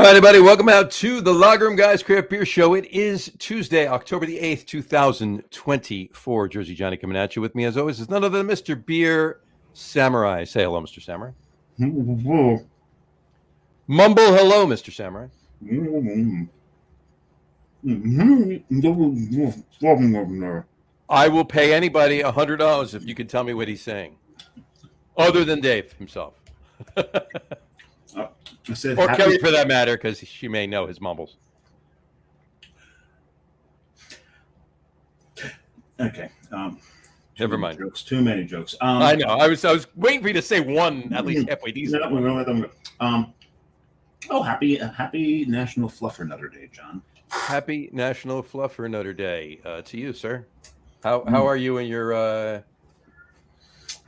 right, everybody, welcome out to the Lager Room Guys Craft Beer Show. It is Tuesday, October the 8th, 2024. Jersey Johnny coming at you. With me, as always, is none other than Mr. Beer Samurai. Say hello, Mr. Samurai. Mumble hello, Mr. Samurai. I will pay anybody $100 if you can tell me what he's saying, other than Dave himself. Or Kelly, for that matter, because she may know his mumbles. Okay. Never mind. Too many jokes. I know. I was waiting for you to say one at least halfway decent. Happy National Fluffernutter Day, John. Happy National Fluffernutter Day to you, sir. How are you and your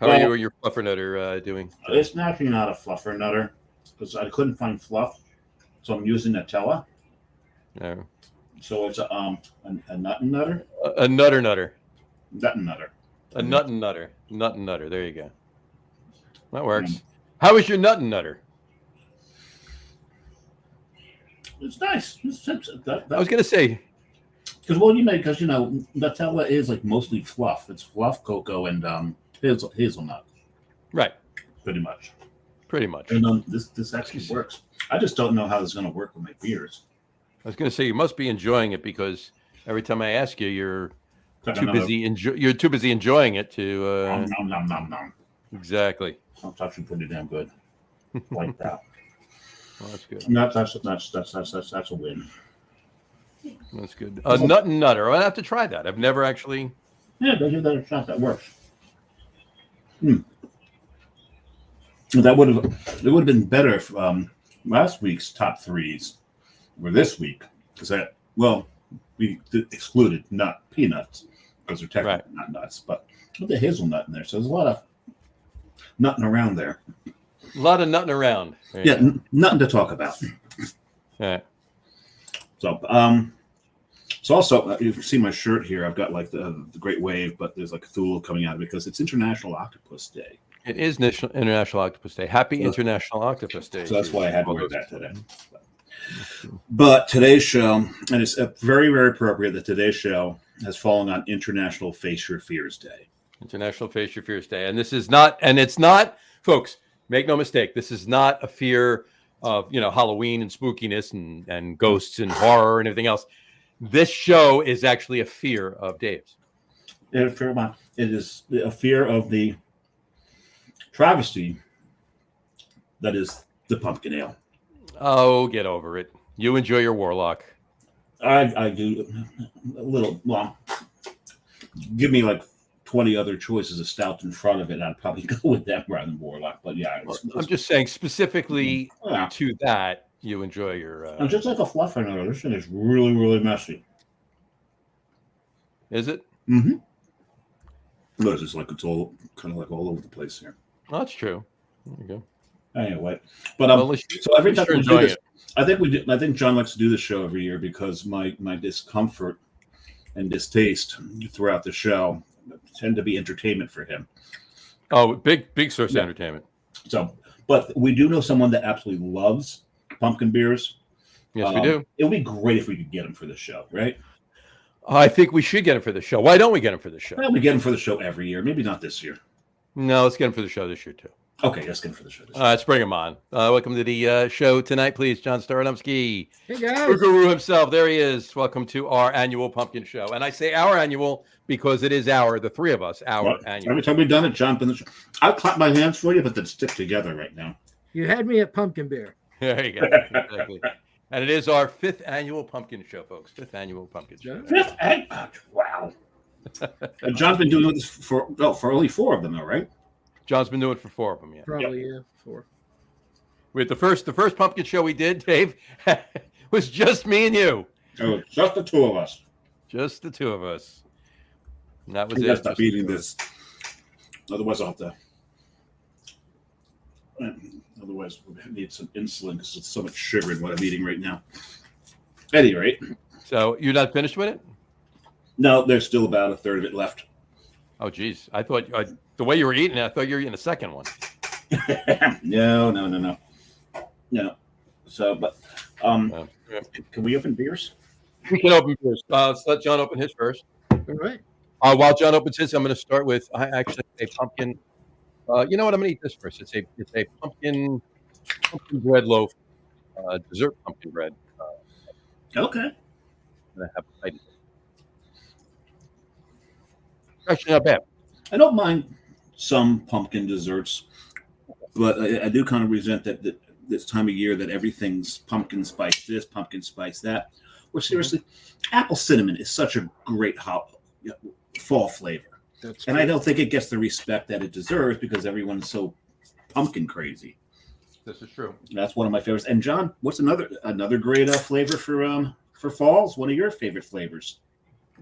Fluffernutter doing? It's actually not a Fluffernutter because I couldn't find fluff, so I'm using Nutella. No. So it's a nut and nutter. A nutter nutter. Nut and nutter. A nut and nutter. Nut and nutter. There you go. That works. How is your nut and nutter? It's nice. I was gonna say because Nutella is like mostly fluff. It's fluff, cocoa, and hazelnut. Right. Pretty much. And this actually works. I just don't know how this is going to work with my beers. I was going to say you must be enjoying it because every time I ask you, you're too busy enjoying it to. Nom. Exactly. It's actually pretty damn good. Like that. Well, that's good. That's a win. That's good. A nut and nutter. I'll have to try that. I've never actually. Yeah, go give that a shot. That works. It would have been better if last week's top threes were this week because we excluded peanuts because they're technically not nuts, but with the hazelnut in there, so there's a lot of nutting around there. A lot of nutting around. Nothing to talk about. Yeah. So also you can see my shirt here. I've got like the Great Wave, but there's like Cthulhu coming out because it's International Octopus Day. It is International Octopus Day. Happy International Octopus Day. So that's why I had to wear that today. But today's show, and it's very, very appropriate that today's show has fallen on International Face Your Fears Day. International Face Your Fears Day. And it's not, folks, make no mistake, this is not a fear of, Halloween and spookiness and ghosts and horror and everything else. This show is actually a fear of Dave's. It is a fear of the travesty that is the pumpkin ale. Oh, get over it. You enjoy your Warlock. I do a little. Well, give me like 20 other choices of stout in front of it, I'd probably go with that rather than Warlock. But yeah, I'm just saying specifically to that, you enjoy your. It's just like a Fluffernutter. This thing is really, really messy. Is it? Mm-hmm. No, it's just like it's all kind of like all over the place here. Oh, that's true. There you go. Anyway, but so every time we do this, I think John likes to do this show every year because my discomfort and distaste throughout the show tend to be entertainment for him. Oh, big source of entertainment. So, but we do know someone that absolutely loves pumpkin beers. Yes, we do. It would be great if we could get him for the show, right? I think we should get him for the show. Why don't we get him for the show? Well, we get him for the show every year. Maybe not this year. No, let's get him for the show this year, too. Okay, let's get him for the show this year. Let's bring him on. Welcome to the show tonight, please, John Staradumsky. Hey, guys. Guru himself. There he is. Welcome to our annual pumpkin show. And I say our annual because it is the three of us, annual. Every time we've done it, John, I'll clap my hands for you, but they'd stick together right now. You had me at pumpkin beer. There you go. Exactly. And it is our 5th annual pumpkin show, folks. 5th annual pumpkin show. 5th annual? Wow. And John's been doing this for only 4 of them, though, right? John's been doing it for 4 of them, yeah. Probably, 4. With the first pumpkin show we did, Dave, was just me and you. Oh, just the 2 of us. Just the 2 of us. And that was it. Just stop eating this. Otherwise, I'll have to. Otherwise, we'll need some insulin because it's so much sugar in what I'm eating right now. At any rate. So you're not finished with it? No, there's still about a third of it left. Oh, geez. I thought the way you were eating it, I thought you were eating the second one. No. So, but Yeah. Can we open beers? We can open beers. Let's let John open his first. All right. While John opens his, I'm going to start with I actually a pumpkin. You know what? I'm going to eat this first. It's a pumpkin bread loaf, dessert pumpkin bread. Okay. I'm going to have a bite of it. Actually, not bad. I don't mind some pumpkin desserts, but I do kind of resent that this time of year that everything's pumpkin spice this, pumpkin spice that. Or seriously, apple cinnamon is such a great fall flavor. That's And true. I don't think it gets the respect that it deserves because everyone's so pumpkin crazy. This is true. That's one of my favorites. And John, what's another great flavor for falls? One of your favorite flavors?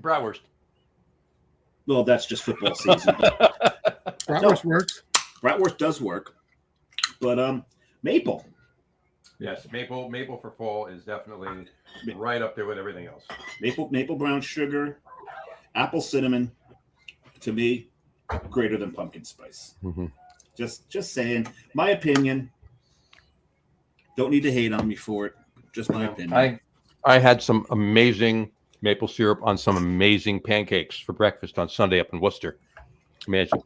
Bratwurst. Well, that's just football season. Bratwurst works. Bratwurst does work, but maple. Yes, maple for fall is definitely right up there with everything else. Maple brown sugar, apple cinnamon, to me, greater than pumpkin spice. Mm-hmm. Just saying, my opinion. Don't need to hate on me for it. Just my opinion. I had some amazing maple syrup on some amazing pancakes for breakfast on Sunday up in Worcester. Amazing.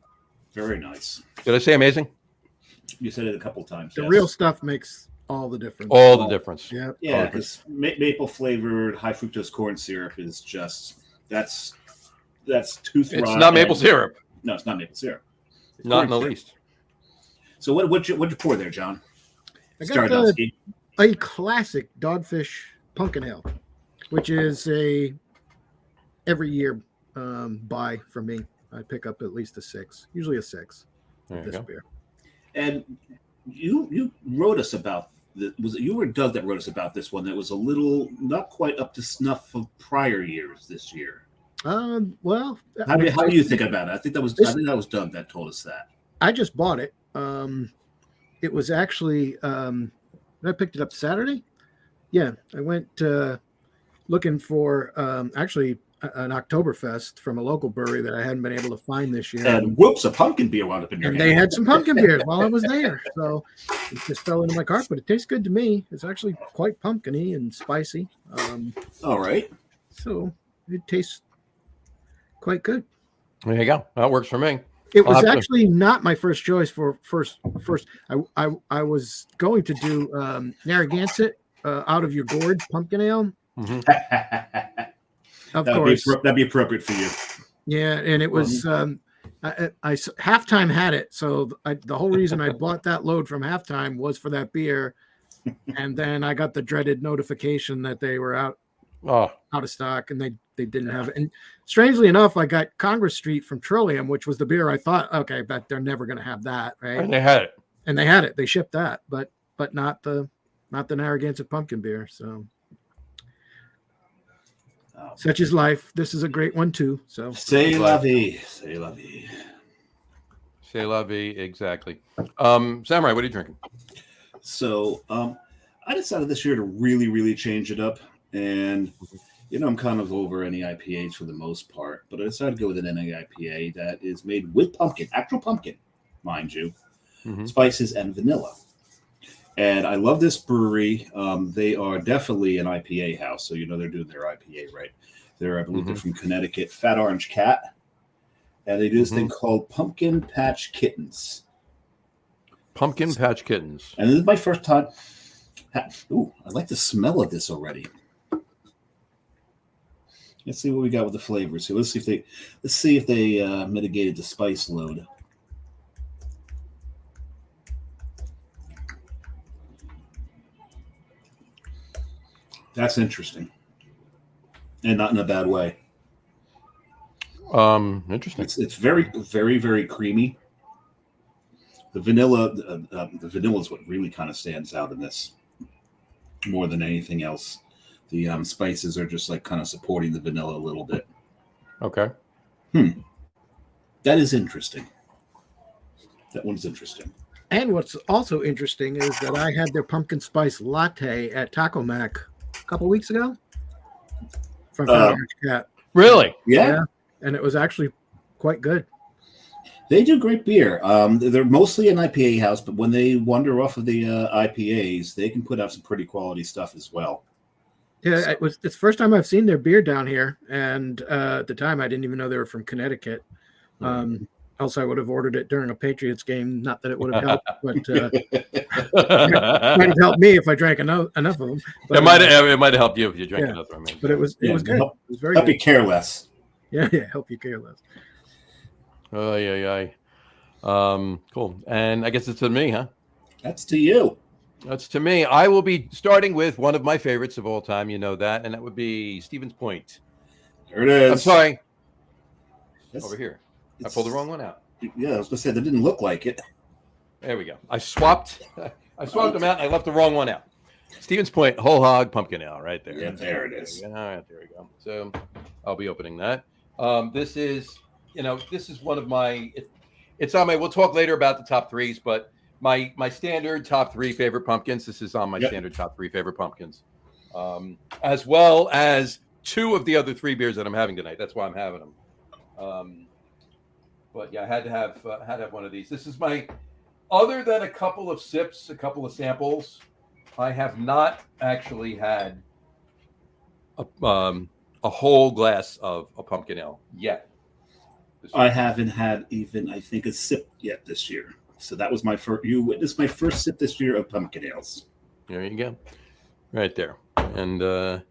Very nice. Did I say amazing? You said it a couple times. The yes. real stuff makes all the difference. All the difference. Yeah. Yeah, because maple flavored high fructose corn syrup is just that's tooth rot. It's not maple syrup. No, it's not maple syrup. It's Not in corn the syrup. least. So what'd you pour there, John? I got Staradumsky. a classic Dogfish Pumpkin Ale, which is a every year buy for me. I pick up at least a 6, usually a 6. There you This go. beer. And you wrote us about this. Was it you or Doug that wrote us about this one that was a little not quite up to snuff of prior years this year? Well, How do you think about it? I think that was Doug that told us that. I just bought it. It was actually I picked it up Saturday. Yeah, I went looking for actually an Oktoberfest from a local brewery that I hadn't been able to find this year. And whoops, a pumpkin beer wound up in your And hand. they had some pumpkin beers while I was there. So it just fell into my cart, but it tastes good to me. It's actually quite pumpkin-y and spicy. All right. So it tastes quite good. There you go. That works for me. It was I'll have to- actually not my first choice for first. I was going to do Narragansett out of your gourd pumpkin ale. Mhm. Of course. That'd be appropriate for you. Yeah, and it was I Halftime had it, so the whole reason I bought that load from Halftime was for that beer, and then I got the dreaded notification that they were out Oh, of stock, and they didn't have it. And strangely enough, I got Congress Street from Trillium, which was the beer I thought, okay, but they're never going to have that, right? and they had it. And they had it. They shipped that, but not the Narragansett pumpkin beer. So such is life. This is a great one too. So Say la vie. Say la vie. C'est la vie, exactly. Samurai, what are you drinking? So I decided this year to really, really change it up. And, I'm kind of over any IPAs for the most part. But I decided to go with an NA-IPA that is made with pumpkin, actual pumpkin, mind you, spices and vanilla. And I love this brewery. They are definitely an IPA house. So, they're doing their IPA right. I believe they're from Connecticut, Fat Orange Cat. And they do this thing called Pumpkin Patch Kittens. Pumpkin Patch Kittens. And this is my first time. Ooh, I like the smell of this already. Let's see what we got with the flavors here. Let's see if they mitigated the spice load. That's interesting, and not in a bad way. Interesting. It's very, very, very creamy. The vanilla is what really kind of stands out in this more than anything else. The spices are just like kind of supporting the vanilla a little bit. Okay. That is interesting. That one's interesting. And what's also interesting is that I had their pumpkin spice latte at Taco Mac a couple weeks ago from Fat Orange Cat. Really? Yeah. And it was actually quite good. They do great beer. They're mostly an IPA house, but when they wander off of the IPAs, they can put out some pretty quality stuff as well. Yeah, it's the first time I've seen their beer down here, and at the time I didn't even know they were from Connecticut. Else I would have ordered it during a Patriots game. Not that it would have helped, but it might have helped me if I drank enough of them. But, it might have helped you if you drank enough. I mean, but it was good. It was very help good. you care less. Yeah, help you care less. Oh yeah. Cool. And I guess it's to me, huh? That's to you. That's to me. I will be starting with one of my favorites of all time. You know that, and that would be Stevens Point. There it is. I'm sorry. Over here. I pulled the wrong one out. Yeah, I was gonna say that didn't look like it. There we go. I swapped them out. And I left the wrong one out. Stevens Point Whole Hog Pumpkin Ale, right there. Yeah, there it is. All right, there we go. So I'll be opening that. This is one of my. It's on my. We'll talk later about the top threes, but my standard top three favorite pumpkins. This is on my standard top three favorite pumpkins, as well as two of the other three beers that I'm having tonight. That's why I'm having them. But yeah, I had to have one of these. This is my. Other than a couple of sips, a couple of samples, I have not actually had a whole glass of a pumpkin ale yet. I haven't had even, I think, a sip yet this year. So that was my first. You witnessed my first sip this year of pumpkin ales. There you go, right there. And I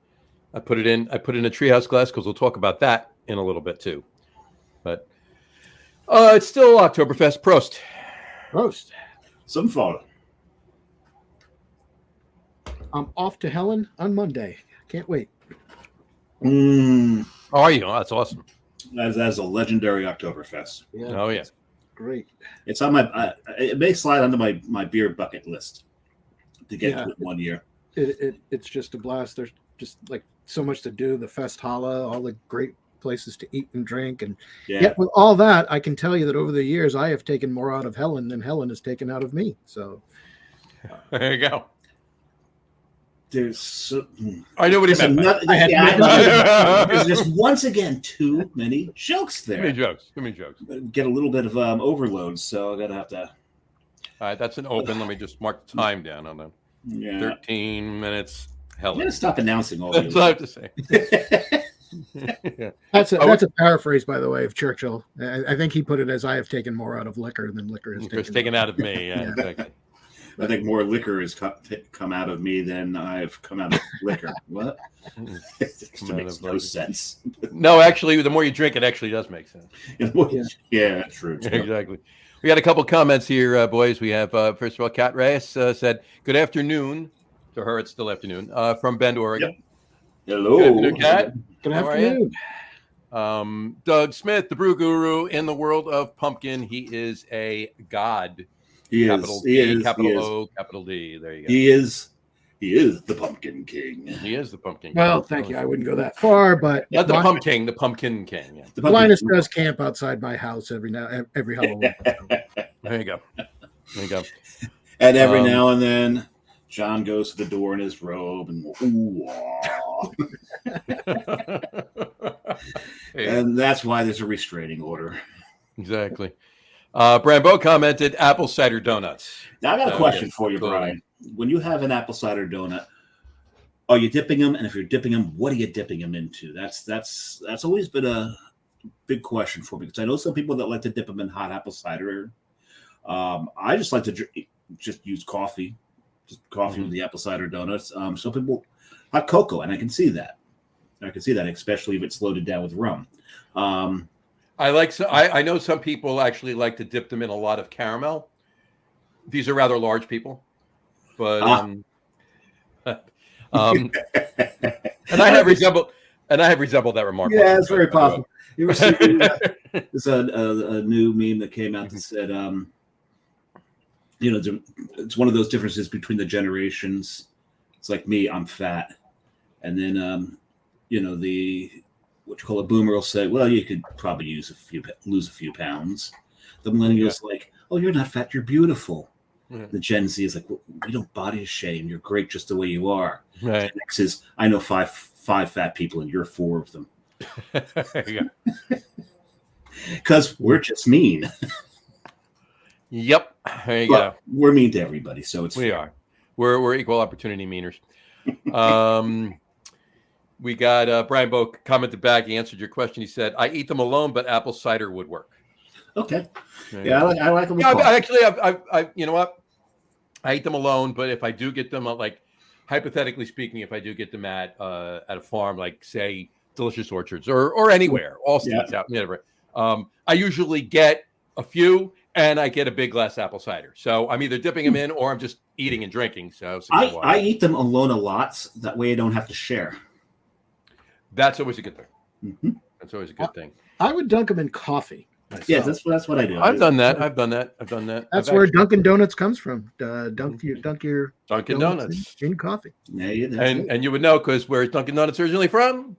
put it in a treehouse glass because we'll talk about that in a little bit too. But it's still Oktoberfest. Prost. Prost. Some fun. I'm off to Helen on Monday. Can't wait. How are you? Oh, that's awesome. That's a legendary Oktoberfest. Yeah. Oh yeah. Great. It's on my. It may slide onto my beer bucket list to get to it one year. It's just a blast. There's just like so much to do. The Fest Hala, all the great places to eat and drink, and yet with all that, I can tell you that over the years I have taken more out of Helen than Helen has taken out of me. So there you go. There's I know what he meant. There's just once again too many jokes there. Too many jokes. Get a little bit of overload, so I have to. All right, that's an open. Let me just mark the time down on that. 13 minutes. I'm gonna stop announcing all that's all I have to say. That's a paraphrase, by the way, of Churchill. I think he put it as, "I have taken more out of liquor than liquor has taken out of me." Yeah, exactly. I think more liquor has come out of me than I've come out of liquor. What? It makes no sense. No, actually, the more you drink, it actually does make sense. Yeah, true. Exactly. We got a couple comments here, boys. We have, first of all, Kat Reyes said, "Good afternoon." To her, it's still afternoon. From Bend, Oregon. Yep. Hello. Good afternoon, Kat. Good How afternoon. Are you? Doug Smith, the brew guru in the world of pumpkin. He is a god. He capital is. D, He is. capital He O, capital D. There you go. He is the pumpkin king. He is the pumpkin king. Well, thank you. I wouldn't go that far, but not the pumpkin, the pumpkin king. Yeah. Linus does camp outside my house every Halloween. There you go. And every now and then, John goes to the door in his robe and and that's why there's a restraining order. Exactly. Brambo commented, apple cider donuts. Now I got a question for you, Brian. When you have an apple cider donut, are you dipping them? And if you're dipping them, what are you dipping them into? That's always been a big question for me, because I know some people that like to dip them in hot apple cider. I just like to just use coffee. Just coffee with the apple cider donuts. Some people hot cocoa, and I can see that. Especially if it's loaded down with rum. I know some people actually like to dip them in a lot of caramel. These are rather large people, but and I have resembled that remark. Yeah, it's very possible. You ever see there's a new meme that came out that said, it's one of those differences between the generations. It's like me, I'm fat. And then, what you call a boomer will say, well, you could probably lose a few pounds. The millennials like, oh, you're not fat, you're beautiful. Yeah. The Gen Z is like, well, we don't body shame. You're great just the way you are. Right. The next is, I know five fat people and you're four of them. Because we're just mean. Yep. There you But go. we're mean to everybody, so it's We fair. are. We're equal opportunity meaners. We got Brian Boak commented back. He answered your question. He said, "I eat them alone, but apple cider would work." Okay. There you Yeah, go. I like them. Yeah, I you know what? I eat them alone, but if I do get them, like hypothetically speaking, if I do get them at a farm, like say Delicious Orchards or anywhere, Allsteeds out, whatever, I usually get a few, and I get a big glass apple cider. So I'm either dipping them in or I'm just eating and drinking. So 6 of 1. I eat them alone a lot. That way I don't have to share. That's always a good thing. Mm-hmm. That's always a good thing. I would dunk them in coffee. Myself. Yeah, that's what I do. I've done that. I've done that. That's where Dunkin' Donuts comes from. Dunk your Dunkin' Donuts in coffee. Yeah, and you would know because where's Dunkin' Donuts originally from?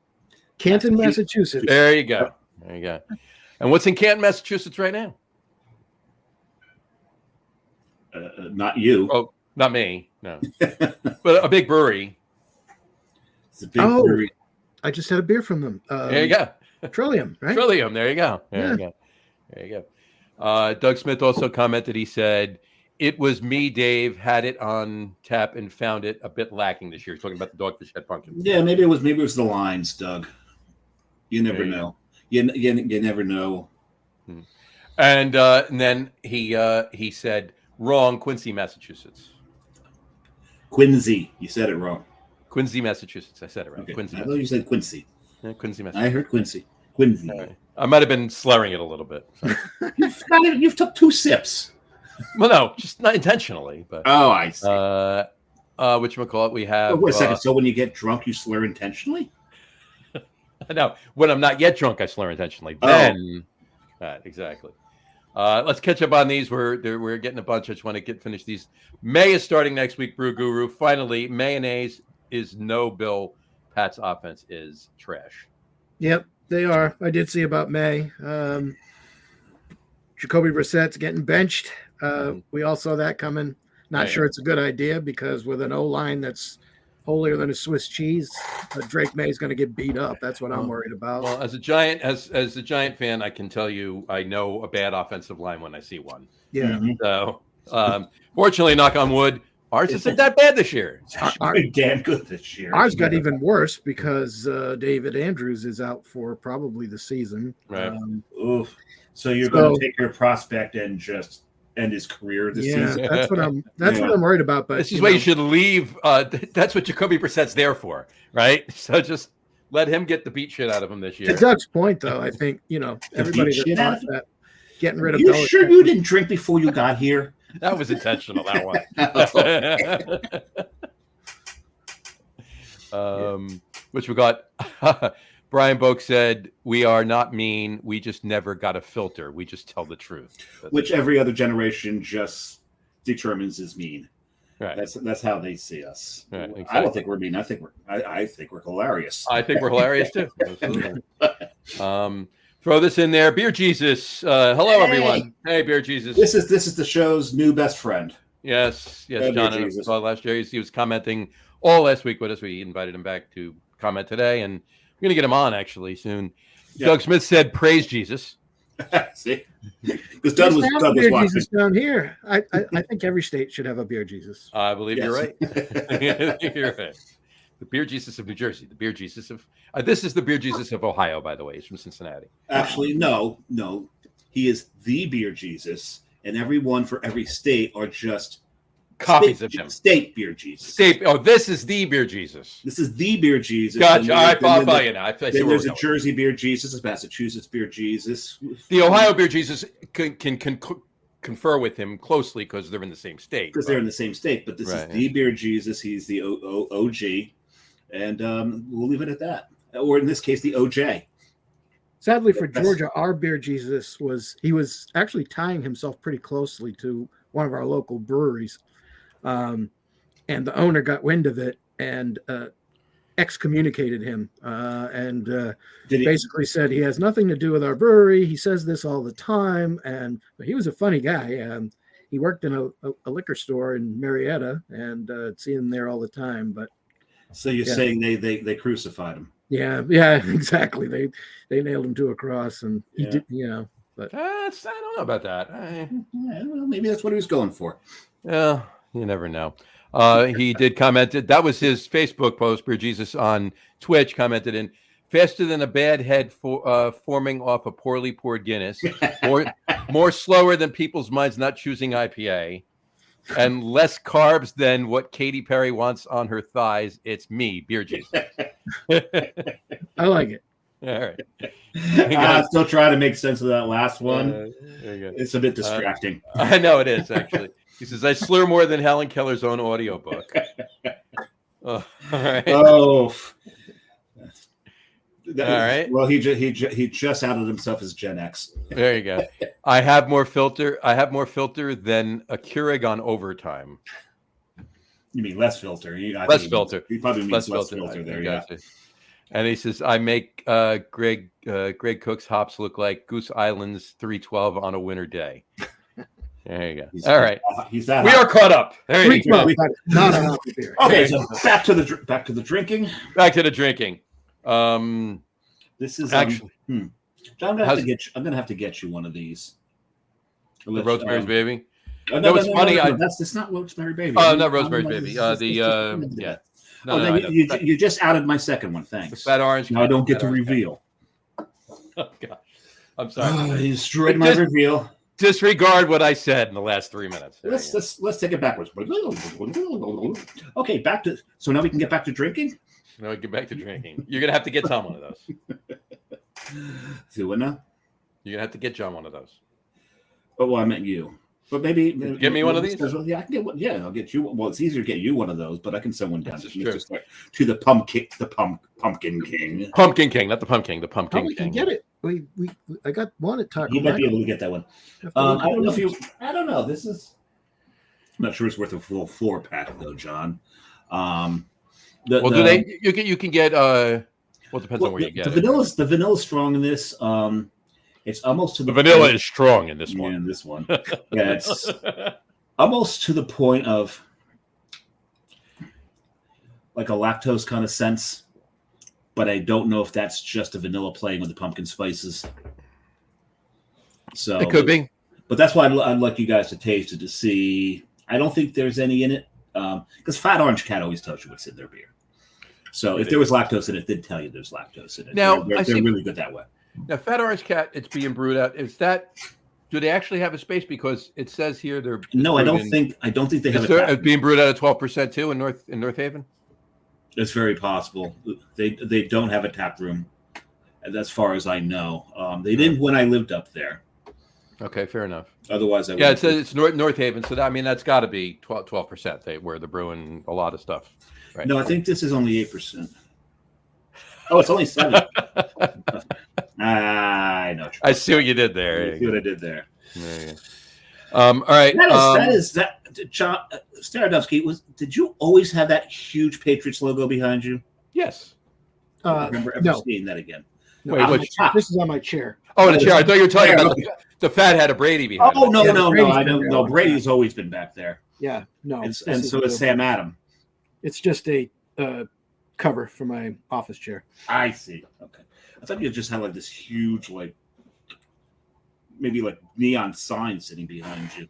Canton, Massachusetts. There you go. There you go. And what's in Canton, Massachusetts right now? Not you. Oh, not me. No, but a big brewery. It's a big brewery. I just had a beer from them. There you go. Trillium, right? Trillium. There you go. There you go. Doug Smith also commented. He said, "It was me, Dave, had it on tap and found it a bit lacking this year." He's talking about the Dogfish Head Pumpkin. Yeah, maybe it was the lines, Doug. You never know. You never know. And then he said, "Wrong, Quincy, Massachusetts." Quincy. You said it wrong. Quincy, Massachusetts. I said it right. Okay. Quincy. I thought you said Quincy. Yeah, Quincy, Massachusetts. I heard Quincy. Quincy. Right. I might have been slurring it a little bit. So. You've took 2 sips. Well, no, just not intentionally. But oh, I see. Whatchamacallit, we have. Wait a second. So when you get drunk, you slur intentionally? No, when I'm not yet drunk, I slur intentionally. Then, exactly. Let's catch up on these. We're getting a bunch. I just want to finish these. May is starting next week. Brew Guru. Finally, mayonnaise is no Bill. Pat's offense is trash. Yep, they are. I did see about May. Jacoby Brissett's getting benched. We all saw that coming. Not sure it's a good idea because with an O-line that's holier than a Swiss cheese, Drake May is going to get beat up. That's what I'm worried about. Well, as a Giant fan, I can tell you I know a bad offensive line when I see one. Yeah. So, fortunately, knock on wood, ours isn't that bad this year. It's damn good this year. Ours got even worse because David Andrews is out for probably the season. Right. So you're going to take your prospect and just end his career this season? That's what I'm worried about. But this is why you should leave. That's what Jacoby Brissett's there for, right? So just let him get the beat shit out of him this year. To Doug's point, though, I think everybody that thought that getting rid of you sure you didn't drink before you got here? That was intentional. That one. Which we got. Brian Boak said, "We are not mean. We just never got a filter. We just tell the truth." Which every other generation just determines is mean. Right. That's how they see us. Right, exactly. I don't think we're mean. I think we're hilarious. I think we're hilarious too. Throw this in there. Beer Jesus. Hello, everyone. Hey, Beer Jesus. This is the show's new best friend. Yes, Hey, John. And I saw last year he was commenting all last week with us. We invited him back to comment today, and we're going to get him on actually soon. Yeah. Doug Smith said, "Praise Jesus." See, because Doug was watching. Jesus down here. I think every state should have a beer Jesus. I believe you're right. You're right. The beer Jesus of New Jersey. The beer Jesus of this is the beer Jesus of Ohio, by the way. He's from Cincinnati. Actually, no. He is the beer Jesus, and everyone for every state are just copies of him. State beer Jesus. This is the beer Jesus. This is the beer Jesus. Gotcha. I follow you now. Then there's a Jersey beer Jesus, a Massachusetts beer Jesus. The Ohio beer Jesus can confer with him closely because they're in the same state. Because they're in the same state. But this is the beer Jesus. He's the OG. And we'll leave it at that. Or in this case, the OJ. Sadly for Georgia, our beer Jesus was actually tying himself pretty closely to one of our local breweries. And the owner got wind of it and excommunicated him and basically said he has nothing to do with our brewery. He says this all the time. And he was a funny guy. He worked in a liquor store in Marietta and seen him there all the time. But so you're saying they crucified him? Yeah, exactly. They nailed him to a cross, and he did. But I don't know about that. Yeah, well, maybe that's what he was going for. Yeah, you never know. He did comment that was his Facebook post. Beer Jesus on Twitch commented in faster than a bad head forming off a poorly poured Guinness, more slower than people's minds not choosing IPA, and less carbs than what Katy Perry wants on her thighs. It's me, Beer Jesus. I like it. All right. I'm still trying to make sense of that last one. There you go. It's a bit distracting. I know it is, actually. He says, I slur more than Helen Keller's own audiobook. All right. Oh. All right. Well, he just outed himself as Gen X. There you go. I have more filter than a Keurig on overtime. You mean less filter? Less filter. He probably means less filter. filter there. I Yeah. gotcha. And he says, I make Greg Cook's hops look like Goose Island's 312 on a winter day. There you go. All right. He's that. We are caught up. There you go. Not enough beer. Okay, so back to the drinking. Back to the drinking. This is actually. John, I'm gonna have to get you one of these. The Rosemary's Baby. No, it's funny. That's not Rosemary's Baby. Oh, not Rosemary's Baby. Yeah. No, you just outed my second one. Thanks. The Fat Orange. Now I don't get to reveal. Oh God, I'm sorry. You destroyed my reveal. Disregard what I said in the last 3 minutes. Let's take it backwards. Okay, so now we can get back to drinking. Now we get back to drinking. You're gonna have to get Tom one of those. See what now? You're gonna have to get John one of those. Oh, well, I meant you. But maybe get me one of these. Yeah, I can get one. Yeah, I'll get you. Well, it's easier to get you one of those, but I can send one down to the Pumpkin King. Pumpkin King, not the Pumpkin. The Pumpkin we King. can get it. I got one at Taco. You might be able to get that one. I don't know if you. I don't know. This is. I'm not sure it's worth a full 4-pack though, John. You can get. Well, it depends on where you get it. The vanilla strong in this. It's almost to the vanilla is strong in this one. Yeah, in this one, yeah, it's almost to the point of like a lactose kind of sense, but I don't know if that's just a vanilla playing with the pumpkin spices. So it could be, but that's why I'd like you guys to taste it to see. I don't think there's any in it because Fat Orange Cat always tells you what's in their beer. So if there was lactose in it, they'd tell you there's lactose in it. Now they're really good that way. Now, Fat Orange Cat, it's being brewed out. Do they actually have a space? Because it says here they're. No, I don't think they have. It's being brewed out at 12% too in North Haven. It's very possible. They don't have a tap room, as far as I know. They didn't when I lived up there. Okay, fair enough. Otherwise, it says it's North Haven, so that's got to be 12%. Where they're brewing a lot of stuff. Right? No, I think this is only 8%. Oh, it's only 7. I know. I see what you did there. I see what I did there. All right. That John Staradumsky did you always have that huge Patriots logo behind you? Yes. I remember ever seeing that again. No, this is on my chair. Oh, the chair. I thought you were talking about the fat head of Brady behind. Oh, no, I don't know. Brady's always been back there. Yeah, no. And so is Sam Adam. It's just a cover for my office chair. I see. Okay. I thought you just had like this huge, maybe neon sign sitting behind you.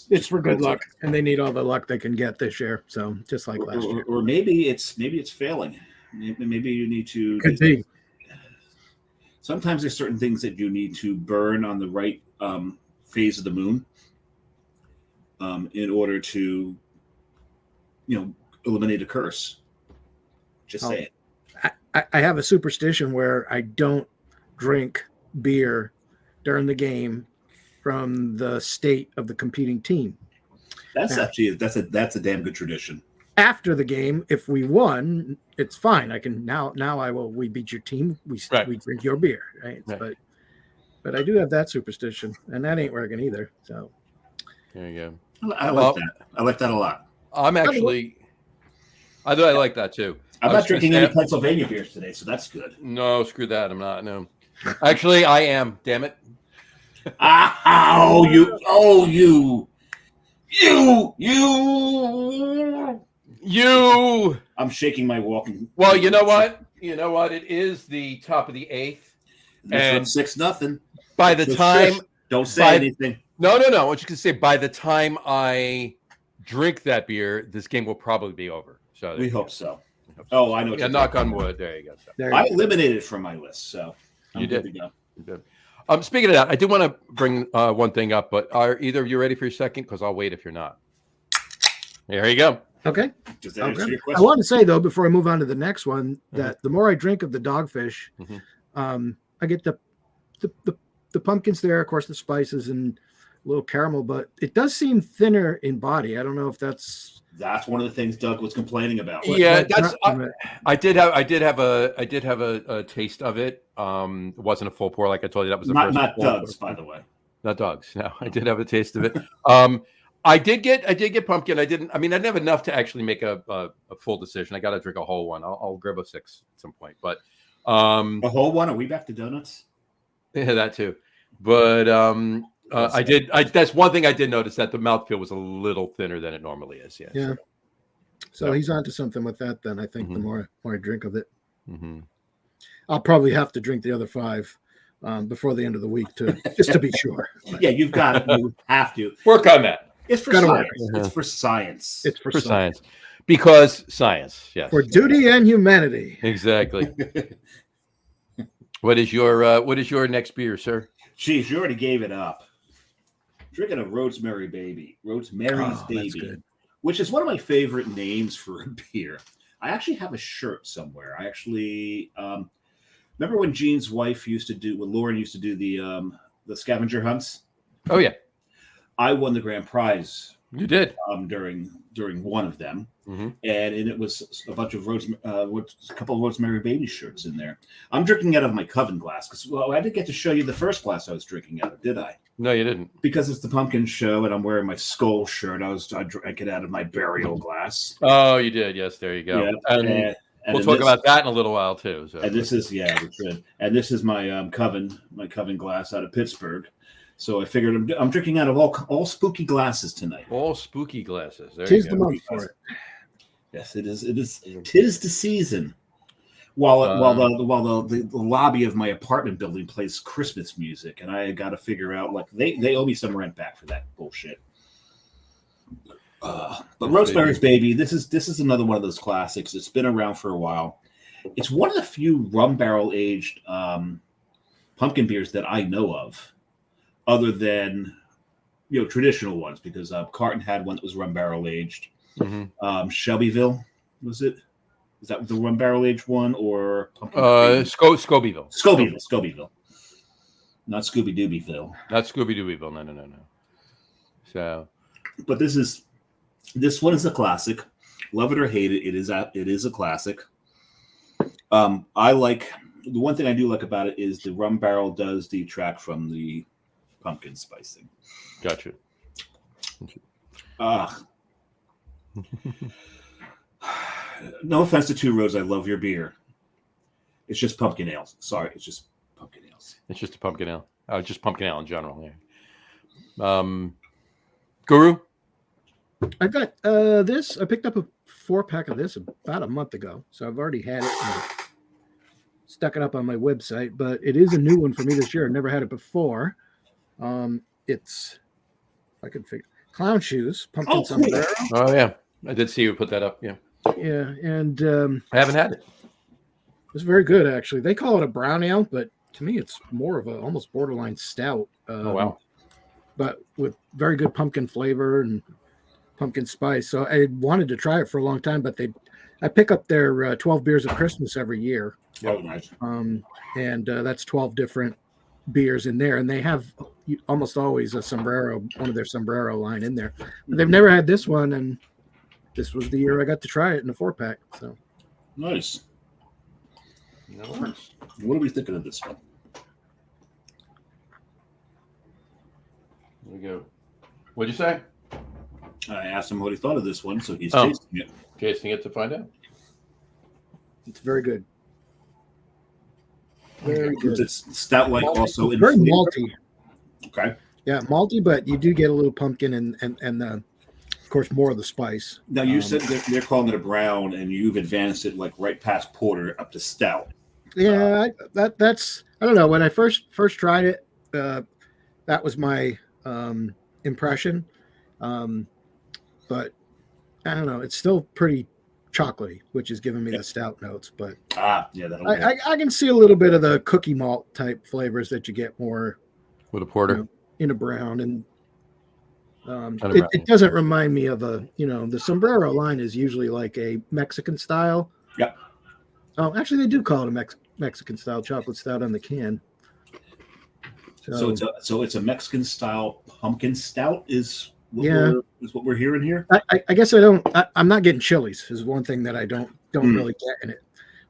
It's for good luck, and they need all the luck they can get this year. So just like last year. Or maybe it's failing. Maybe you need to. Could be. Sometimes there's certain things that you need to burn on the right phase of the moon in order to, eliminate a curse. Just say it. I have a superstition where I don't drink beer during the game from the state of the competing team. That's a damn good tradition. After the game, if we won, it's fine. I can now we beat your team. We drink your beer, right? But I do have that superstition, and that ain't working either. So there you go. I like that. I like that a lot. I like that too. I'm not drinking any Pennsylvania beers today, so that's good. No, screw that. I'm not. No, actually, I am. Damn it. You. I'm shaking my walking. Well, you know what? It is the top of the 8th. And 6-0. by the time, don't say anything. No. I want you to say by the time I drink that beer, this game will probably be over. So we hope so. Oh, I know. Yeah, knock on wood. There you go. I eliminated it from my list, so you did. You did. Speaking of that, I do want to bring one thing up, but are either of you ready for your second? Because I'll wait if you're not. There you go. Okay. Does that answer your question? I want to say, though, before I move on to the next one, that the more I drink of the Dogfish, I get the pumpkins there, of course, the spices and a little caramel, but it does seem thinner in body. I don't know if that's one of the things Doug was complaining about. Yeah, I did have a taste of it. It wasn't a full pour, like I told you. That was the first. Not Doug's, by the way. Not Doug's. No, I did have a taste of it. I did get pumpkin. I didn't have enough to actually make a full decision. I got to drink a whole one. I'll grab a 6 at some point, but a whole one. Are we back to donuts? Yeah, that too. But that's one thing I did notice, that the mouthfeel was a little thinner than it normally is. Yeah. So he's onto something with that. Then I think the more I drink of it, I'll probably have to drink the other 5 before the end of the week just to be sure. Yeah, you've got it. You have to work on that. It's for science. It's for science. It's for science. Because science. Yes. For duty and humanity. Exactly. What is your next beer, sir? Jeez, you already gave it up. Drinking a Rosemary's Baby, which is one of my favorite names for a beer. I actually have a shirt somewhere. I actually remember when Gene's wife Lauren used to do the scavenger hunts. Oh yeah, I won the grand prize. You did during one of them, and it was a bunch of a couple of Rosemary Baby shirts in there. I'm drinking out of my Coven glass because I didn't get to show you the first glass I was drinking out of, did I? No, you didn't. Because it's the pumpkin show, and I'm wearing my skull shirt. I drank it out of my burial glass. Oh, you did. Yes, there you go. Yeah, and we'll talk about that in a little while too. So. And this is and this is my Coven glass out of Pittsburgh. So I figured I'm drinking out of all spooky glasses tonight. All spooky glasses. Tis the month for it. Yes, it is. Tis the season. While the lobby of my apartment building plays Christmas music, and I got to figure out, like, they owe me some rent back for that bullshit. But Rosemary's Baby, this is another one of those classics. It's been around for a while. It's one of the few rum barrel aged pumpkin beers that I know of, other than traditional ones, because Carton had one that was rum barrel aged. Shelbyville, was it? Is that the rum barrel aged one, or pumpkin? Scobyville. Scobyville. Not Scooby Doobyville. Not Scooby Doobyville. No. So, but this one is a classic. Love it or hate it, it is a classic. I like, the one thing I do like about it is the rum barrel does detract from the pumpkin spicing. Gotcha. No offense to Two Roads, I love your beer. It's just pumpkin ale. Sorry, it's just pumpkin ales. It's just a pumpkin ale. Just pumpkin ale in general. Yeah. Guru? I got this. I picked up a 4-pack of this about a month ago, so I've already had it and stuck it up on my website. But it is a new one for me this year. I've never had it before. It's, I could figure, Clown Shoes pumpkin sombrero. Oh yeah, I did see you put that up. Yeah. Yeah, and I haven't had it. It's very good, actually. They call it a brown ale, but to me, it's more of a almost borderline stout. Oh wow! But with very good pumpkin flavor and pumpkin spice. So I wanted to try it for a long time, but I pick up their 12 beers of Christmas every year. Oh, nice. And that's 12 different beers in there, and they have almost always one of their sombrero line in there. But they've never had this one, and this was the year I got to try it in a 4-pack. So nice. That works. What are we thinking of this one? There we go. What'd you say? I asked him what he thought of this one, so he's tasting it. Tasting it to find out. It's very good. Very good. It's stout-like, malty. Also in very malty. Okay. Yeah, malty, but you do get a little pumpkin and of course more of the spice. Now you said they're calling it a brown, and you've advanced it like right past porter up to stout. Yeah, that's I don't know. When I first tried it, that was my impression. But I don't know. It's still pretty chocolatey, which is giving me the stout notes. But yeah, I can see a little bit of the cookie malt type flavors that you get more with a porter in a brown, and it doesn't remind me of the Sombrero line is usually like a Mexican style. Yep. Oh, actually, they do call it a Mexican style chocolate stout on the can. So it's a Mexican style pumpkin stout is what we're hearing here. I guess I'm not getting chilies is one thing that I don't really get in it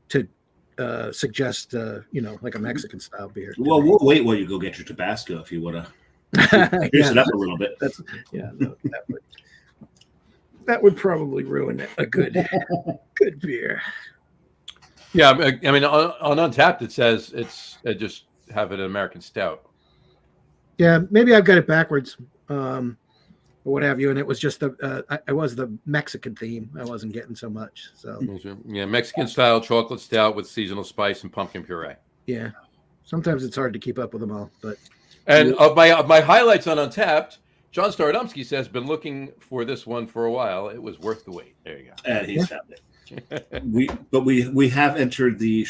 to suggest like a Mexican style beer. Well, we'll wait while you go get your Tabasco if you want to pierce it up a little bit. That would probably ruin a good beer. Yeah, I mean on Untapped it says it just have an American stout. Yeah, maybe I've got it backwards, or what have you. And it was just I was the Mexican theme. I wasn't getting so much. So yeah, Mexican style chocolate stout with seasonal spice and pumpkin puree. Yeah, sometimes it's hard to keep up with them all. But of my highlights on Untapped, John Staradumsky says been looking for this one for a while. It was worth the wait. There you go. And he's found it. we have entered the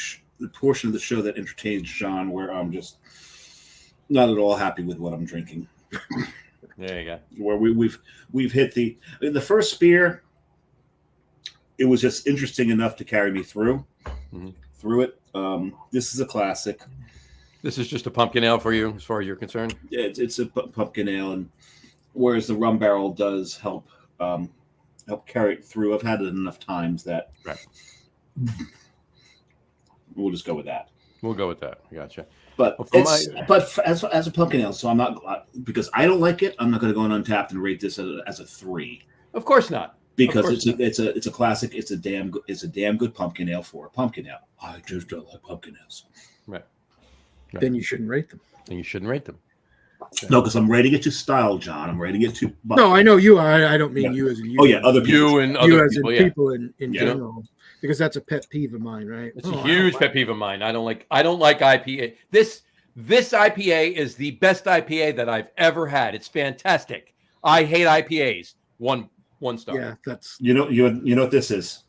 portion of the show that entertains John, where I'm just not at all happy with what I'm drinking. There you go. Where we've hit the first beer. It was just interesting enough to carry me through it. This is a classic. This is just a pumpkin ale for you, as far as you're concerned. Yeah, it's a pumpkin ale, and whereas the rum barrel does help carry it through. I've had it enough times that we'll just go with that. We'll go with that. Gotcha. But as a pumpkin ale, so I'm not, because I don't like it. I'm not going to go on Untapped and rate this as a 3. Of course not. Because it's a classic. It's a damn good pumpkin ale for a pumpkin ale. I just don't like pumpkin ales. Right. Then you shouldn't rate them. Okay. No, because I'm rating it to style, John. I'm rating it to. No, I know you are. I don't mean you as in you. Oh yeah, other people. You and other people. As in people in general, because that's a pet peeve of mine, right? It's a huge pet peeve of mine. I don't like IPA. This IPA is the best IPA that I've ever had. It's fantastic. I hate IPAs. One star. Yeah, that's you know what this is.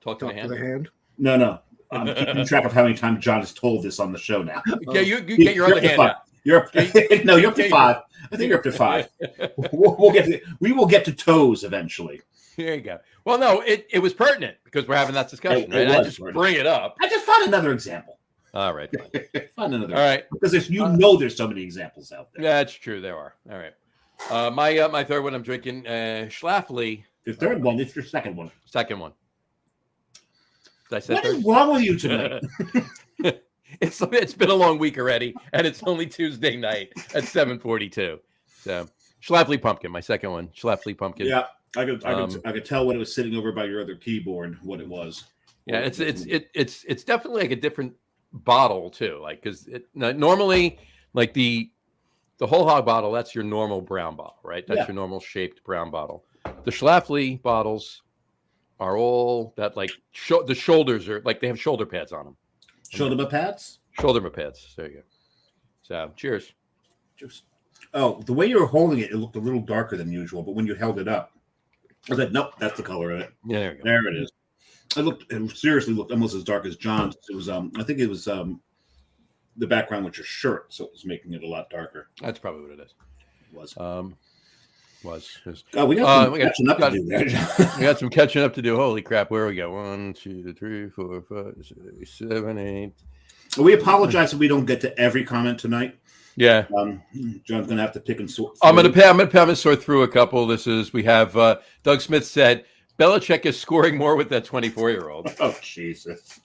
Talk to the hand. No. I'm keeping track of how many times John has told this on the show now. Yeah, you get your other hand out. You're up to 5. I think you're up to 5. We will get to toes eventually. There you go. Well, no, it was pertinent because we're having that discussion, right? I just bring it up. I just found another example. All right. Find another. All right. Because there's so many examples out there. Yeah, that's true. There are. All right. My third one I'm drinking Schlafly. The third one. It's your second one. Second one. What is wrong with you tonight? It's been a long week already, and it's only Tuesday night at 7:42. So Schlafly Pumpkin, my second one. Schlafly Pumpkin. Yeah, I could tell when it was sitting over by your other keyboard what it was. Yeah, it's definitely like a different bottle too. Like because normally like the whole hog bottle, that's your normal brown bottle, right? That's your normal shaped brown bottle. The Schlafly bottles are all that like the shoulders are like they have shoulder pads on them. Shoulder pads? Shoulder pads. There you go. So, cheers. Oh, the way you were holding it, it looked a little darker than usual. But when you held it up, I was like, nope, that's the color of it. Yeah, there you go. There it is. It seriously looked almost as dark as John's. It was, I think it was the background with your shirt, so it was making it a lot darker. That's probably what it is. It was. We got catching up to do there. We got some catching up to do. Holy crap! Where we go? 1, 2, 3, 4, 5, 6, 7, 8. We apologize if we don't get to every comment tonight. Yeah, John's gonna have to pick and sort. I'm gonna sort through a couple. We have Doug Smith said Belichick is scoring more with that 24-year-old. Oh Jesus!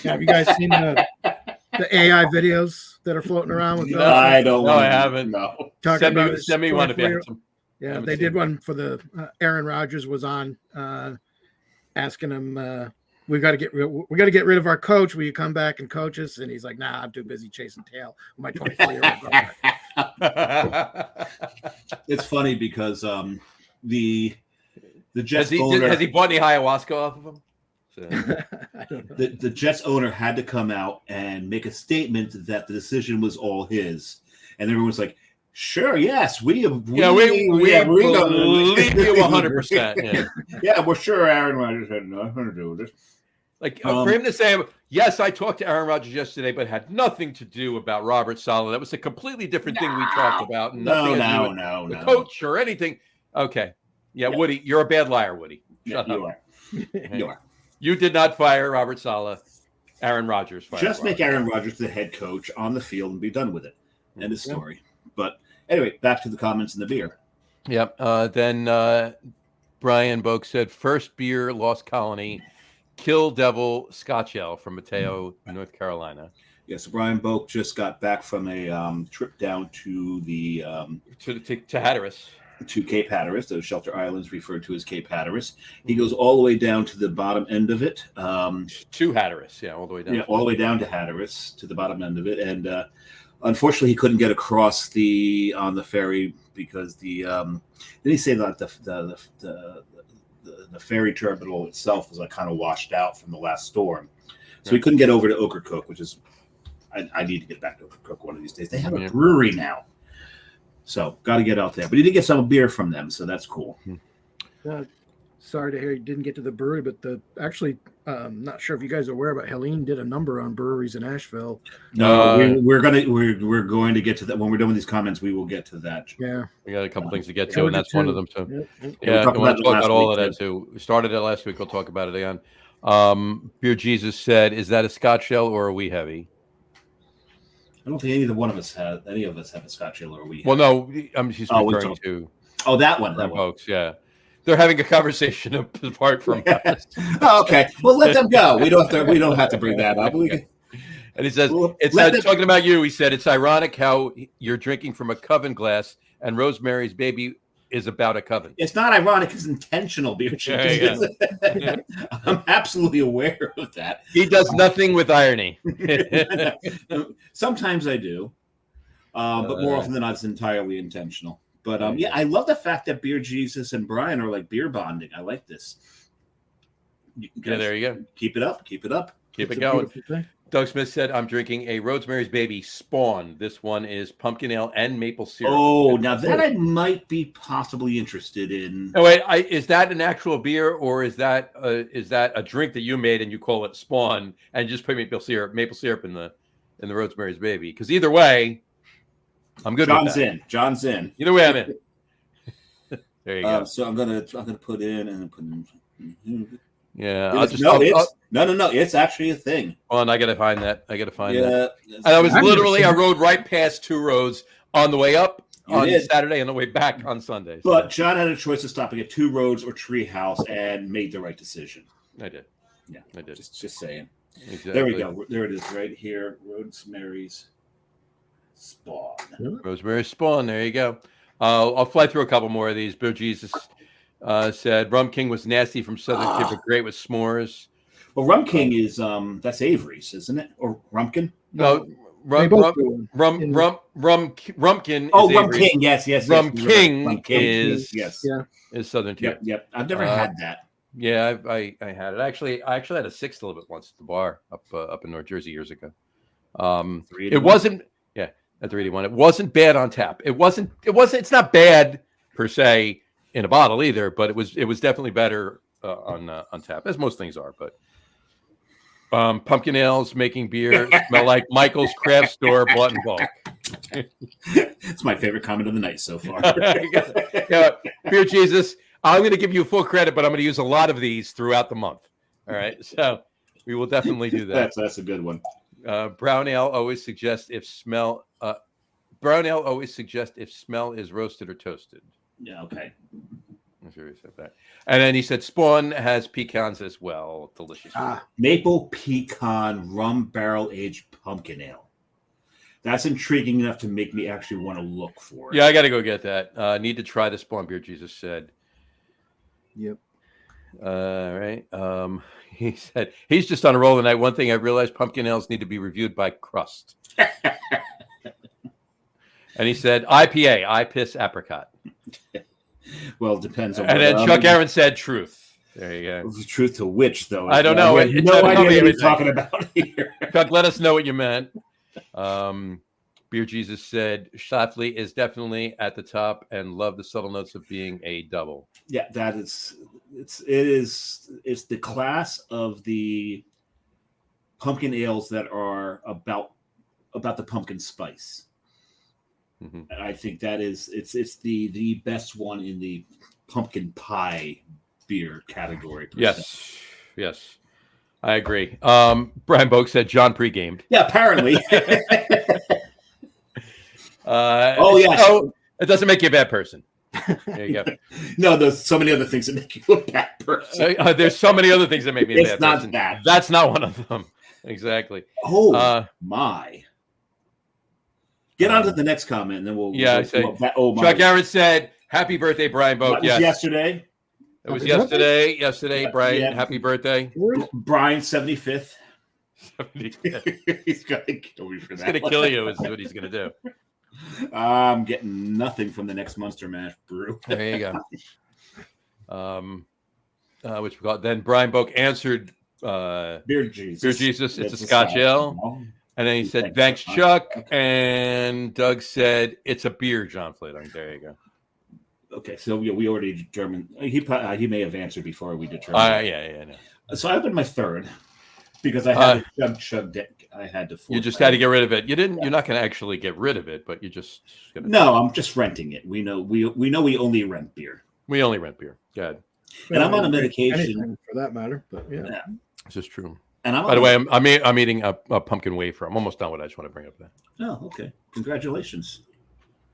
Have you guys seen the AI videos that are floating around with? No, I don't. No, I haven't. No. Send me one if you have some. Yeah, they did one for the Aaron Rodgers was on asking him, we got to get rid of our coach. Will you come back and coach us? And he's like, nah, I'm too busy chasing tail with my 24-year-old brother. It's funny because the Jets has he bought any ayahuasca off of him? So, I don't know. The Jets owner had to come out and make a statement that the decision was all his, and everyone's like, "Sure, yes, we believe you 100%. Yeah. Yeah, we're sure Aaron Rodgers had nothing to do with this." Like for him to say, yes, I talked to Aaron Rodgers yesterday, but had nothing to do about Robert Saleh. That was a completely different thing we talked about. Nothing to do with the coach or anything. Okay. Yeah, Woody, you're a bad liar, Woody. Shut up. You are. You are. You did not fire Robert Saleh. Aaron Rodgers fired. Just make Aaron Rodgers the head coach on the field and be done with it. End of story. But anyway, back to the comments and the beer. Yep. Then Brian Boak said, first beer, Lost Colony, Kill Devil Scotch Ale from Mateo, North Carolina. Yes, Brian Boak just got back from a trip down to the to Hatteras. To Cape Hatteras, those shelter islands referred to as Cape Hatteras. He goes all the way down to the bottom end of it. To Hatteras, all the way down. Yeah, all the way down to Hatteras, to the bottom end of it. And unfortunately, he couldn't get across on the ferry because did he say that the ferry terminal itself was like kind of washed out from the last storm, so he couldn't get over to Ocracoke, which is I need to get back to Ocracoke one of these days. They have a brewery now. So got to get out there. But he did get some beer from them, so that's cool. Sorry to hear you didn't get to the brewery, but not sure if you guys are aware, but Helene did a number on breweries in Asheville. No, we're going to get to that when we're done with these comments. We will get to that. Yeah, we got a couple things to get to, and that's one of them too. Yeah, we'll talk about all of that too. We started it last week. We'll talk about it again. Beer Jesus said, "Is that a Scotch ale or are we heavy?" I don't think any of us have a Scotch ale or we. Well, no, she's referring to. Oh, that one. Folks, yeah. They're having a conversation apart from us. Okay. Well, let them go. We don't have to bring that up. Okay. And he says, talking about you, he said, it's ironic how you're drinking from a coven glass and Rosemary's Baby is about a coven. It's not ironic. It's intentional, beer. I'm absolutely aware of that. He does nothing with irony. Sometimes I do. But more often than not, it's entirely intentional. But I love the fact that Beer Jesus and Brian are like beer bonding. I like this. There you go. Keep it up. Keep it going. Doug Smith said, I'm drinking a Rosemary's Baby Spawn. This one is pumpkin ale and maple syrup. Oh, now that I might be possibly interested in. Oh, wait, is that an actual beer or is that a drink that you made and you call it Spawn and just put maple syrup in the Rosemary's Baby? Because either way, I'm good with that. John's in. Either way, I'm in. There you go. So I'm gonna put in and put in. Yeah, no. It's actually a thing. Hold on, I gotta find that. And I rode right past two roads on the way up on Saturday and the way back on Sunday. But John had a choice of stopping at Two Roads or Treehouse and made the right decision. I did. Yeah, I did. Just saying. Exactly. There we go. There it is, right here. Rosemary's Spawn. Rosemary's Spawn. There you go. I'll fly through a couple more of these. Beer Jesus said Rum King was nasty from Southern Tip, but great with s'mores. Well, Rum King is that's Avery's, isn't it? Or Rumpkin? No, Rumkin. Oh, Rum King. Yes. Rum King is Southern Tip. Yep. I've never had that. Yeah, I had it. I actually had a sixth a little bit once at the bar up in North Jersey years ago. It wasn't. Yeah, at 381. It wasn't bad on tap. It's not bad per se in a bottle either, but it was definitely better on tap, as most things are. But pumpkin ales making beer smell like Michael's craft store bought in bulk. It's my favorite comment of the night so far. Beer Jesus, I'm going to give you full credit, but I'm going to use a lot of these throughout the month. All right, so we will definitely do that. That's a good one. Brown ale always suggests if smell. Brown ale always suggests if smell is roasted or toasted. Yeah. Okay. I'm sure he said that. And then he said Spawn has pecans as well. Delicious. Maple pecan rum barrel aged pumpkin ale. That's intriguing enough to make me actually want to look for it. Yeah, I got to go get that. Need to try the Spawn beer, Jesus said. Yep. All right. He said he's just on a roll tonight. One thing I realized: pumpkin ales need to be reviewed by crust. And he said IPA, I piss apricot. Well, it depends on. And then Chuck Aaron said truth. There you go. The truth to which, though, I don't know. I have no idea what he's talking about here. Chuck, let us know what you meant. Beer Jesus said Schlafly is definitely at the top and love the subtle notes of being a double. Yeah, that is it's the class of the pumpkin ales that are about the pumpkin spice. Mm-hmm. I think that is it's the best one in the pumpkin pie beer category. Yes, I agree. Brian Boak said John pre-gamed. Yeah, apparently. So it doesn't make you a bad person. There you go. No, there's so many other things that make you a bad person. There's so many other things that make me a bad person. It's not that. That's not one of them. Exactly. Oh my. Get on to the next comment, and then we'll. Yeah, Chuck Aaron said, "Happy birthday, Brian Boak." Yes. Yesterday. It was yesterday. Yesterday, Brian. Yeah. Happy birthday, Brian. 75th. 75th. He's gonna kill me for that. He's gonna kill you. Is what he's gonna do. I'm getting nothing from the next Monster Mash brew. There you go. Which we got. Then Brian Boak answered. Beer Jesus. Beer Jesus. It's a Scotch ale. And then he said, "Thanks, Chuck." And Doug said, "It's a beer, John Fladung." There you go. Okay, so we already determined he may have answered before we determined. Yeah. No. So I opened my third because I had a chug deck. I had to. You just had to get rid of it. You didn't. You're not going to actually get rid of it, but you just. No, I'm just renting it. We know we only rent beer. We only rent beer. Good. And I'm on a medication for that matter. But yeah. This is true. And by the way, I'm eating a pumpkin wafer. I'm almost done with it. I just want to bring up that. Oh, okay. Congratulations.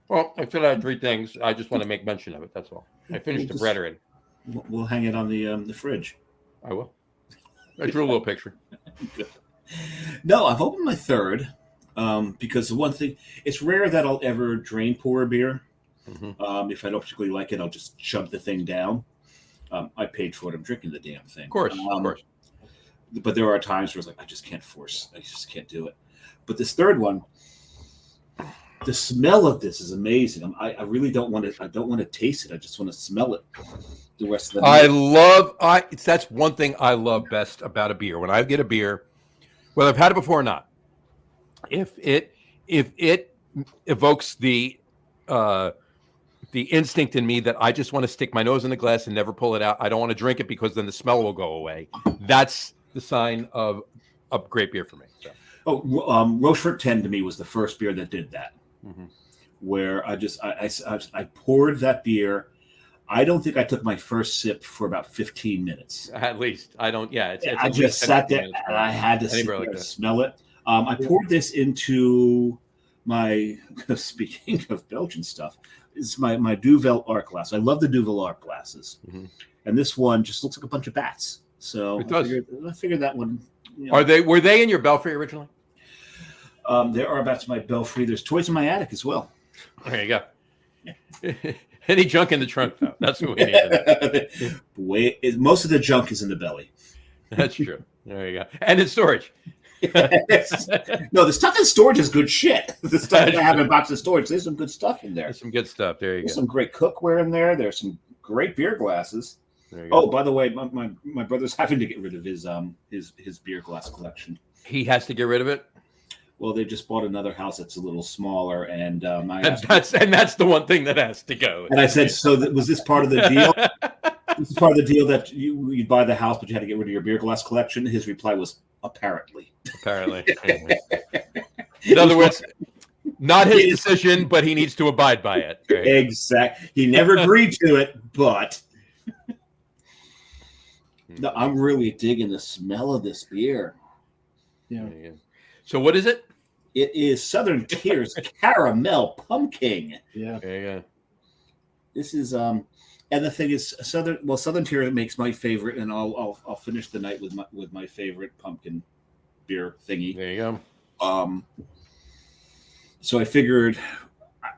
Well, I still had 3 things. I just want to make mention of it. That's all. I finished the bread already. We'll hang it on the fridge. I will. I drew a little picture. Good. No, I've opened my third because the one thing, it's rare that I'll ever drain pour a beer. Mm-hmm. If I don't particularly like it, I'll just shove the thing down. I paid for it. I'm drinking the damn thing. Of course. But there are times where it's like, I just can't do it. But this third one, the smell of this is amazing. I really don't want to. I don't want to taste it. I just want to smell it. The rest of the night. That's one thing I love best about a beer. When I get a beer, whether I've had it before or not, if it evokes the instinct in me that I just want to stick my nose in the glass and never pull it out. I don't want to drink it because then the smell will go away. That's the sign of a great beer for me. So. Rochefort 10 to me was the first beer that did that. Mm-hmm. Where I poured that beer. I don't think I took my first sip for about 15 minutes. At least. I don't. Yeah. I just sat there and I had to sit there and smell it. I poured this into my, speaking of Belgian stuff, is my Duvel Art glass. I love the Duvel Art glasses. Mm-hmm. And this one just looks like a bunch of bats. So I figured that one. Were they in your Belfry originally? There are bats in my Belfry. There's toys in my attic as well. There you go. Yeah. Any junk in the trunk, though. That's what we need. Most of the junk is in the belly. That's true. There you go. And in storage. No, the stuff in storage is good shit. The stuff that I have in a box of storage, there's some good stuff in there. There's some good stuff. There you there's go. Some great cookware in there. There's some great beer glasses. By the way, my brother's having to get rid of his beer glass collection. He has to get rid of it? Well, they just bought another house that's a little smaller, and that's the one thing that has to go. And I said, so was this part of the deal? This is part of the deal that you buy the house, but you had to get rid of your beer glass collection. His reply was, apparently. In other words, not his decision, but he needs to abide by it. Right? Exactly. He never agreed to it, but no, I'm really digging the smell of this beer. Yeah. So what is it? It is Southern Tier's Caramel Pumpkin. Yeah. There you go. This is and the thing is Southern Tier makes my favorite, and I'll finish the night with my favorite pumpkin beer thingy. There you go. So I figured,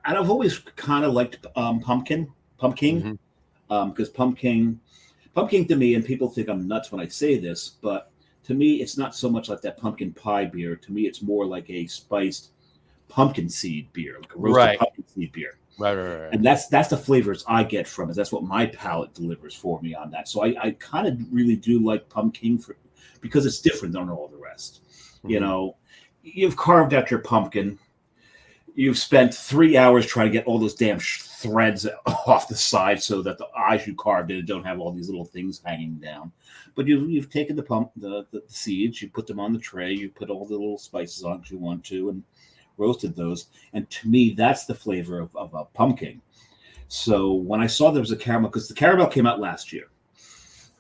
and I've always kind of liked pumpkin, because pumpkin to me, and people think I'm nuts when I say this, but to me, it's not so much like that pumpkin pie beer. To me, it's more like a spiced pumpkin seed beer, like a roasted pumpkin seed beer. Right. And that's the flavors I get from it. That's what my palate delivers for me on that. So I kind of really do like pumpkin because it's different than all the rest. Mm-hmm. You know, you've carved out your pumpkin. You've spent 3 hours trying to get all those damn threads off the side so that the eyes you carved in don't have all these little things hanging down. But you've taken the seeds, you put them on the tray, you put all the little spices on if you want to, and roasted those. And to me, that's the flavor of a pumpkin. So when I saw there was a caramel, because the caramel came out last year,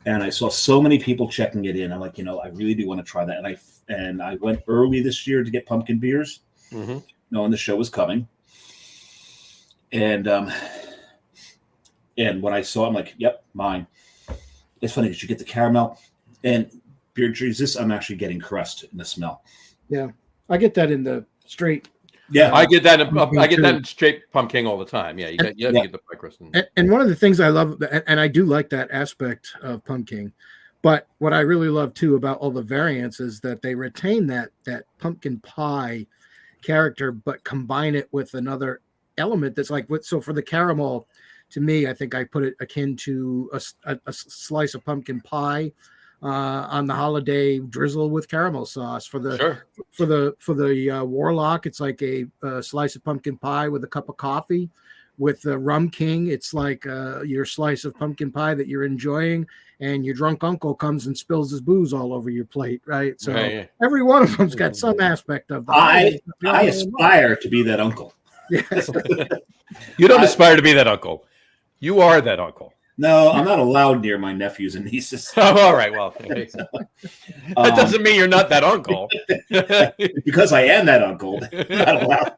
and I saw so many people checking it in, I'm like, I really do want to try that. And I went early this year to get pumpkin beers, knowing the show was coming. And when I saw it, I'm like, yep, mine. It's funny because you get the caramel and beer Jesus, I'm actually getting crust in the smell. Yeah, I get that in the straight. Yeah, I get that. I get that in straight pumpkin all the time. Yeah, you have to get the pie crust. And one of the things I love, and I do like that aspect of pumpkin, but what I really love too about all the variants is that they retain that pumpkin pie character, but combine it with another element that's like so for the caramel. To me, I think I put it akin to a slice of pumpkin pie on the holiday drizzle with caramel sauce. For the warlock, it's like a slice of pumpkin pie with a cup of coffee. With the Rum King, it's like your slice of pumpkin pie that you're enjoying, and your drunk uncle comes and spills his booze all over your plate, right? So every one of them's got some aspect of that. I aspire to be that uncle. Yes. You don't aspire to be that uncle. You are that uncle. No, I'm not allowed near my nephews and nieces. Oh, all right. Well, that doesn't mean you're not that uncle. Because I am that uncle. Not allowed.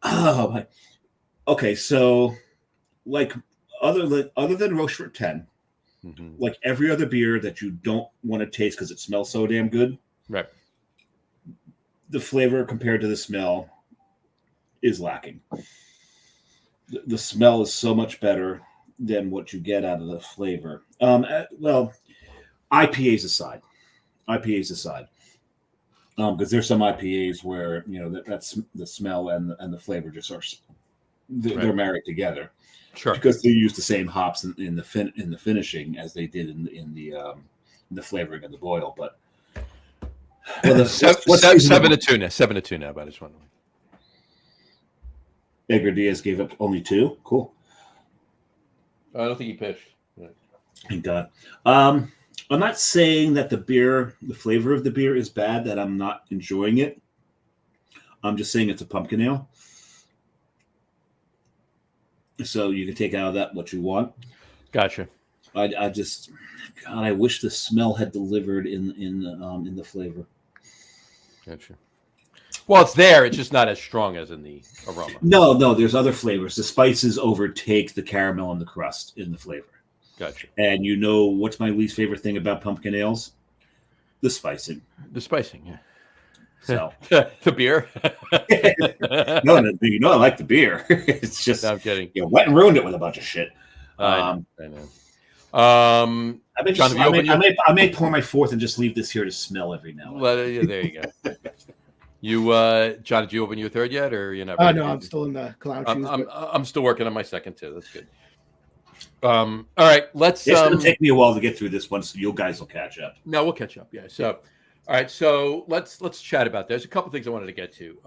Oh my. Okay, so like other than Rochefort 10, like every other beer that you don't want to taste because it smells so damn good. Right. The flavor compared to the smell is lacking. The smell is so much better than what you get out of the flavor. Well, IPAs aside, because there's some IPAs where that's the smell and the flavor just are they're married together. Sure. Because they use the same hops in the finishing as they did in the flavoring of the boil. But seven to two now. About this one. Edgar Diaz gave up only 2. Cool. I don't think he pitched. Thank God. I'm not saying that the flavor of the beer is bad, that I'm not enjoying it. I'm just saying it's a pumpkin ale. So you can take out of that what you want. Gotcha. I wish the smell had delivered in the flavor. Gotcha. Well, it's there. It's just not as strong as in the aroma. No, there's other flavors. The spices overtake the caramel and the crust in the flavor. Gotcha. And what's my least favorite thing about pumpkin ales? The spicing. Yeah. So the beer. No, I like the beer. It's just I'm kidding. You went and ruined it with a bunch of shit. I know. I may pour my fourth and just leave this here to smell every now and then. Well, there you go. You, John, did you open your third yet, or you're not? No, I'm still in the clown shoes. I'm still working on my second too. That's good. All right, let's. It's going to take me a while to get through this one, so you guys will catch up. No, we'll catch up. Yeah. So, all right. So let's chat about. There's a couple things I wanted to get to.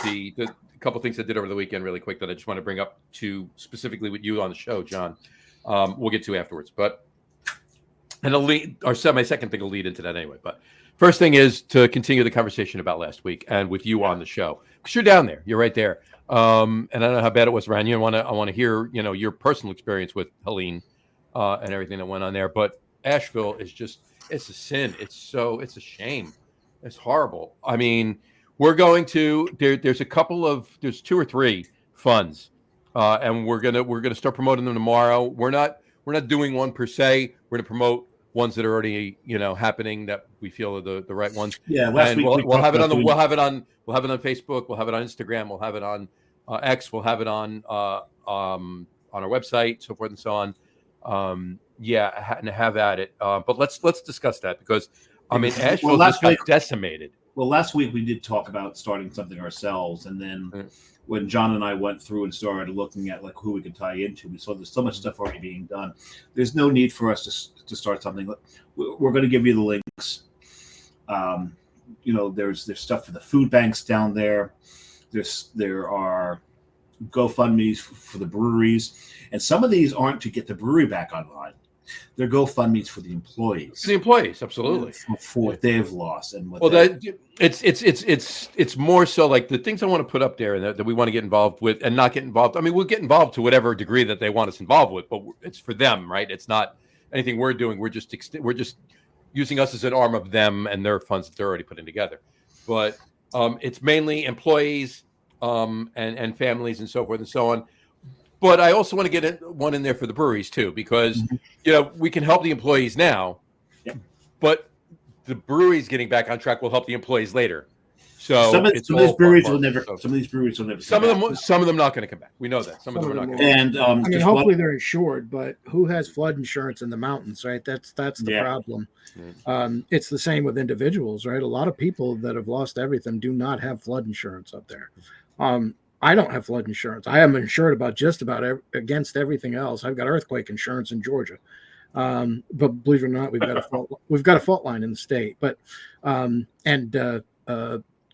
The couple things I did over the weekend, really quick, that I just want to bring up to specifically with you on the show, John. We'll get to afterwards, but my second thing will lead into that anyway. But first thing is to continue the conversation about last week and with you on the show, because you're down there, you're right there. And I don't know how bad it was around you. I want to hear, your personal experience with Helene and everything that went on there. But Asheville is it's a sin. It's a shame. It's horrible. I mean, we're going to there's 2 or 3 funds, and we're gonna start promoting them tomorrow. We're not doing one per se. We're gonna promote ones that are already happening that we feel are the right ones. Yeah, last week we'll have it on Facebook. We'll have it on Instagram. We'll have it on X. We'll have it on our website, so forth and so on. And have at it. But let's discuss that, because I mean, Asheville just got decimated. Well, last week we did talk about starting something ourselves, and then Mm. when John and I went through and started looking at like who we could tie into, we saw there's so much stuff already being done. There's no need for us to start something. We're going to give you the links. There's stuff for the food banks down there. There are GoFundMe's for the breweries, and some of these aren't to get the brewery back online. They're GoFundMe's for the employees. The employees, absolutely, for what they've lost and what. Well, it's more so like the things I want to put up there and that we want to get involved with and not get involved. I mean, we'll get involved to whatever degree that they want us involved with, but it's for them, right? It's not anything we're doing. We're just using us as an arm of them and their funds that they're already putting together. But it's mainly employees and families and so forth and so on. But I also want to get one in there for the breweries too, because we can help the employees now, but the breweries getting back on track will help the employees later. So some of these breweries will never. Some of these breweries will never. Some of them not going to come back. We know that some of them are not going to. And I mean, hopefully they're insured, but who has flood insurance in the mountains, right? That's the problem. It's the same with individuals, right? A lot of people that have lost everything do not have flood insurance up there. I don't have flood insurance. I am insured about just about against everything else. I've got earthquake insurance in Georgia, but believe it or not, we've got a fault line in the state. But the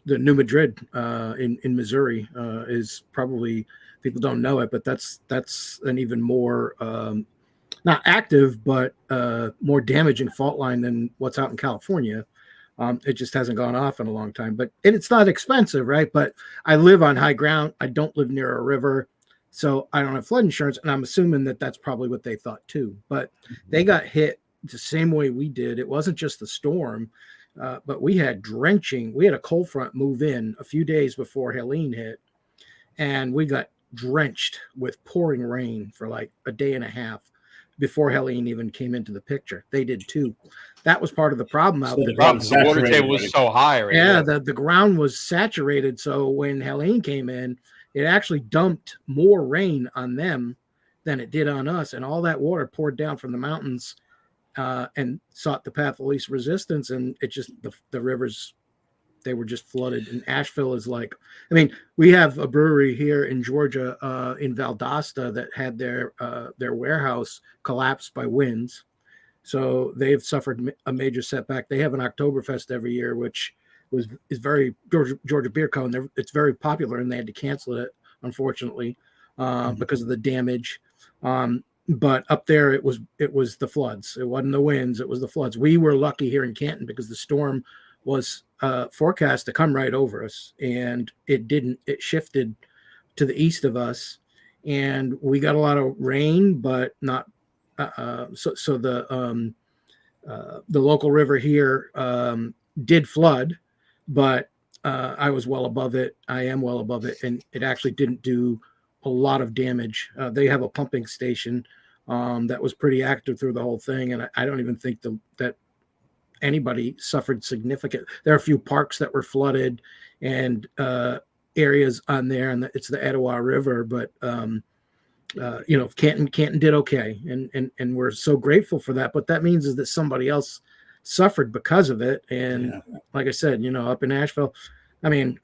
New Madrid in Missouri is probably, people don't know it, but that's an even more not active but more damaging fault line than what's out in California. It just hasn't gone off in a long time, but it's not expensive, right? But I live on high ground. I don't live near a river, so I don't have flood insurance, and I'm assuming that that's probably what they thought too. But they got hit the same way we did. It wasn't just the storm, but we had drenching. We had a cold front move in a few days before Helene hit, and we got drenched with pouring rain for like a day and a half before Helene even came into the picture. They did too. That was part of the problem out there. The water table was so high. Right? Yeah, the ground was saturated. So when Helene came in, it actually dumped more rain on them than it did on us. And all that water poured down from the mountains and sought the path of least resistance. And it just, the rivers, they were just flooded. And Asheville is like, I mean, we have a brewery here in Georgia, in Valdosta, that had their warehouse collapsed by winds. So they've suffered a major setback. They have an Oktoberfest every year, which is very Georgia Beer Cone. It's very popular, and they had to cancel it, unfortunately, because of the damage. But up there, it was the floods. It wasn't the winds. It was the floods. We were lucky here in Canton because the storm was forecast to come right over us, and it didn't. It shifted to the east of us, and we got a lot of rain, but not. So the local river here did flood, but I was well above it. I am well above it, and it actually didn't do a lot of damage. They have a pumping station that was pretty active through the whole thing, and I don't even think that anybody suffered significant. There are a few parks that were flooded and areas on there, and it's the Etowah River, but Canton did okay, and we're so grateful for that. But that means is that somebody else suffered because of it. And like I said, up in Asheville, I mean,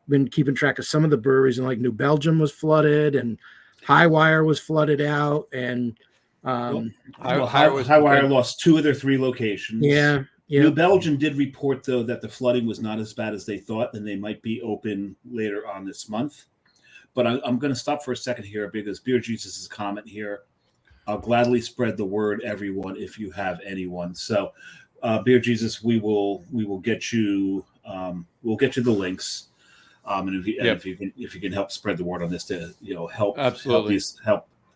been keeping track of some of the breweries, and like New Belgium was flooded, and Highwire was flooded out, and Highwire lost 2 of their 3 locations. Yeah. New Belgium did report though that the flooding was not as bad as they thought, and they might be open later on this month. But I'm going to stop for a second here because Beer Jesus' comment here. I'll gladly spread the word, everyone, if you have anyone. So, Beer Jesus, we will get you. We'll get you the links, and if you can help spread the word on this to help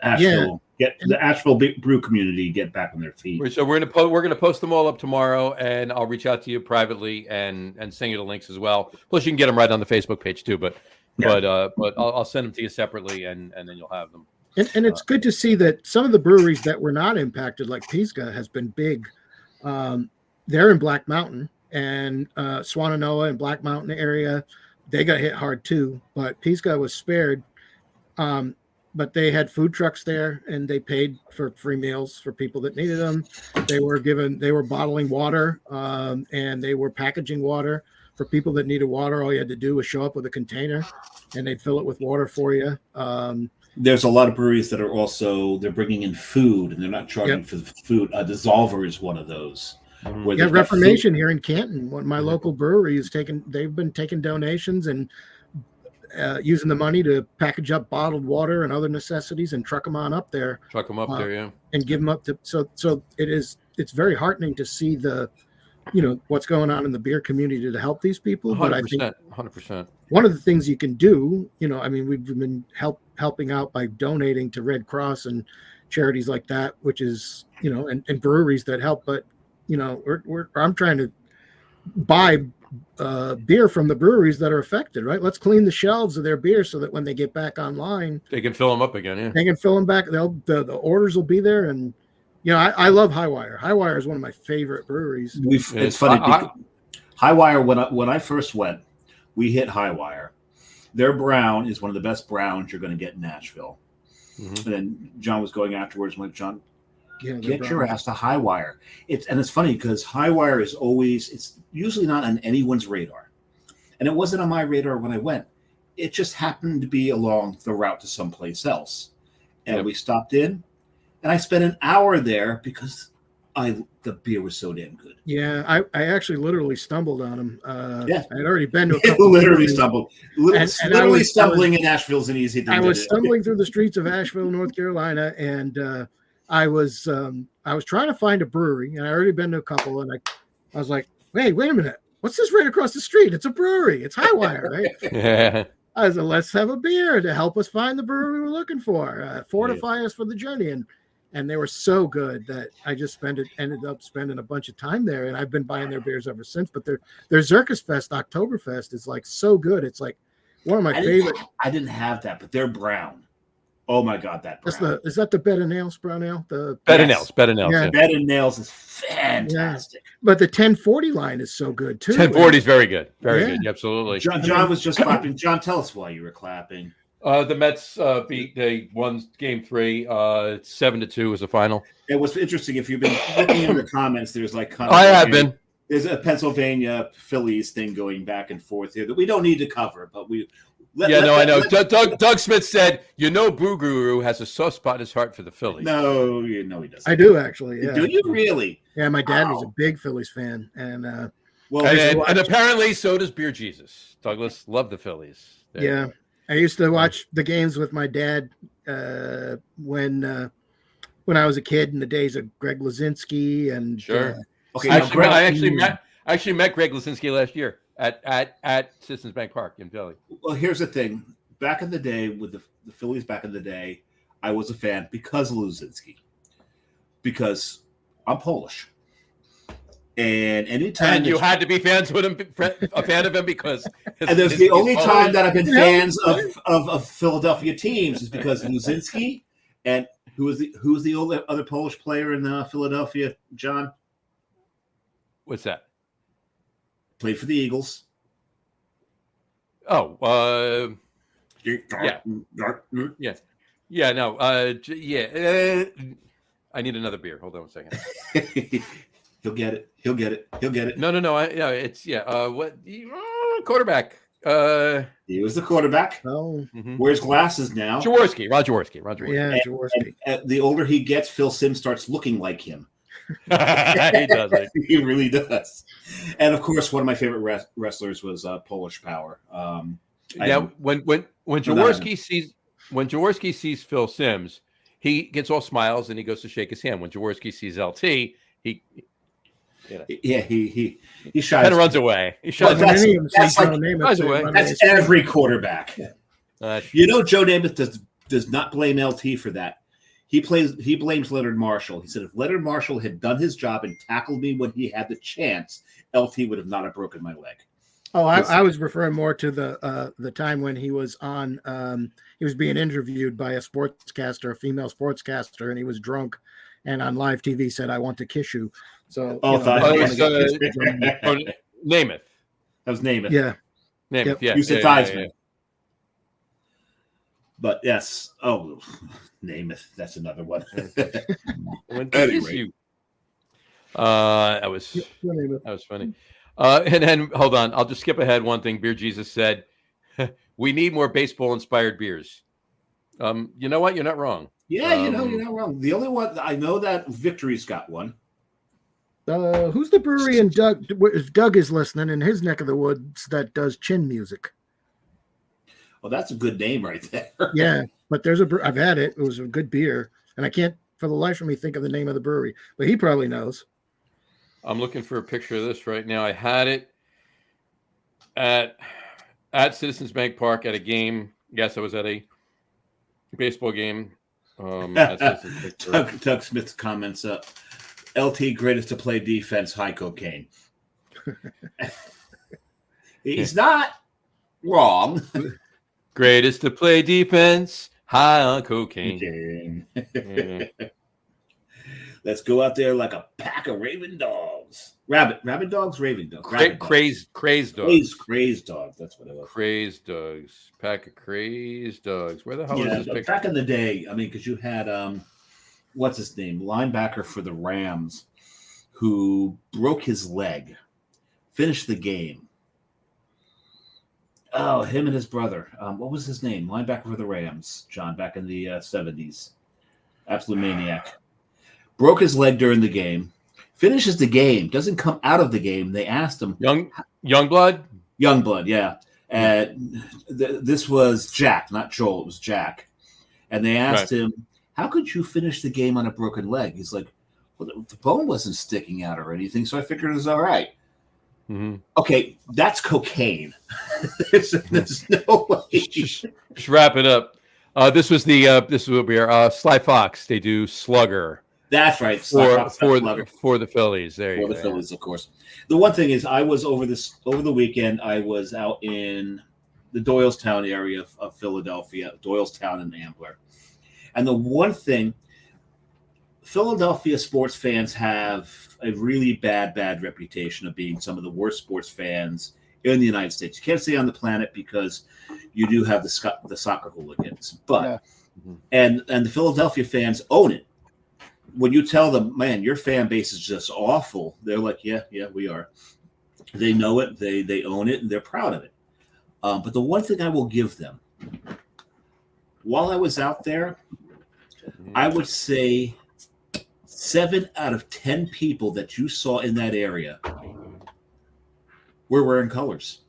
Asheville get the Asheville brew community get back on their feet. So we're gonna post them all up tomorrow, and I'll reach out to you privately and send you the links as well. Plus, you can get them right on the Facebook page too. But I'll send them to you separately, and then you'll have them. And it's good to see that some of the breweries that were not impacted, like Pisgah, has been big. They're in Black Mountain, and Swannanoa and Black Mountain area, they got hit hard too. But Pisgah was spared. but they had food trucks there, and they paid for free meals for people that needed them. They were bottling water, and they were packaging water for people that needed water. All you had to do was show up with a container, and they'd fill it with water for you. There's a lot of breweries that are also, they're bringing in food, and they're not charging for the food. Dissolver is one of those. Mhm. Yeah, Reformation here in Canton, my local brewery is they've been taking donations and using the money to package up bottled water and other necessities and truck them on up there. Truck them up there, yeah. And give them up to, so it's very heartening to see what's going on in the beer community to help these people. 100%, But I think 100%. one of the things you can do, we've been helping out by donating to Red Cross and charities like that, which is, and breweries that help. But, I'm trying to buy beer from the breweries that are affected, right? Let's clean the shelves of their beer so that when they get back online, They can fill them up again, yeah. they can fill them back. The orders will be there. And, I love Highwire. Highwire is one of my favorite breweries. It's funny. Highwire, when I first went, we hit Highwire. Their brown is one of the best browns you're going to get in Nashville. Mm-hmm. And then John was going afterwards. I'm like, John, get your ass to Highwire. It's funny because Highwire it's usually not on anyone's radar. And it wasn't on my radar when I went. It just happened to be along the route to someplace else. And we stopped in, and I spent an hour there because the beer was so damn good. Yeah, I actually literally stumbled on them. I had already been to a couple. Literally stumbled. Stumbling in Asheville is an easy thing. I was stumbling through the streets of Asheville, North Carolina, and I was trying to find a brewery, and I already been to a couple, and I was like, wait a minute, what's this right across the street? It's a brewery. It's Highwire, right? Yeah. I was like, let's have a beer to help us find the brewery we're looking for, fortify us for the journey, and they were so good that I just ended up spending a bunch of time there, and I've been buying their beers ever since. But their Zirkus Fest, Oktoberfest is like so good. It's like one of my favorite. I didn't have that, but they're brown. Oh my God, that brown. Is that the Bed and Nails brown ale? The Bed and Nails. Yeah. Bed and Nails is fantastic. Yeah. But the 1040 line is so good too. 1040 is very good. Very good. Absolutely. John was just clapping. John, tell us why you were clapping. The Mets they won Game 3. 7-2 was the final. It was interesting. If you've been looking in the comments, there's like I have been. There's a Pennsylvania Phillies thing going back and forth here that we don't need to cover, but we. I know. Doug Smith said, Brew Guru has a soft spot in his heart for the Phillies. No, he doesn't. I do actually. Yeah. Do you really? Yeah, my dad was a big Phillies fan, and and apparently so does Beer Jesus. Douglas loved the Phillies. Yeah. I used to watch the games with my dad when I was a kid in the days of Greg Lazinski and sure. Okay, I actually met Greg Lazinski last year at Citizens Bank Park in Philly. Well, here's the thing: back in the day with the Phillies, I was a fan because of Lazinski, because I'm Polish. And anytime you had to be fans with him, a fan of him because and there's the only time that I've been fans of Philadelphia teams is because Luzinski and who's the other Polish player in Philadelphia, John? What's that? Played for the Eagles. Oh, yeah. No, I need another beer. Hold on 1 second. He'll get it. No. It's what quarterback? He was the quarterback. Oh, wears glasses now. Roger Jaworski. Yeah, Jaworski. And the older he gets, Phil Simms starts looking like him. He does. He really does. And of course, one of my favorite wrestlers was Polish Power. When Jaworski sees Phil Simms, he gets all smiles and he goes to shake his hand. When Jaworski sees LT, he shies. Kind of runs away. He shies. That's every quarterback. Joe Namath does not blame LT for that. He blames Leonard Marshall. He said if Leonard Marshall had done his job and tackled me when he had the chance, LT would have not have broken my leg. Oh, I was referring more to the time when he was on. He was being interviewed by a sportscaster, a female sportscaster, and he was drunk, and on live TV said, "I want to kiss you." So, Namath. That was Namath. Yeah, Namath. Yep. Yeah, You said Theismann. But yes, Namath. That's another one. Went to kiss you. That was funny. And then hold on, I'll just skip ahead. One thing, Beer Jesus said, "We need more baseball-inspired beers." You know what? You're not wrong. Yeah, you're not wrong. The only one I know that Victory's got one. Who's the brewery in Doug? If Doug is listening in his neck of the woods that does chin music. Well, that's a good name right there. Yeah, but there's I've had it. It was a good beer, and I can't for the life of me think of the name of the brewery, but he probably knows. I'm looking for a picture of this right now. I had it at Citizens Bank Park at a game. Yes, I was at a baseball game. Doug Smith comments up. LT greatest to play defense, high cocaine. He's not wrong. Greatest to play defense, high on cocaine. Let's go out there like a pack of raving dogs. Rabbit dogs, raving dogs. Crazed dogs. Crazed dogs. That's what it was. Crazed dogs. Pack of crazed dogs. Where the hell is this picture? Back in the day, I mean, because you had what's his name? Linebacker for the Rams who broke his leg, finished the game. Oh, him and his brother. What was his name? Linebacker for the Rams, John, back in the 70s. Absolute maniac. Broke his leg during the game. Finishes the game. Doesn't come out of the game. They asked him. Youngblood? Youngblood, yeah. And this was Jack, not Joel. It was Jack. And they asked him, how could you finish the game on a broken leg? He's like, well, the bone wasn't sticking out or anything, so I figured it was all right. Mm-hmm. Okay, that's cocaine. there's no way. Just wrap it up. This will be our Sly Fox. They do Slugger. That's right. For the Phillies. There you go. For the Phillies, of course. The one thing is, I was over the weekend. I was out in the Doylestown area of Philadelphia, Doylestown and Ambler. And the one thing, Philadelphia sports fans have a really bad reputation of being some of the worst sports fans in the United States. You can't say on the planet because you do have the soccer hooligans, but and the Philadelphia fans own it. When you tell them, man, your fan base is just awful, they're like, yeah, we are. They know it, they own it, and they're proud of it. But the one thing I will give them, while I was out there, I would say 7 out of 10 people that you saw in that area were wearing colors.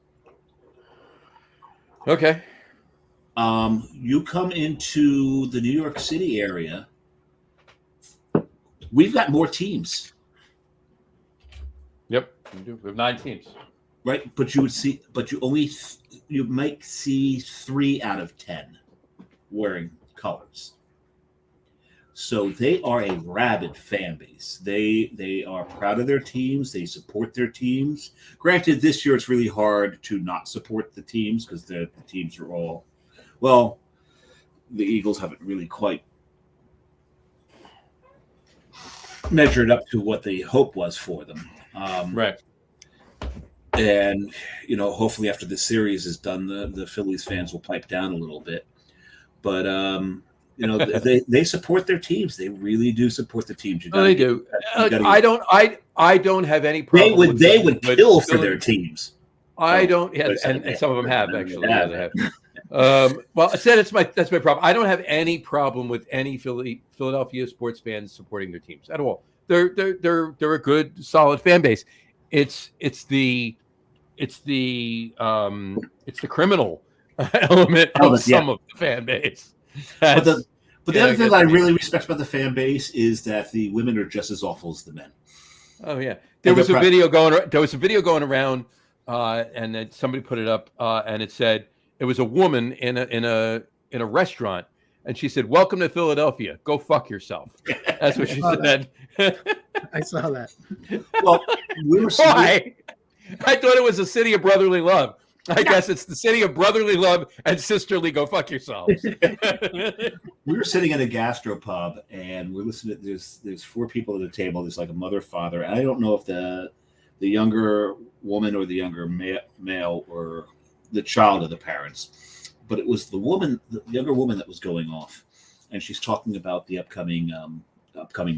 Okay. You come into the New York City area, we've got more teams. Yep, we do. We have 9 teams. Right, but you might see 3 out of 10 wearing colors. So they are a rabid fan base. They are proud of their teams. They support their teams. Granted, this year it's really hard to not support the teams because the teams are all, well, the Eagles haven't really quite measured up to what the hope was for them. Right. And, hopefully after the series is done, the Phillies fans will pipe down a little bit. But, they support their teams. They really do support the teams. They do. I don't have any problem. They would kill for their teams. I don't, and some of them have actually. Yeah, they have. Well, I said that's my problem. I don't have any problem with any Philadelphia sports fans supporting their teams at all. They're a good, solid fan base. It's the criminal element of some of the fan base. But the other thing that I really respect about the fan base is that the women are just as awful as the men. Oh yeah, there was a video going around, and then somebody put it up, and it said it was a woman in a restaurant, and she said, "Welcome to Philadelphia. Go fuck yourself." That's what she said. I saw that. Well, why? I thought it was a city of brotherly love. I guess it's the city of brotherly love and sisterly go fuck yourselves. We were sitting at a gastropub and we're listening to there's 4 people at the table. There's like a mother, father, and I don't know if the younger woman or the younger male or the child of the parents. but it was the younger woman that was going off, and she's talking about the upcoming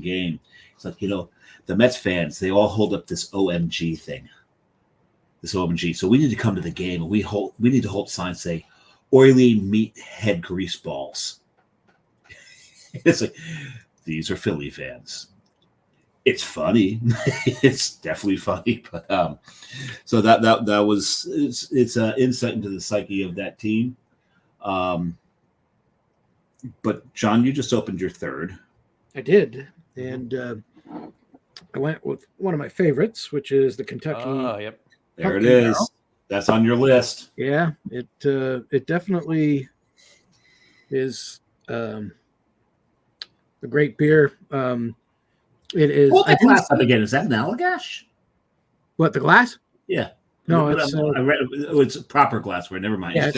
game. It's like, the Mets fans, they all hold up this OMG thing. This OMG. So we need to come to the game, and we need to hold signs say, "Oily meat head grease balls." It's like, these are Philly fans. It's funny. It's definitely funny, but so that was it's an insight into the psyche of that team. But John, you just opened your third. I did, and I went with one of my favorites, which is the Kentucky. Oh, yep. There it is. Barrel. That's on your list. Yeah, it definitely is a great beer. It is. Hold that glass up again. Is that an Allagash? What, the glass? Yeah. No, I read it's proper glassware. Never mind. Yeah, of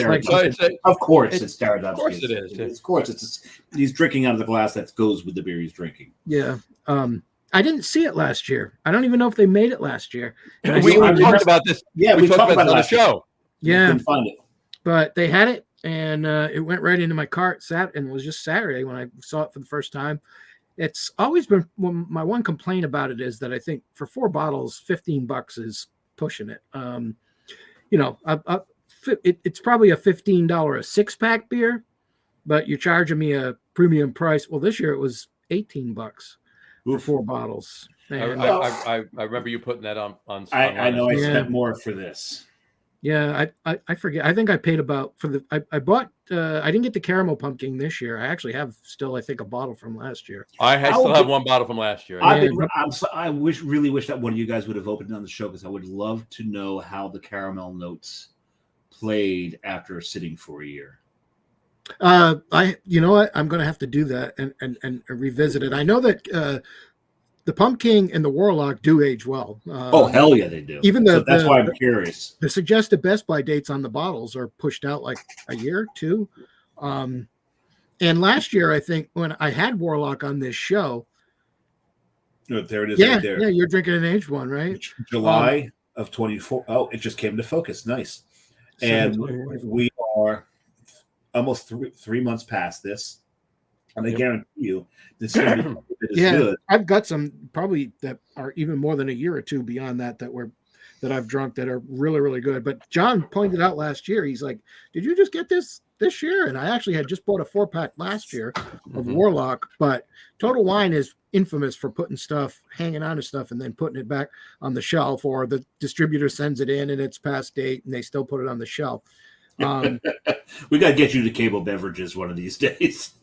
course, it's Staradumsky. Of course it is. Of course, he's drinking out of the glass that goes with the beer he's drinking. Yeah. I didn't see it last year. I don't even know if they made it last year. We talked about this. Yeah, we talked about it on the show. Yeah. Couldn't find it. But they had it, and it went right into my cart. And it was just Saturday when I saw it for the first time. It's always been my one complaint about it is that I think for 4 bottles, $15 is pushing it. It's probably a $15 a 6-pack beer, but you're charging me a premium price. Well, this year it was $18 for 4 bottles. And, I remember you putting that on. I know I spent more for this. Yeah, I forget. I think I paid about I bought. I didn't get the caramel pumpkin this year. I actually have still, I think, a bottle from last year. I still have one bottle from last year. I really wish that one of you guys would have opened on the show, because I would love to know how the caramel notes played after sitting for a year. You know what? I'm going to have to do that and revisit it. I know that the Pumpkin and the Warlock do age well. Hell yeah, they do. Even that's why I'm curious. The suggested Best By dates on the bottles are pushed out like a year, 2. And last year, I think when I had Warlock on this show. No, there it is. Yeah, right there. Yeah, you're drinking an aged one, right? July of 24. Oh, it just came to focus. Nice. And we are almost 3 months past this. And I guarantee you, this is good. I've got some probably that are even more than a year or 2 beyond that I've drunk that are really, really good. But John pointed out last year, he's like, "Did you just get this year?" And I actually had just bought a 4-pack last year of Warlock. But Total Wine is infamous for putting stuff, hanging on to stuff, and then putting it back on the shelf, or the distributor sends it in and it's past date, and they still put it on the shelf. We got to get you to Cable Beverages one of these days.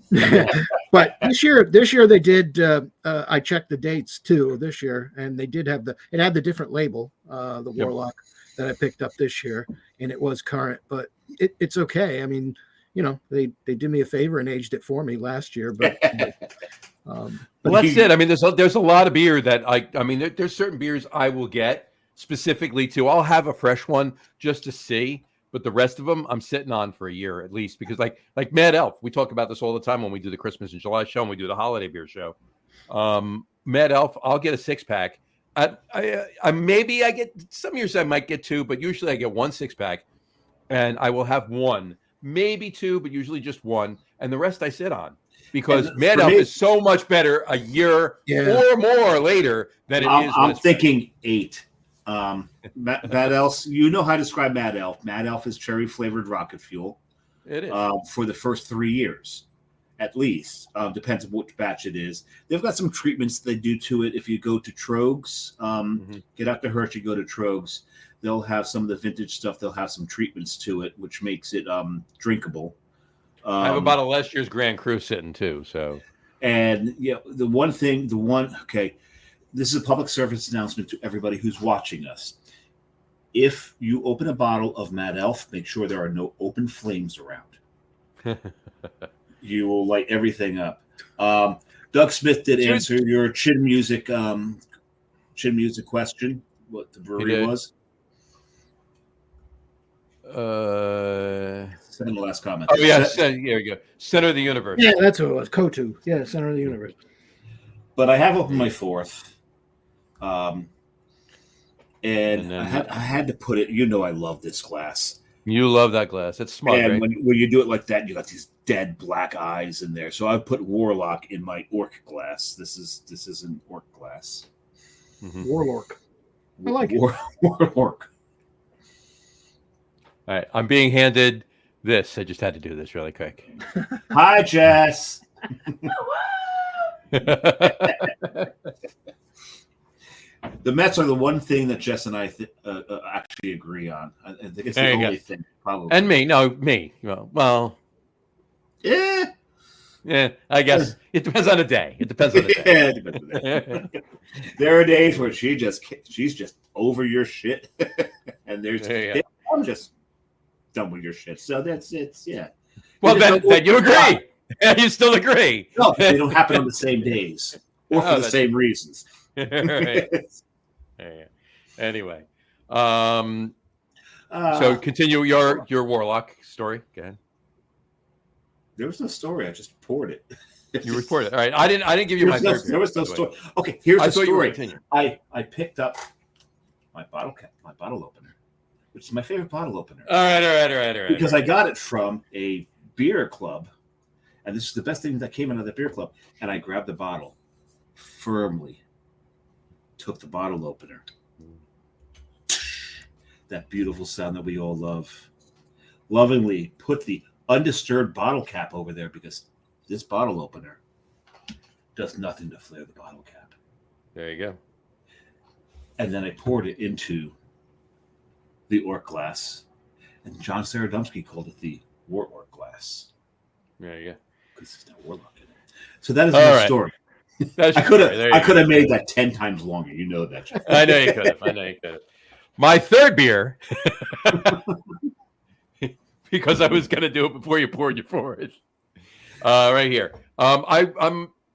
But this year they did. I checked the dates too this year, and they did have it had the different label, the Warlock that I picked up this year, and it was current. But it's okay. I mean, they did me a favor and aged it for me last year. But well, that's it. I mean, there's a lot of beer that I mean, there's certain beers I will get specifically to. I'll have a fresh one just to see. But the rest of them, I'm sitting on for a year at least, because like Mad Elf, we talk about this all the time when we do the Christmas in July show and we do the holiday beer show. Mad Elf, I'll get a 6-pack. I maybe I get some years I might get 2, but usually I get 1 6-pack, and I will have 1, maybe 2, but usually just 1, and the rest I sit on, because Mad Elf is so much better a year or more later than it is. I'm thinking 8. Mad Elf, you know how to describe Mad Elf. Mad Elf is cherry flavored rocket fuel. It is for the first 3 years, at least. Depends on which batch it is. They've got some treatments they do to it. If you go to Trogs, get out to Hershey, go to Trogs. They'll have some of the vintage stuff. They'll have some treatments to it, which makes it drinkable. I have a bottle of last year's Grand Cru sitting too. So, and this is a public service announcement to everybody who's watching us. If you open a bottle of Mad Elf, make sure there are no open flames around. You will light everything up. Doug Smith did answer your chin music question, what the brewery was. Second to last comment. Oh, yeah. Here we go. Center of the Universe. Yeah, that's what it was. Kotu. Yeah, Center of the Universe. But I have opened my 4th. And I had to put it. I love this glass. You love that glass. It's smart, And right? when you do it like that, you got these dead black eyes in there. So I put Warlock in my orc glass. This is an orc glass. Mhm. Warlock. I like it. Warlock. All right, I'm being handed this. I just had to do this really quick. Hi, Jess. The Mets are the one thing that Jess and I actually agree on. I think it's the only thing, probably. And me. Well, Yeah. yeah. I guess it depends on the day. It depends on the day. Yeah, it depends on the day. There are days where she's just over your shit, and I'm just done with your shit. So it's yeah. Well, then you agree. You still agree. No, they don't happen on the same days or for the same reasons. Right. Anyway, so continue your Warlock story. Go ahead. There was no story. I just poured it. You reported. All right. I didn't give you my favorite. There was no story. Okay, here's the story. I picked up my bottle opener, which is my favorite bottle opener. All right. Because I got it from a beer club, and this is the best thing that came out of the beer club. And I grabbed the bottle firmly, took the bottle opener. That beautiful sound that we all love. Lovingly put the undisturbed bottle cap over there because this bottle opener does nothing to flare the bottle cap. There you go. And then I poured it into the orc glass. And John Staradumsky called it the war orc glass. There you go. Because there's no warlock in it. So that is my story. I could have made that 10 times longer. You know that. I know you could have. My third beer, because I was going to do it before you poured your fourth. Right here. I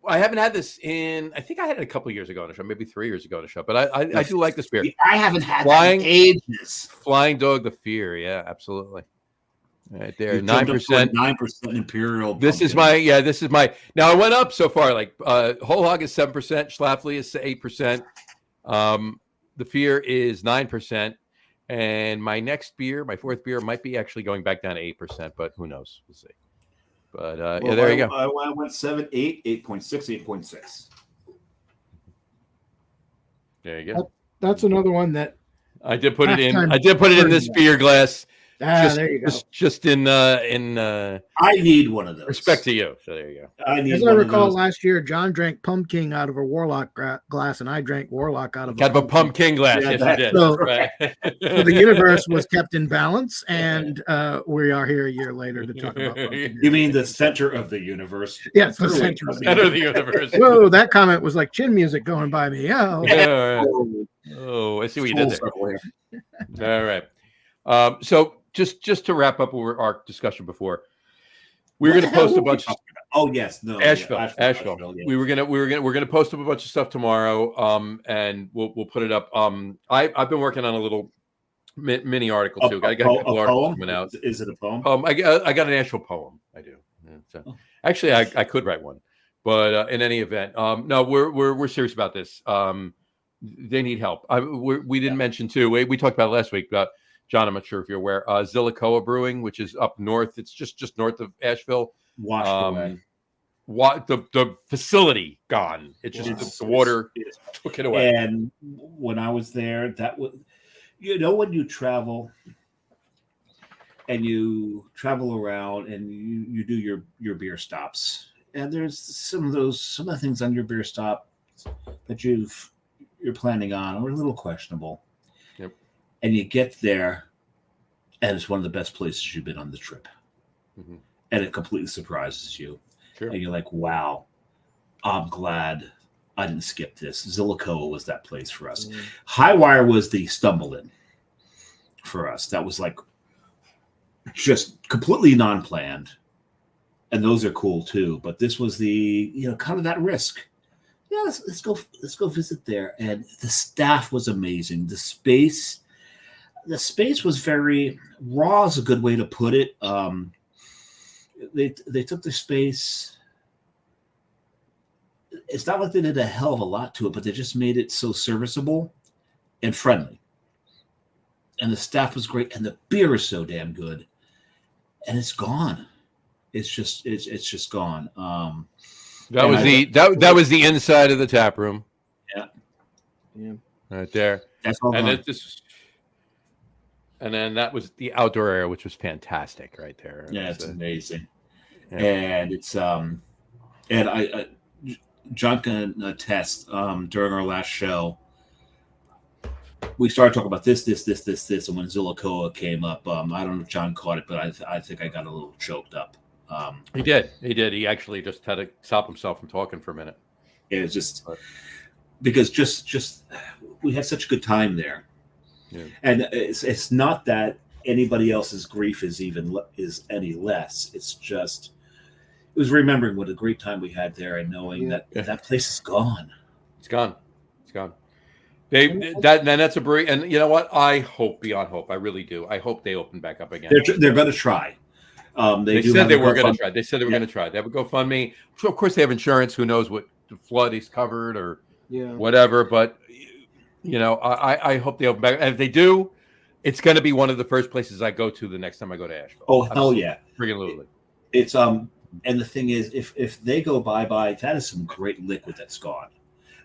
haven't had this in. I think I had it a couple of years ago on a show, maybe 3 years ago on a show. But I do like this beer. I haven't had that in ages. Flying Dog the Fear. Yeah, absolutely. Right there, 9%. 9% imperial. This is my. Now I went up so far. Like Whole Hog is 7%. Schlafly is 8%. The Fear is 9%. And my next beer, my fourth beer, might be actually going back down to 8%, but who knows? We'll see. But yeah, there you go. I went 7, 8, 8.6, 8.6. There you go. That's another one that I did put it in. I did put it in this beer glass. There you go. Just in I need one of those. Respect to you. So there you go. As I recall, last year John drank Pumpkin out of a Warlock glass, and I drank Warlock out of a Pumpkin glass. Yeah, yes, you did. So, right. So the universe was kept in balance, and we are here a year later to talk about Pumpkin. You mean the center of the universe? Yes, the center of the universe. Whoa, that comment was like chin music going by me. Oh, I see what you did there. All right. So just to wrap up our discussion before, we're going to post a bunch. Asheville. Yeah. We're gonna post up a bunch of stuff tomorrow. And we'll put it up. I've been working on a little mini article too. I got a couple articles coming out. Is it a poem? I got an actual poem. I do. So actually, I could write one, but in any event, no, we're serious about this. They need help. We didn't mention too. We talked about it last week about. John, I'm not sure if you're aware. Zillicoa Brewing, which is up north. It's just north of Asheville. Washed away. The facility gone. It's just the water took it away. And when I was there, that was, when you travel and you travel around and you do your beer stops, and there's some of the things on your beer stop that you're planning on are a little questionable. And you get there, and it's one of the best places you've been on the trip. Mm-hmm. And it completely surprises you. Sure. And you're like, wow, I'm glad I didn't skip this. Zillicoa was that place for us. Mm-hmm. Highwire was the stumble in for us. That was like just completely non-planned. And those are cool too. But this was the, kind of that risk. Yeah, let's go visit there. And the staff was amazing. The space was very raw is a good way to put it. They took the space. It's not like they did a hell of a lot to it, but they just made it so serviceable and friendly. and the staff was great, and the beer is so damn good, and it's gone. It's just gone. That was that was the inside of the tap room. Yeah, right there. That's all and gone. And then that was the outdoor area, which was fantastic, right there. Yeah, it's amazing, yeah. And it's and I John can attest. During our last show, we started talking about this, and when Zillicoa came up, I don't know if John caught it, but I think I got a little choked up. He did. He actually just had to stop himself from talking for a minute. It was just because just we had such a good time there, and it's not that anybody else's grief is any less. It's just it was remembering what a great time we had there and knowing that place is gone. It's gone. It's gone. That's a brewery, and you know what? I hope beyond hope. I really do. I hope they open back up again. They're going to try. They said they were going to try. They said they were going to try. They have a GoFundMe. So of course they have insurance. Who knows what the flood is covered or whatever. But I hope they open back. And if they do, it's going to be one of the first places I go to the next time I go to Asheville. Oh hell yeah, friggin' It's and the thing is, if they go bye, that is some great liquid that's gone.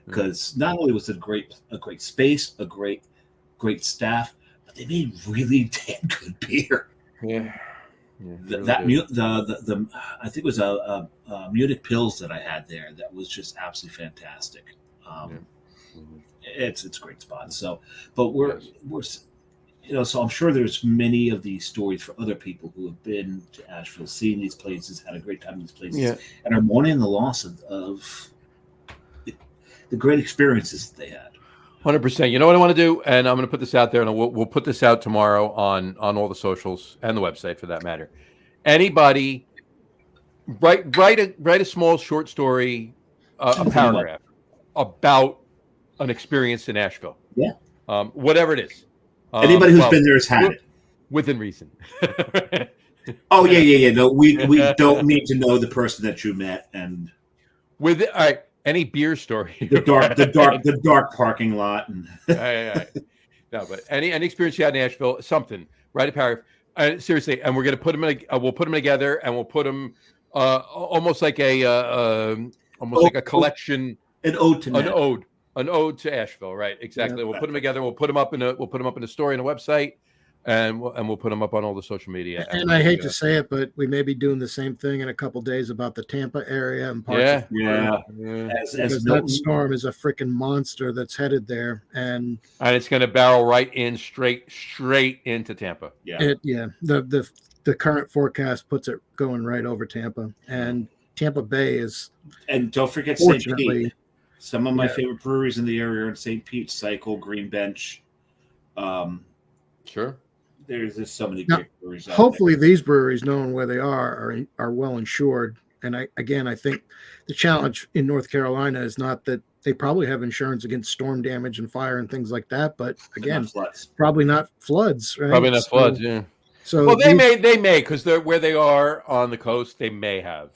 Because not only was it a great space, a great staff, but they made really damn good beer. Yeah. The I think it was a Munich Pils that I had there that was just absolutely fantastic. It's a great spot. So, but we're so I'm sure there's many of these stories for other people who have been to Asheville, seen these places, had a great time in these places, and are mourning the loss of the great experiences that they had. 100%. You know what I want to do, and I'm going to put this out there, and we'll put this out tomorrow on all the socials and the website for that matter. Anybody, write a small short story, a paragraph about an experience in Asheville. Yeah. Whatever it is. Anybody who's been there has had it. Within reason. Oh yeah. No, we don't need to know the person that you met and all right. Any beer story? the dark parking lot and no, but any experience you had in Nashville, something. Write a paragraph. Seriously, and we're gonna put them we'll put them together, and we'll put them almost like a collection, an ode to Asheville, right? Exactly. We'll put them together. We'll put them up in a story on a website. And we'll put them up on all the social media. And I hate to say it, but we may be doing the same thing in a couple of days about the Tampa area and parts of Florida. Because that storm is a freaking monster that's headed there, and it's going to barrel right in straight into Tampa. The current forecast puts it going right over Tampa, and Tampa Bay is. And don't forget St. Pete. Some of my favorite breweries in the area are in St. Pete, Cycle, Green Bench. Sure. There's just so many great breweries. Hopefully, these breweries, knowing where they are well insured. And I think the challenge in North Carolina is not that they probably have insurance against storm damage and fire and things like that, but again, probably not floods. Right? Probably not floods. Yeah. So they may because they're where they are on the coast. They may have.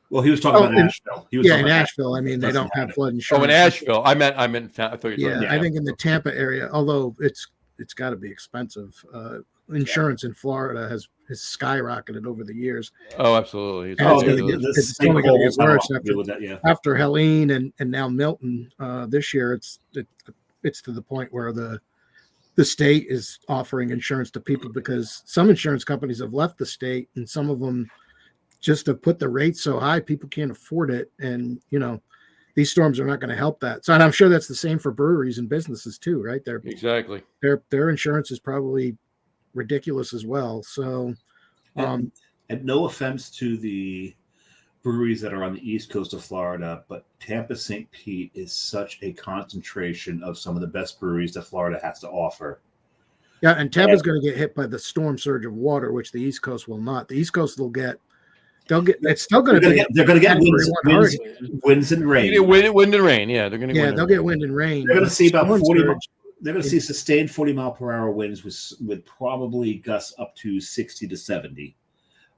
Well, he was talking about Asheville. In Asheville, I mean, they don't have flood insurance. Oh, in Asheville, I meant. I thought you were talking. I think in the Tampa area, although it's got to be expensive. Insurance in Florida has skyrocketed over the years. Oh, absolutely. It's only going to get worse after Helene and now Milton. This year, it's to the point where the state is offering insurance to people because some insurance companies have left the state, and some of them just have put the rates so high people can't afford it. And these storms are not going to help that. So, and I'm sure that's the same for breweries and businesses too, right? Exactly. Their insurance is probably ridiculous as well. So, and no offense to the breweries that are on the east coast of Florida, but Tampa St. Pete is such a concentration of some of the best breweries that Florida has to offer. Yeah, and Tampa's going to get hit by the storm surge of water, which the East Coast will not. The East Coast it's still going to be. They're going to get winds and rain. Wind and rain. Yeah, they're going to. Yeah, they'll get wind and rain. They're going to see about 40. They're going to see sustained 40-mile-per-hour winds with probably gusts up to 60 to 70.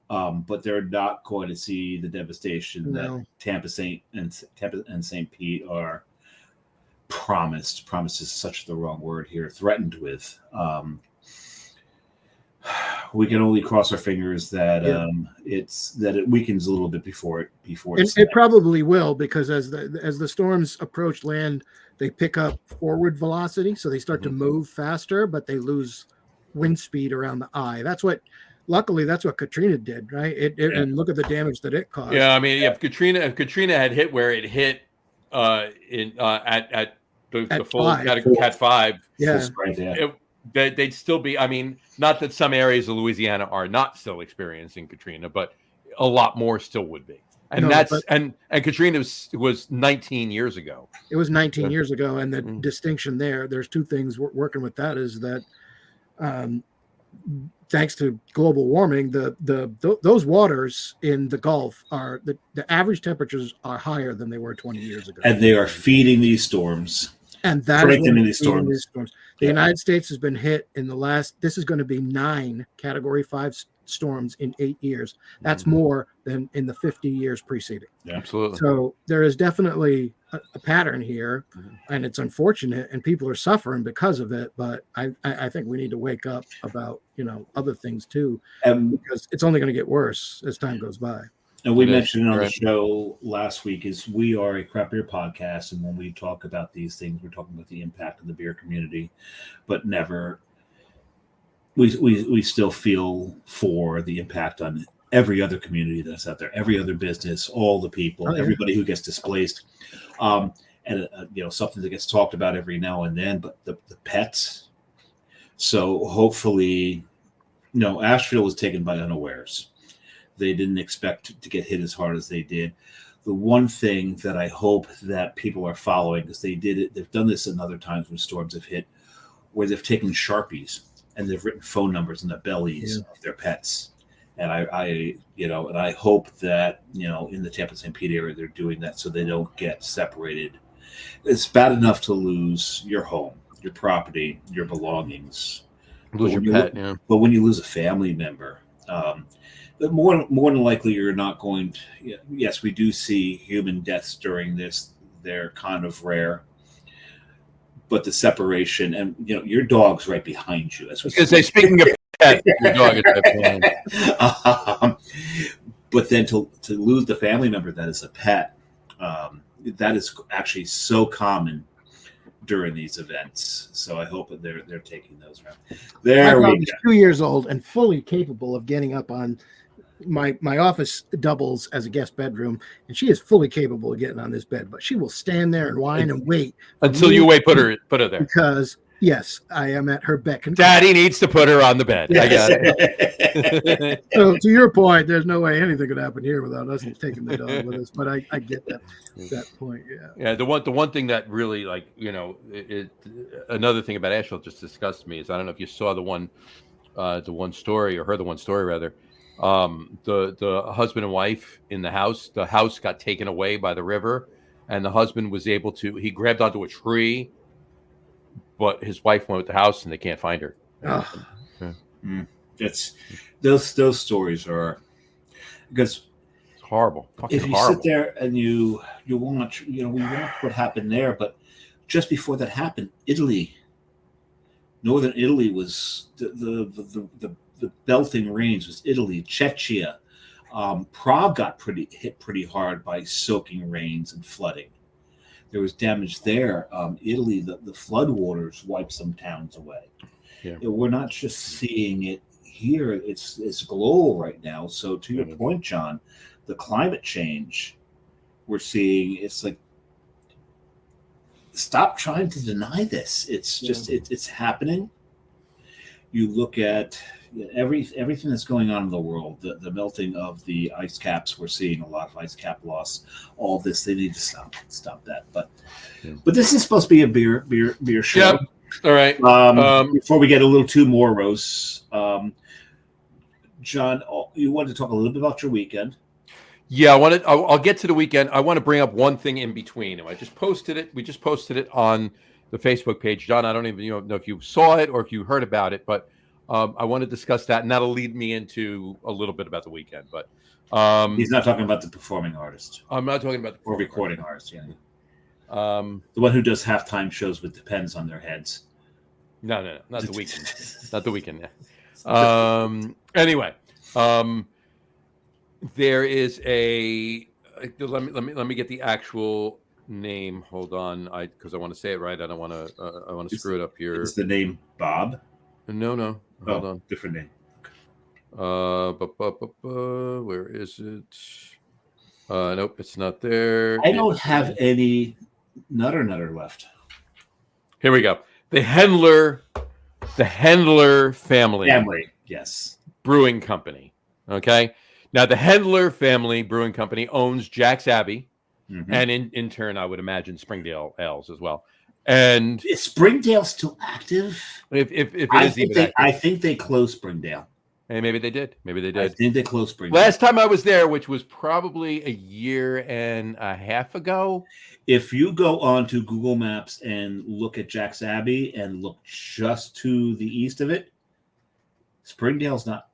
But they're not going to see the devastation that Tampa and St. Pete are promised. Promised is such the wrong word here. Threatened with. we can only cross our fingers that Yeah. it weakens a little bit before it It probably will, because as the storms approach land, they pick up forward velocity, so they start to move faster, but they lose wind speed around the eye. Luckily, that's what Katrina did, right? And look at the damage that it caused. Yeah, I mean, if Katrina had hit where it hit at the full five. Cat 5, Yeah. Right there. they'd still be. I mean, not that some areas of Louisiana are not still experiencing Katrina, but a lot more still would be. And and Katrina was 19 years ago. It was 19 years ago, and the distinction there's two things working with that is that thanks to global warming, those waters in the Gulf are the average temperatures are higher than they were 20 years ago, and they are feeding these storms. And that is these storms. The United States has been hit in this is going to be 9 Category 5 storms in 8 years. That's more than in the 50 years preceding. Yeah, absolutely. So there is definitely a pattern here, and it's unfortunate, and people are suffering because of it. But I think we need to wake up about other things too, because it's only going to get worse as time goes by. And we mentioned on the show last week is we are a craft beer podcast, and when we talk about these things, we're talking about the impact of the beer community, but never. We still feel for the impact on every other community that's out there, every other business, all the people, everybody who gets displaced, and something that gets talked about every now and then. But the pets. So hopefully, Asheville was taken by unawares. They didn't expect to get hit as hard as they did. The one thing that I hope that people are following, because they've done this in other times when storms have hit, where they've taken Sharpies and they've written phone numbers in the bellies of their pets. And I hope that, in the Tampa St. Pete area, they're doing that so they don't get separated. It's bad enough to lose your home, your property, your belongings. Lose your pet, yeah. But when you lose a family member, more than likely you're not going to. Yes, we do see human deaths during this. They're kind of rare. But the separation, and your dog's right behind you. Speaking of pets, your dog is right behind you. But then to lose the family member that is a pet, that is actually so common during these events. So I hope that they're taking those around. My dog is 2 years old and fully capable of getting up on my office doubles as a guest bedroom, and she is fully capable of getting on this bed, but she will stand there and whine and wait until you put her there, because yes, I am at her beck and Daddy needs to put her on the bed. I got it. So to your point, there's no way anything could happen here without us taking the dog with us, but I get that point. The one thing that really, another thing about Asheville just disgusted me is, I don't know if you saw the one story, or heard the one story rather. The husband and wife in the house got taken away by the river, and the husband was able to, he grabbed onto a tree, but his wife went with the house and they can't find her. It's those stories are, because it's horrible. If you sit there and you watch, we watch what happened there, but just before that happened, northern Italy was the belting rains was Italy, Czechia. Prague got hit pretty hard by soaking rains and flooding. There was damage there. Italy, the flood waters wiped some towns away. Yeah. We're not just seeing it here; it's global right now. So, to your point, John, the climate change we're seeing, it's like, stop trying to deny this. It's just it's happening. You look at everything that's going on in the world, the melting of the ice caps. We're seeing a lot of ice cap loss. All this, they need to stop that. But this is supposed to be a beer show. Yep. All right. Before we get a little too morose, John, you wanted to talk a little bit about your weekend. Yeah, I'll get to the weekend. I want to bring up one thing in between. And I just posted it. We just posted it on the Facebook page. John, I don't even know if you saw it or if you heard about it, but I want to discuss that, and that'll lead me into a little bit about the weekend. But he's not talking about the performing artist. I'm not talking about the recording artist. Yeah, the one who does halftime shows with Depends on their heads. No, not the weekend. Not the weekend. Yeah. Anyway, there is a. Let me get the actual name. Hold on, because I want to say it right. I don't want to. I want to screw it up here. Is the name Bob? No. Hold on. Different name. Where is it? Nope, it's not there. I don't have any Nutter left. Here we go. The Hendler family. Yes. Brewing Company. Okay. Now the Hendler family brewing company owns Jack's Abbey, and in turn, I would imagine Springdale Ales as well. And is Springdale still active? If it is even active, I think they closed Springdale. Hey, maybe they did. I think they closed Springdale. Last time I was there, which was probably a year and a half ago. If you go on to Google Maps and look at Jack's Abbey and look just to the east of it, Springdale's not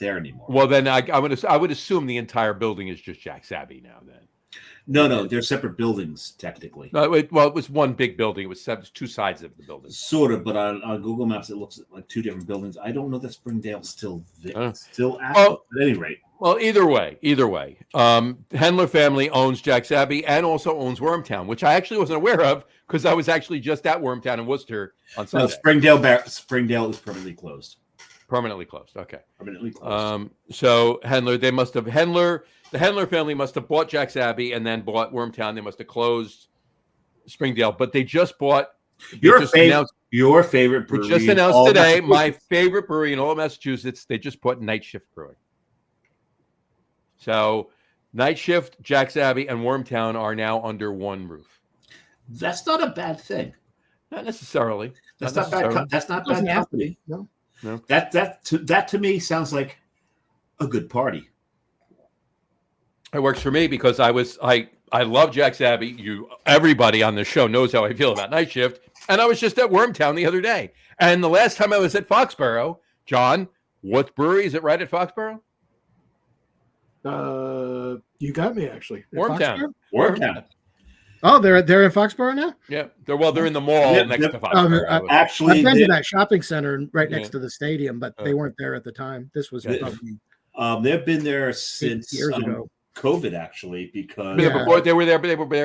there anymore. Well, then I would assume the entire building is just Jack's Abbey now. Then no, they're separate buildings technically. No, it was one big building. It was two sides of the building. Sort of, but on Google Maps it looks like two different buildings. I don't know that Springdale's still there. Still active. At any rate. Well, either way, Hendler family owns Jack's Abbey and also owns Wormtown, which I actually wasn't aware of because I was actually just at Wormtown in Worcester on Sunday. No, Springdale is permanently closed. Permanently closed. Okay. Permanently closed. So the Hendler family must have bought Jack's Abbey and then bought Wormtown. They must have closed Springdale, but they just bought your favorite brewery. We just announced today my favorite brewery in all of Massachusetts. They just bought Night Shift Brewing. So Night Shift, Jack's Abbey, and Wormtown are now under one roof. That's not a bad thing. Not necessarily. That's not bad. That's not bad company. No. That to me sounds like a good party. It works for me because I love Jack's Abbey. Everybody on the show knows how I feel about Night Shift, and I was just at Wormtown the other day. And the last time I was at Foxborough, John, what brewery is it right at Foxborough? You got me actually. Wormtown. Oh, they're in Foxborough now? Yeah. They're in the mall next to Foxborough. Actually, I've been to that shopping center right next to the stadium, but they weren't there at the time. This was probably they've been there since years ago. COVID, actually, because before they were there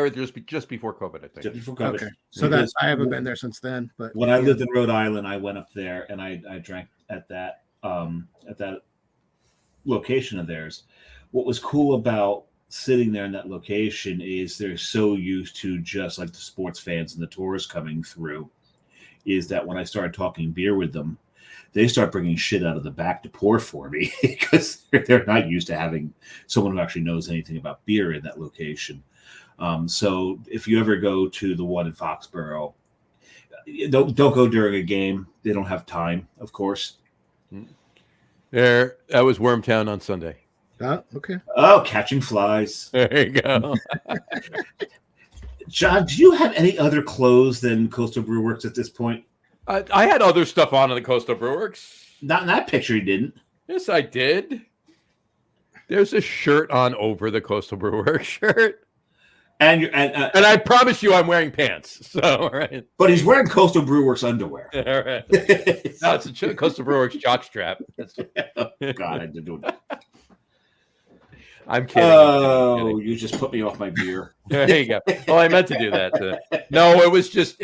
just before COVID, I think. Just before COVID. Okay. So I haven't been there since then. But when I lived in Rhode Island, I went up there and I drank at that location of theirs. What was cool about sitting there in that location is they're so used to just like the sports fans and the tourists coming through, is that when I started talking beer with them, they start bringing shit out of the back to pour for me because they're not used to having someone who actually knows anything about beer in that location. So if you ever go to the one in Foxborough, don't go during a game. They don't have time, of course. That was Wormtown on Sunday. Okay. Oh, catching flies. There you go. John, do you have any other clothes than Coastal Brew Works at this point? I had other stuff on in the Coastal Brew Works. Not in that picture, you didn't. Yes, I did. There's a shirt on over the Coastal Brew Works shirt. And I promise you I'm wearing pants. So, all right. But he's wearing Coastal Brew Works underwear. All right. No, it's a Coastal Brew Works jockstrap. Oh, God, I did do that. I'm kidding. Oh, you just put me off my beer. There you go. Oh, I meant to do that. No, it was just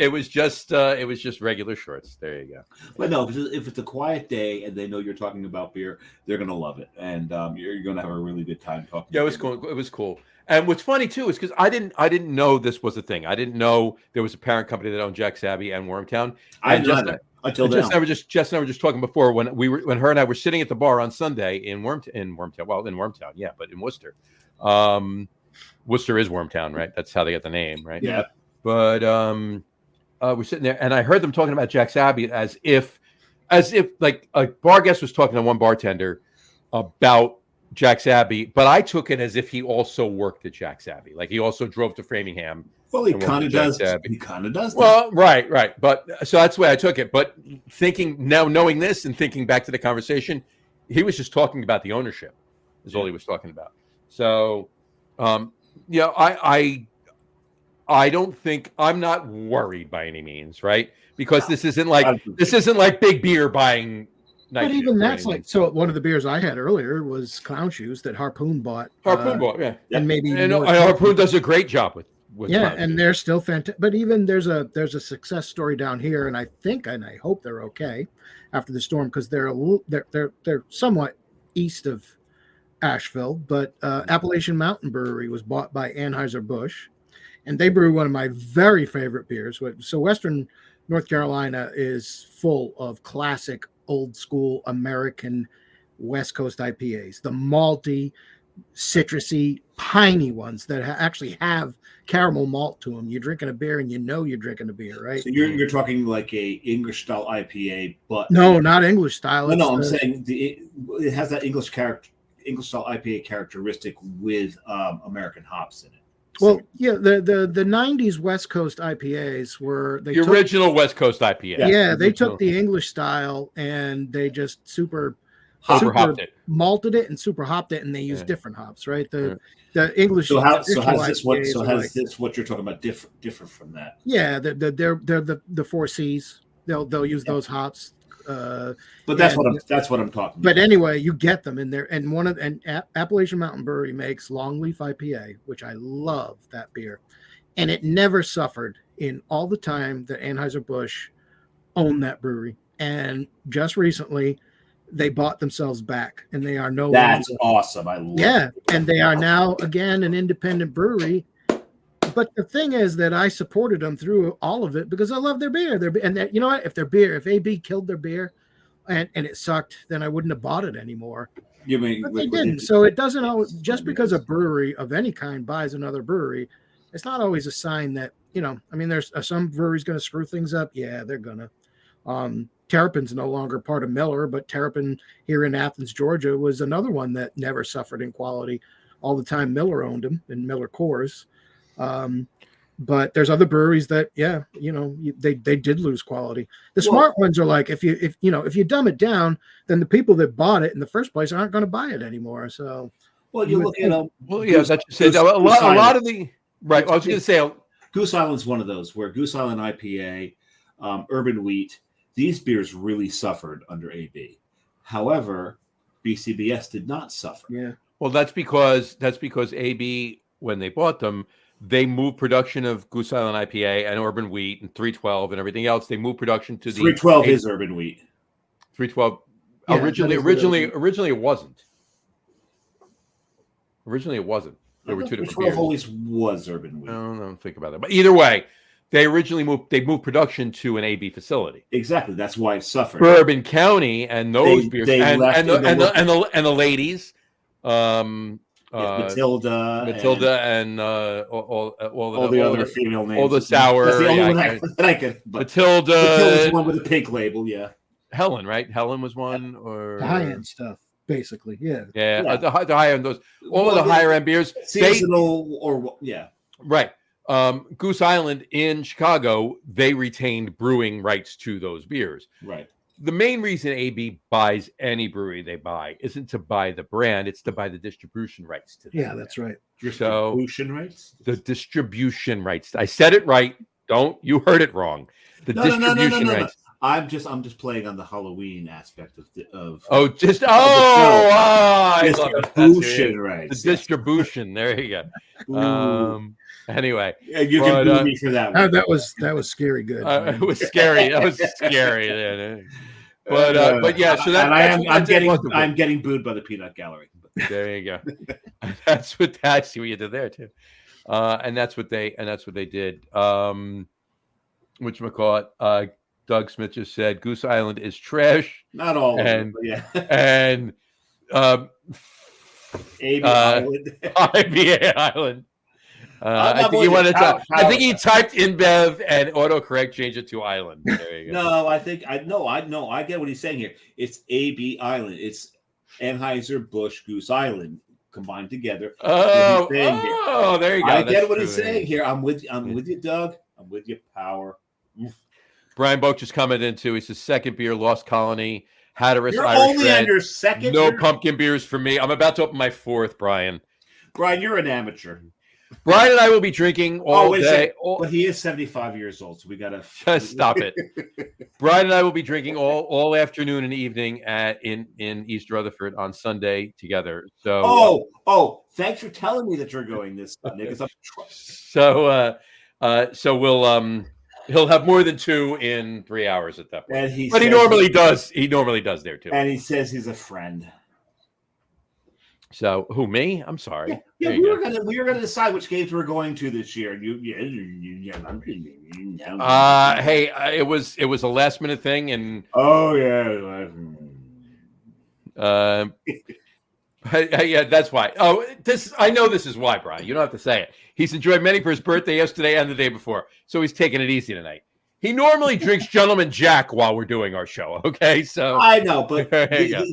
regular shorts. There you go. But no, if it's a quiet day and they know you're talking about beer, they're gonna love it, and you're gonna have a really good time talking. Yeah, it was cool. It was cool. And what's funny too is because I didn't know this was a thing. I didn't know there was a parent company that owned Jack's Abbey and Wormtown. Until Jess and I were just talking before when her and I were sitting at the bar on Sunday in Wormtown, yeah, but in Worcester. Worcester is Wormtown, right? That's how they get the name, right? Yeah. But we're sitting there, and I heard them talking about Jack's Abbey as if like a bar guest was talking to one bartender about Jack's Abbey, but I took it as if he also worked at Jack's Abbey, like he also drove to Framingham. Well, he kind of does. He kind of does. Well, right. But so that's the way I took it. But knowing this and thinking back to the conversation, he was just talking about the ownership. Is all he was talking about. So, I don't think I'm not worried by any means, right? Because this isn't like big beer buying But shift even or that's anything. like, so one of the beers I had earlier was Clown Shoes that Harpoon bought. Harpoon bought, yeah. And maybe And more Harpoon does a great job with yeah, Clown and Shoes. they're still fantastic. But even there's a success story down here, and I think and I hope they're okay after the storm because they're somewhat east of Asheville. But Appalachian Mountain Brewery was bought by Anheuser-Busch, and they brew one of my very favorite beers. So Western North Carolina is full of classic old school American West Coast IPAs. The malty, citrusy, piney ones that actually have caramel malt to them. You're drinking a beer and you know you're drinking a beer, right? So you're talking like a English style IPA, but No, not English style. no, I'm saying it has that English style IPA characteristic with American hops in it. Well, yeah, the 90s West Coast IPAs were the original West Coast IPA. Yeah, they took the English style and they just super hopped it, malted it, and super hopped it, and they used different hops, right? The English. So how's this what you're talking about different from that? Yeah, they're the 4Cs. They'll use those hops. But that's what I'm talking about. But anyway, you get them in there, and Appalachian Mountain Brewery makes Longleaf IPA, which I love that beer, and it never suffered in all the time that Anheuser-Busch owned that brewery. And just recently, they bought themselves back, and they are no longer. That's awesome. I love it. And they are now again an independent brewery. But the thing is that I supported them through all of it because I love their beer. You know what? If AB killed their beer and it sucked, then I wouldn't have bought it anymore. You mean but they didn't. So it doesn't always, just because a brewery of any kind buys another brewery, it's not always a sign that, I mean, there's some breweries going to screw things up. Yeah, they're going to. Terrapin's no longer part of Miller, but Terrapin here in Athens, Georgia, was another one that never suffered in quality. All the time Miller owned them and Miller Coors. But there's other breweries that, they did lose quality. The smart ones are like, if you dumb it down, then the people that bought it in the first place aren't going to buy it anymore. So, you look at a lot of the right. I was going to say Goose Island's one of those where Goose Island IPA, Urban Wheat, these beers really suffered under AB. However, BCBS did not suffer. Yeah. Well, that's because AB, when they bought them, they moved production of Goose Island IPA and Urban Wheat and 312 and everything else. They moved production to the 312 is Urban Wheat. 312 originally it wasn't. Originally it wasn't. There were two different beers. Always was Urban Wheat. I don't think about that. But either way, they moved production to an AB facility. Exactly. That's why it suffered. Bourbon County and those beers and the ladies. Matilda and all the other female names. All the sour. That's the only one I could. Matilda's the one with the pink label, yeah. Helen, right? Helen was one, or the high end stuff, basically. Yeah. The high end, those all of the higher end beers, seasonal right. Goose Island in Chicago, they retained brewing rights to those beers. Right. The main reason AB buys any brewery they buy isn't to buy the brand; it's to buy the distribution rights to. Yeah, that's right. Distribution rights. The distribution rights. I said it right. You heard it wrong. The distribution rights. I'm just playing on the Halloween aspect of distribution rights. The distribution. There you go. Anyway, you can boo me for that one. That was scary good. It was scary. That was scary. But yeah. So that I'm getting booed by the Peanut Gallery. There you go. That's what you did there too. And that's what they did. Whatchamacallit, Doug Smith just said Goose Island is trash. Not all of and it, but yeah. And IBA Island. I think he wanted to. I think he typed InBev and autocorrect changed it to Island. There you go. No, I get what he's saying here. It's AB Island. It's Anheuser-Busch Goose Island combined together. There you go. I get what he's saying here. I'm with you, Doug. I'm with you, Power. Brian Boak just commented into. He says second beer, Lost Colony, Hatteras. You're Irish only Red. on your second. No pumpkin beers for me. I'm about to open my fourth, Brian. Brian, you're an amateur. Brian and I will be drinking all wait a day. second. But he is 75 years old, so we gotta Just stop it. Brian and I will be drinking all afternoon and evening in East Rutherford on Sunday together. So thanks for telling me that you're going this Sunday, because so we'll he'll have more than 2 in 3 hours at that point. And he normally does. He normally does there too. And he says he's a friend. So who, me? I'm sorry. Yeah, we were gonna decide which games we're going to this year. Hey, it was a last minute thing, and yeah, that's why. I know this is why, Brian. You don't have to say it. He's enjoyed many for his birthday yesterday and the day before, so he's taking it easy tonight. He normally drinks Gentleman Jack while we're doing our show. Okay, so I know, but the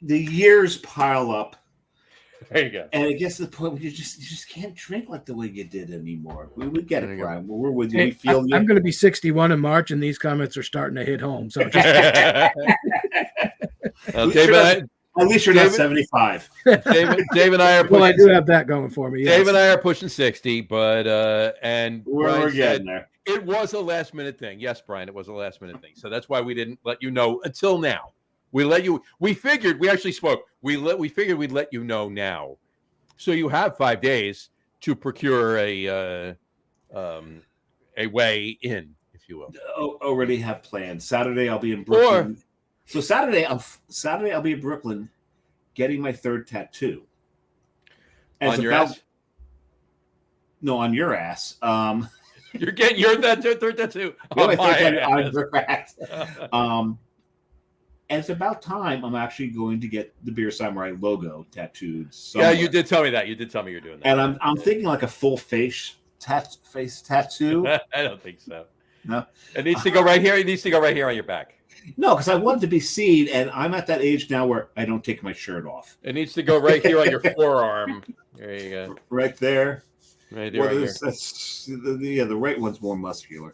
years pile up. There you go. And it gets to the point where you just can't drink like the way you did anymore. We get it, Brian. We're with you. Hey, we feel I'm going to be 61 in March, and these comments are starting to hit home. So at least you're not 75. Dave and I are pushing. Well, I do have that going for me. Yes. Dave and I are pushing 60, but and we're getting there. It was a last minute thing. Yes, Brian, it was a last minute thing. So that's why we didn't let you know until now. We figured we actually spoke. We figured we'd let you know now, so you have 5 days to procure a way in, if you will. Already have plans. Saturday I'll be in Brooklyn. Saturday I'll be in Brooklyn, getting my 3rd tattoo. On your ass? No, on your ass. You're getting your 3rd tattoo on your ass. And it's about time I'm actually going to get the Beer Samurai logo tattooed somewhere. Yeah, you did tell me that. You did tell me you're doing that. And I'm thinking like a full face tattoo. I don't think so. No, it needs to go right here. It needs to go right here on your back. No, because I want it to be seen, and I'm at that age now where I don't take my shirt off. It needs to go right here on your forearm. There you go. Right there. Right there. The right one's more muscular.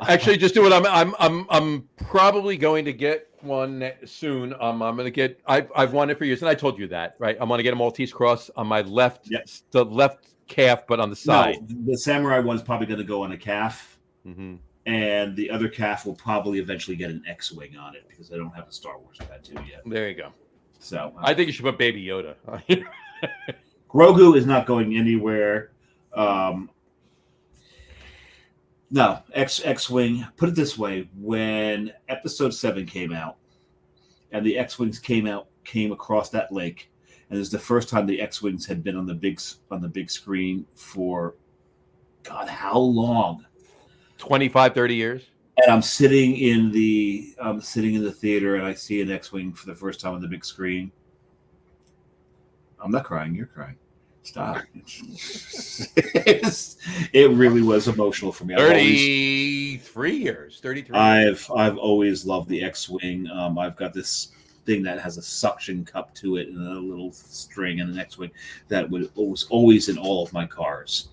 Actually, just do it. I'm probably going to get one soon. I'm going to get. I've wanted for years, and I told you that, right? I'm going to get a Maltese cross on my left, the left calf, but on the side. No, the samurai one's probably going to go on a calf, and the other calf will probably eventually get an X-wing on it because I don't have a Star Wars tattoo yet. There you go. So I think you should put Baby Yoda. Grogu is not going anywhere. No, X-Wing. Put it this way: when Episode 7 came out, and the X-Wings came across that lake, and it's the first time the X-Wings had been on the big screen for, God, how long? 25, 30 years. And I'm sitting in the theater, and I see an X-Wing for the first time on the big screen. I'm not crying. You're crying. Stop. It really was emotional for me. 33 years. I've always loved the X-Wing. I've got this thing that has a suction cup to it and a little string and an X-Wing that was always in all of my cars.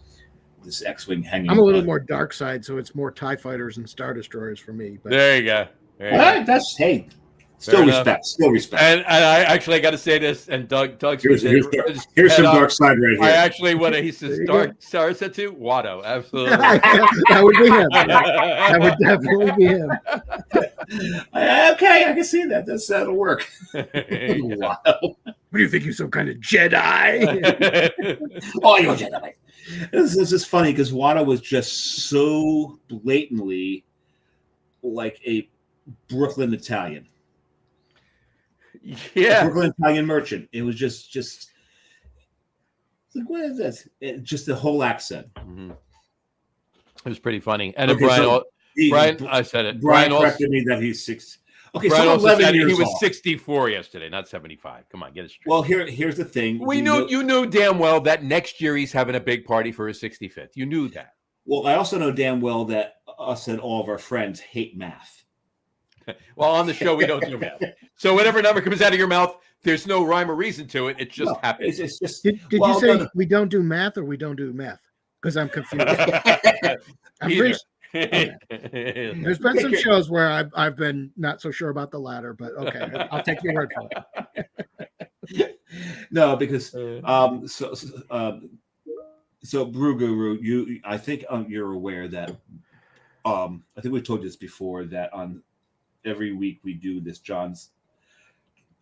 This X-Wing hanging. I'm a little more dark side, so it's more TIE fighters and Star Destroyers for me. But there you go. That's Still respect. And I actually got to say this, and Doug's here's some dark side right here. I actually want to. He says dark side said to Watto. Absolutely. That would be him. That would definitely be him. Okay, I can see that. That'll work. Wow. What do you think? You're some kind of Jedi? Oh, you're a Jedi. This is funny because Watto was just so blatantly like a Brooklyn Italian. Yeah, Brooklyn Italian merchant. It was just like, what is this? Just the whole accent. Mm-hmm. It was pretty funny. And Brian, I said it. Brian corrected me that he's 6. Okay, Brian so also 11 said years he was off. 64 yesterday, not 75. Come on, get it straight. Well, here's the thing. You knew damn well that next year he's having a big party for his 65th. You knew that. Well, I also know damn well that us and all of our friends hate math. Well, on the show, we don't do math. So whatever number comes out of your mouth, there's no rhyme or reason to it. It just happens. It's just. Did you say we don't do math or we don't do meth? Because I'm confused. Okay. There's been some shows where I've been not so sure about the latter, but okay, I'll take your word for it. No, because So, Brew Guru, I think you're aware that I think we told you this before that on every week we do this John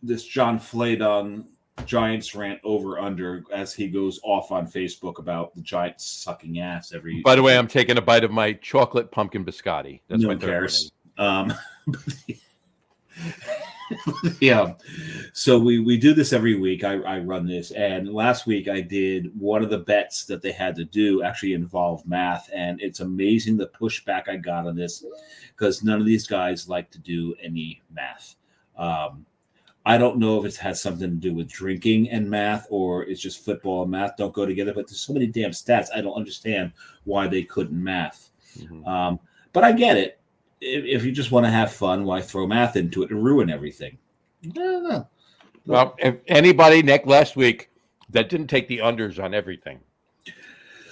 Flaydon Giants rant over under as he goes off on Facebook about the Giants sucking ass every. By the way, I'm taking a bite of my chocolate pumpkin biscotti. That's no my one third cares. Yeah. So we do this every week. I run this, and last week I did one of the bets that they had to do actually involved math, and it's amazing the pushback I got on this because none of these guys like to do any math. I don't know if it has something to do with drinking and math, or it's just football and math don't go together. But there's so many damn stats. I don't understand why they couldn't math. Mm-hmm. But I get it. If you just want to have fun, why throw math into it and ruin everything? No. Well, if anybody, Nick, last week that didn't take the unders on everything.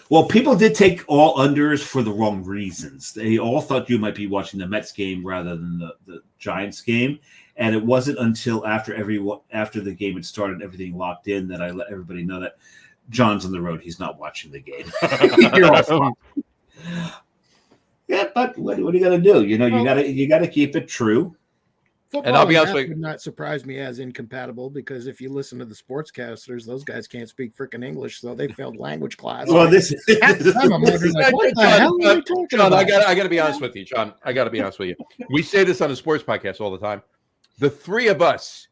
Well, people did take all unders for the wrong reasons. They all thought you might be watching the Mets game rather than the Giants game. And it wasn't until after the game had started, everything locked in, that I let everybody know that John's on the road. He's not watching the game. You're all fine. Yeah, but what are you gonna do? You gotta keep it true. Football and I'll be honest with you, would not surprise me as incompatible because if you listen to the sportscasters, those guys can't speak freaking English, so they failed language class. Well, this is John. I gotta be honest with you, John. I gotta be honest with you. We say this on the sports podcast all the time. The three of us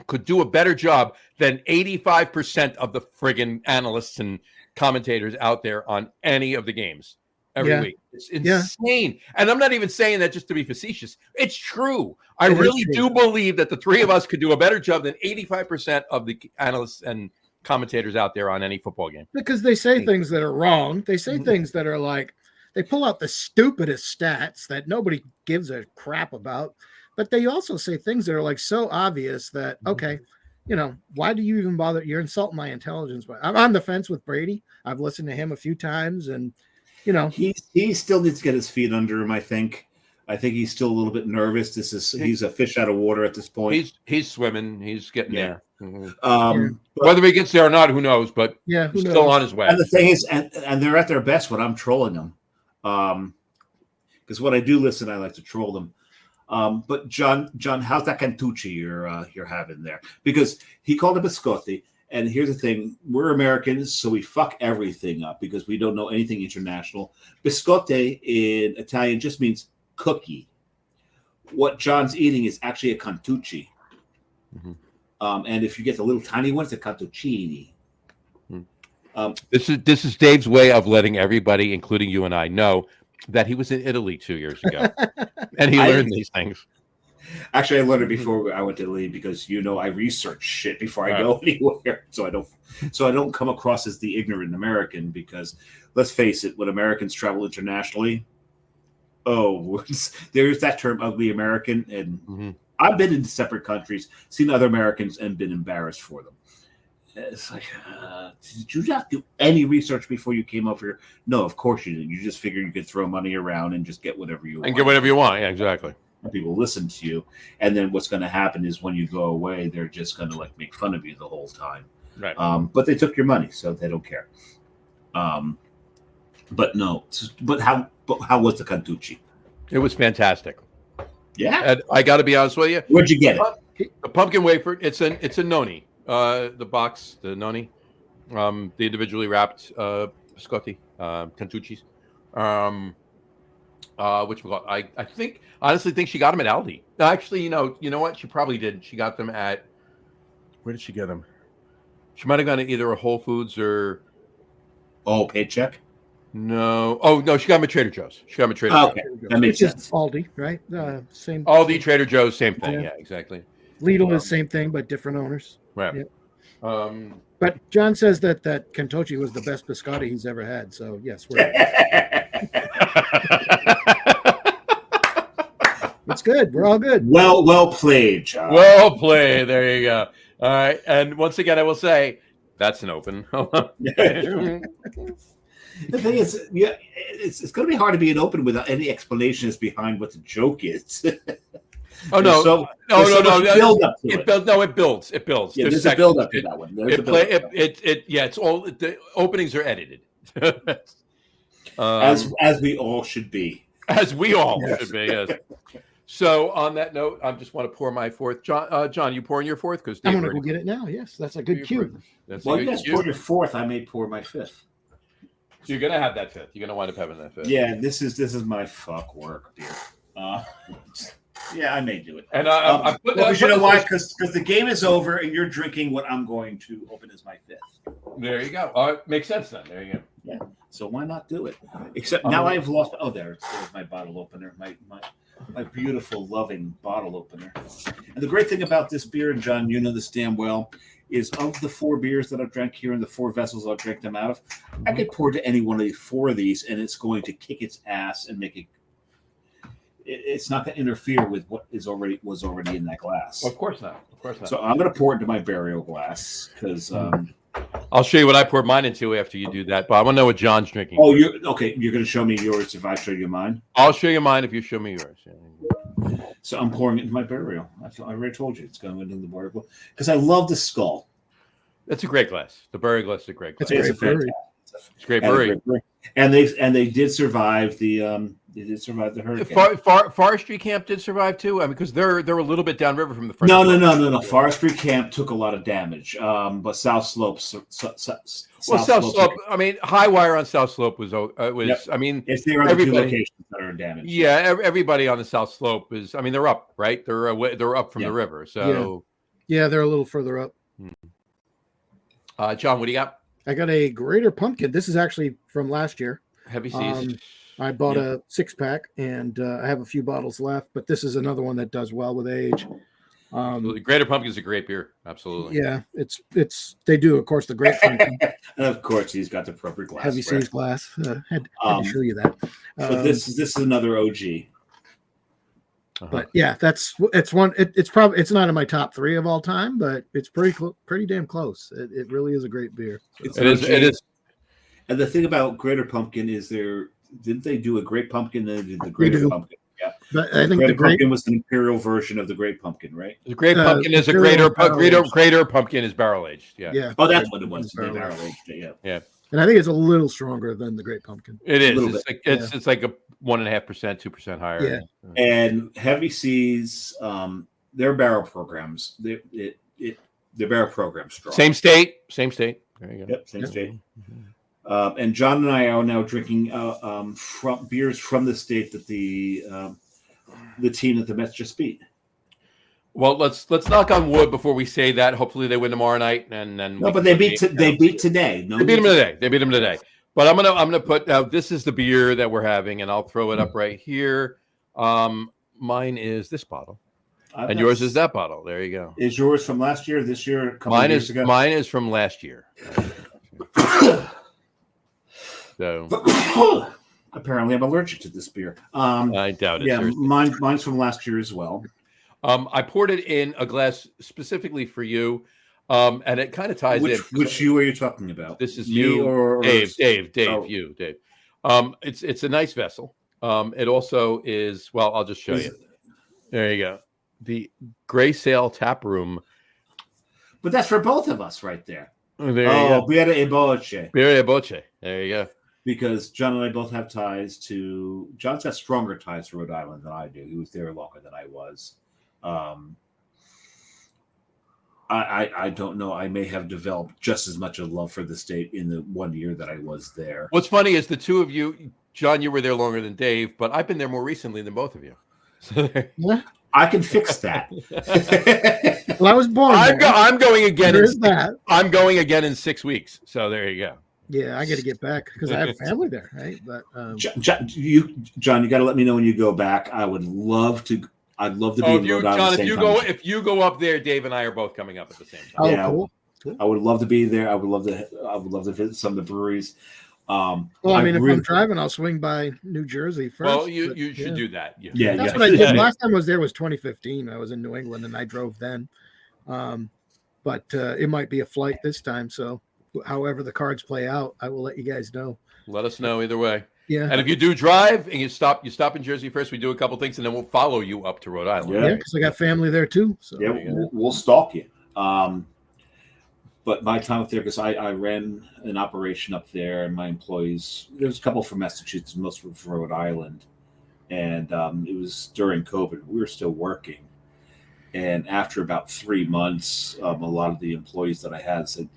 could do a better job than 85% of the friggin' analysts and commentators out there on any of the games. Every week. It's insane. Yeah. And I'm not even saying that just to be facetious. It's true. I really do believe that the three of us could do a better job than 85% of the analysts and commentators out there on any football game. Because they say things that are wrong. They say things that are like, they pull out the stupidest stats that nobody gives a crap about. But they also say things that are like so obvious that, okay, why do you even bother? You're insulting my intelligence. But I'm on the fence with Brady. I've listened to him a few times and, he still needs to get his feet under him. I think he's still a little bit nervous. He's a fish out of water at this point. He's swimming. He's getting there. Mm-hmm. Whether he gets there or not, who knows? But he's still on his way. And the thing is, and they're at their best when I'm trolling them, because when I do listen, I like to troll them. But John, how's that Cantucci you're having there? Because he called it biscotti. And here's the thing, we're Americans, so we fuck everything up because we don't know anything international. Biscotti in Italian just means cookie. What John's eating is actually a cantucci. Mm-hmm. And if you get the little tiny one, it's a cantuccini. This is Dave's way of letting everybody, including you and I, know that he was in Italy 2 years ago. And he learned these things. Actually, I learned it before I went to Italy because I research shit before I go anywhere, so I don't come across as the ignorant American. Because let's face it, when Americans travel internationally, there's that term "ugly American," and I've been in separate countries, seen other Americans, and been embarrassed for them. It's like, did you not do any research before you came over here? No, of course you didn't. You just figured you could throw money around and just get whatever you want. And get whatever you want. Yeah, exactly. People listen to you, and then what's going to happen is when you go away, they're just going to make fun of you the whole time. Right. But they took your money, so they don't care. But how was the Cantucci? It was fantastic. Yeah. And I got to be honest with you. Where'd you get it? The pumpkin wafer. It's a noni. The box, the noni, the individually wrapped biscotti, Cantuccis. Which I honestly think she got them at Aldi. Actually, you know what? She probably did. She got them at, where did she get them? She might have gone to either a Whole Foods or Paycheck. No. Oh no, she got them at Trader Joe's. Okay, that makes sense. Aldi, right? Same. Aldi, Trader Joe's, same thing. Yeah, exactly. Lidl is same thing, but different owners. Right. Yep. But John says that Cantucci was the best biscotti he's ever had. So yes, it's good. We're all good. Well played, John. Well played. There you go. All right. And once again, I will say that's an open. The thing is, it's going to be hard to be an open without any explanations behind what the joke is. Oh no! No. Build up to it. It builds. Yeah, there's a build up to that one. It's all the openings are edited. As we all should be. As we all Yes. should be. Yes. So on that note, I just want to pour my fourth. John, you pouring your fourth? Because I'm going to go get it now. Yes, that's a good cue. Well, you guys pour your fourth. I may pour my fifth. So you're gonna have that fifth. You're gonna wind up having that fifth. Yeah, this is my fuck work, dear. Yeah, I may do it. And you know why? Because the game is over, and you're drinking what I'm going to open as my fifth. There you go. All right, makes sense then. There you go. Yeah. So why not do it? Except now I've lost. Oh, there's my bottle opener. My beautiful, loving bottle opener. And the great thing about this beer, and John, you know this damn well, is of the 4 beers that I've drank here and the 4 vessels I'll drink them out of, I could pour to any one of the 4 of these, and it's going to kick its ass and make it. It's not going to interfere with what was already in that glass. Of course not. Of course not. So I'm going to pour it into my burial glass because. I'll show you what I poured mine into after you do that. But I want to know what John's drinking. Oh, you're going to show me yours if I show you mine? I'll show you mine if you show me yours. So I'm pouring it into my burial. I already told you it's going into the burial because I love the skull. That's a great glass. The burial glass is a great glass. It's a great brewery. It's a great brewery. And they did survive the hurricane. Forestry Camp did survive too. I mean, because they're a little bit downriver from the front. No. Forestry Camp took a lot of damage. But South Slope. South Slope. I mean, High Wire on South Slope was. Yep. I mean, it's there are 2 locations that are damaged. Yeah, everybody on the South Slope is. I mean, they're up, right? They're up from the river. So yeah, they're a little further up. John, what do you got? I got a Greater Pumpkin. This is actually from last year. Heavy Seas. I bought a 6-pack, and I have a few bottles left, but this is another one that does well with age. Greater Pumpkin is a great beer. Absolutely. Yeah, they do, of course, the Great Pumpkin. And of course, he's got the appropriate glass. Heavy Seas glass. Had to show you that. So this is another OG. But yeah, it's one. It's probably not in my top 3 of all time, but it's pretty damn close. It really is a great beer. So. It is. And the thing about Greater Pumpkin is didn't they do a Great Pumpkin and they did the Greater Pumpkin? Yeah, but I think the Pumpkin was an imperial version of the Great Pumpkin, right? The Great Pumpkin is a greater pumpkin is barrel aged. Yeah. Oh, that's what it was. Barrel aged. Yeah. And I think it's a little stronger than the Great Pumpkin. It is. It's like a 1.5%, 2% higher. Yeah. And Heavy Seas, their barrel programs, their barrel programs strong. Same state. There you go. Yep, same state. And John and I are now drinking from beers from the state that the team that the Mets just beat. Well, let's knock on wood before we say that. Hopefully, they win tomorrow night, and then. No, but they beat today. They beat them today. But I'm gonna put now. This is the beer that we're having, and I'll throw it up right here. Mine is this bottle, and yours is that bottle. There you go. Is yours from last year? This year? A couple years ago? Mine is from last year. So apparently, I'm allergic to this beer. I doubt it. Yeah, mine's from last year as well. I poured it in a glass specifically for you, and it kind of ties in. Which you are you talking about? This is you, or Dave. Oh. You, Dave. It's a nice vessel. It also is. Well, I'll just show you. There you go. The Gray Sail Tap Room. But that's for both of us, right there. There you go. Birra e Boce. Birra e Boce. There you go. Because John and I both have ties to. John's got stronger ties to Rhode Island than I do. He was there longer than I was. I don't know. I may have developed just as much of love for the state in the 1 year that I was there. What's funny is the two of you, John, you were there longer than Dave, but I've been there more recently than both of you. So I can fix that. Well, I was born. I'm going again. That. I'm going again in 6 weeks. So there you go. Yeah, I got to get back because I have family there, right? But John, you got to let me know when you go back. I'd love to be in Rhode Island. John, if you go up there, Dave and I are both coming up at the same time. Oh, yeah, cool. I would love to be there. I would love to visit some of the breweries. Well, I mean, if I'm driving, I'll swing by New Jersey first. Well, you should do that. Yeah, that's what I did. Last time I was there was 2015. I was in New England and I drove then. But it might be a flight this time. So however the cards play out, I will let you guys know. Let us know either way. Yeah. And if you do drive and you stop in Jersey first, we do a couple things and then we'll follow you up to Rhode Island. Yeah, because I got family there too. So yeah, we'll stalk you. But my time up there, because I ran an operation up there, and my employees, there's a couple from Massachusetts, most from Rhode Island, and it was during COVID. We were still working, and after about 3 months, a lot of the employees that I had said,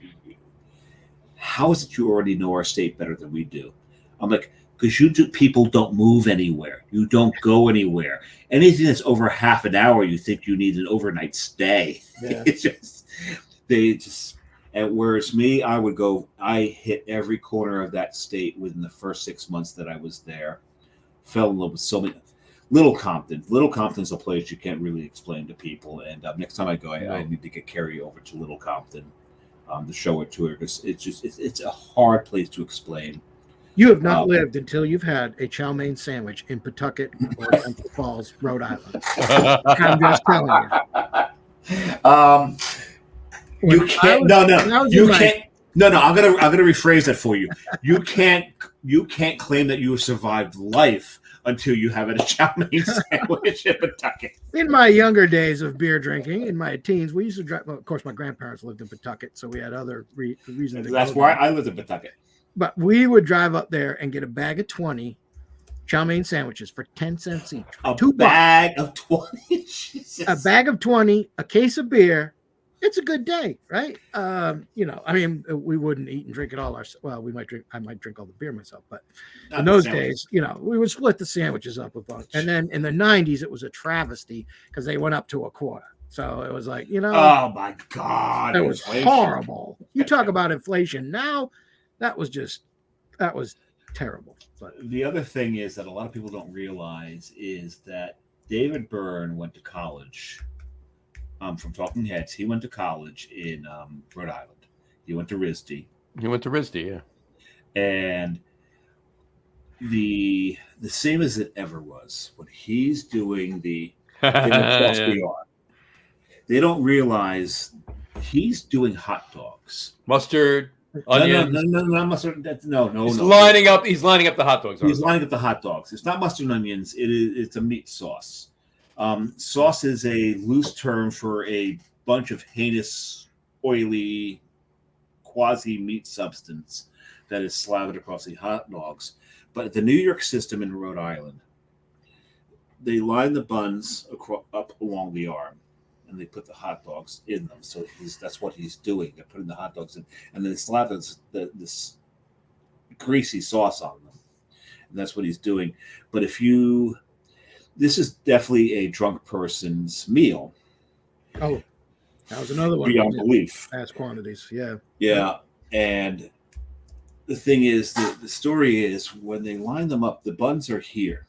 "How is it you already know our state better than we do?" I'm like, "Because people don't move anywhere. You don't go anywhere. Anything that's over half an hour, you think you need an overnight stay." Yeah. And whereas me, I hit every corner of that state within the first 6 months that I was there. Fell in love with so many. Little Compton's a place you can't really explain to people. And next time I go, I need to get Carrie over to Little Compton to show it to her, because it's a hard place to explain. You have not lived until you've had a chow mein sandwich in Pawtucket or Central Falls, Rhode Island. I'm just telling you. You can't. You can't. No. I'm gonna rephrase that for you. You can't claim that you have survived life until you have had a chow mein sandwich in Pawtucket. In my younger days of beer drinking, in my teens, we used to drive. Well, of course, my grandparents lived in Pawtucket, so we had other reasons. That's why I lived in Pawtucket. But we would drive up there and get a bag of 20 chow mein sandwiches for 10 cents each. A bag of 20? Jesus. A bag of 20, a case of beer. It's a good day, right? We wouldn't eat and drink it all ourselves. Well, I might drink all the beer myself, but in those days, we would split the sandwiches up a bunch. And then in the 90s, it was a travesty because they went up to a quarter. So it was like, oh my God. It was horrible. You talk about inflation now. That was terrible. But the other thing is that a lot of people don't realize is that David Byrne went to college. From Talking Heads, he went to college in Rhode Island. He went to RISD. Yeah. And the same as it ever was. When he's doing the thing across the arm, they don't realize he's doing hot dogs. Mustard. Onions. No, not mustard. No. He's lining up the hot dogs. He's lining up the hot dogs. It's not mustard and onions. It's a meat sauce. Sauce is a loose term for a bunch of heinous, oily, quasi-meat substance that is slathered across the hot dogs. But at the New York system in Rhode Island, they line the buns up along the arm, and they put the hot dogs in them. So that's what he's doing. They're putting the hot dogs in, and then they slather this greasy sauce on them. And that's what he's doing. But this is definitely a drunk person's meal. Oh, that was another one. Beyond belief. Vast quantities, yeah. Yeah, and the thing is, the story is when they line them up, the buns are here.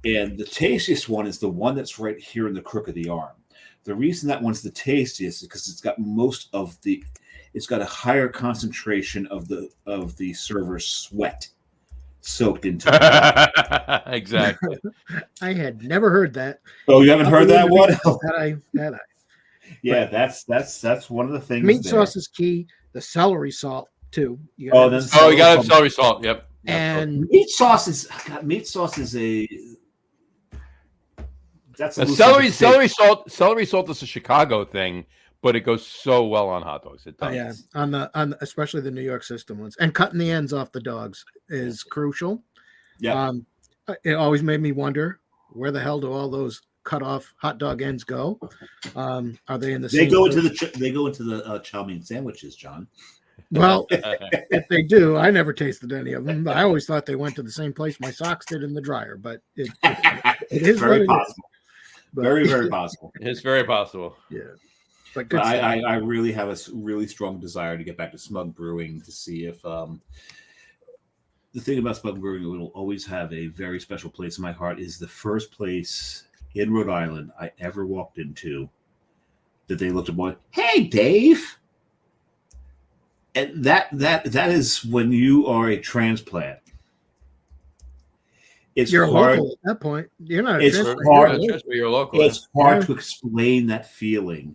And the tastiest one is the one that's right here in the crook of the arm. The reason that one's the tastiest is because it's got a higher concentration of the server's sweat soaked into it. Exactly. I had never heard that. Oh, you haven't heard that one? Had I. Yeah, that's one of the things. Meat sauce is key. The celery salt too. You got to have celery salt. Yep. And meat sauce is a. That's a celery salt is a Chicago thing, but it goes so well on hot dogs. It does. Yeah, on especially the New York system ones, and cutting the ends off the dogs is crucial. Yeah. It always made me wonder, where the hell do all those cut off hot dog ends go? Are they in the? They go into the chow mein sandwiches, John. Well, if they do, I never tasted any of them. But I always thought they went to the same place my socks did in the dryer. But it is very possible. But, very, very possible. It's very possible. Yeah. But I really have a really strong desire to get back to Smug Brewing to see if the thing about Smug Brewing, it will always have a very special place in my heart, is the first place in Rhode Island I ever walked into that they looked at me, "Hey, Dave." And that is when you are a transplant. You're hard, local at that point. You're not. It's hard. You're local. It's hard to explain that feeling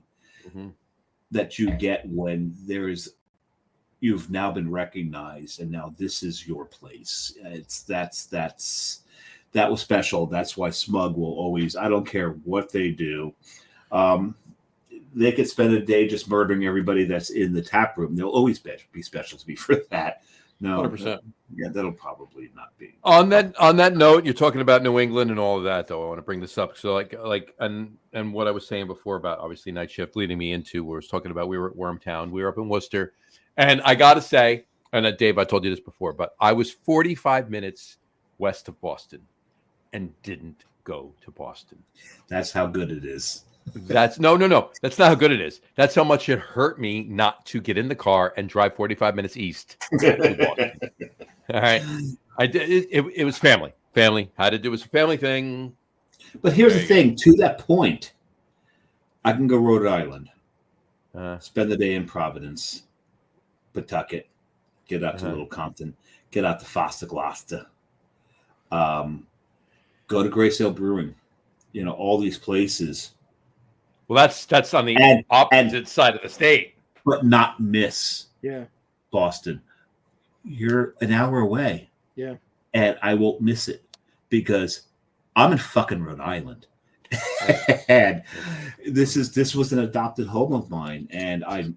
that you get when you've now been recognized, and now this is your place. That was special. That's why Smug will always. I don't care what they do. they could spend a day just murdering everybody that's in the tap room. They'll always be special to me for that. No, 100%. Yeah, that'll probably not be. On that note, you're talking about New England and all of that, though. I want to bring this up. So, and what I was saying before about obviously night shift leading me into where I was talking about we were at Wormtown, we were up in Worcester, and I got to say, and Dave, I told you this before, but I was 45 minutes west of Boston, and didn't go to Boston. That's how good it is. That's no. That's not how good it is. That's how much it hurt me not to get in the car and drive 45 minutes east to Boston. All right, I did. It was family. Had to do. It was a family thing. But here's the thing. To that point, I can go Rhode Island, spend the day in Providence, Pawtucket, get out to Little Compton, get out to Foster Gloucester, go to Grace Ale Brewing. You know, all these places. Well, that's on the opposite side of the state. But not miss Boston. You're an hour away. Yeah. And I won't miss it because I'm in fucking Rhode Island. And this was an adopted home of mine, and I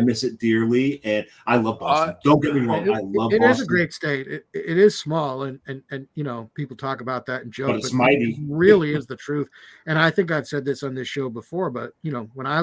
miss it dearly, and I love Boston. Don't get me wrong, I love Boston. It is a great state. It is small, and you know, people talk about that and joke, but it's mighty. It really is the truth. And I think I've said this on this show before, but you know, when I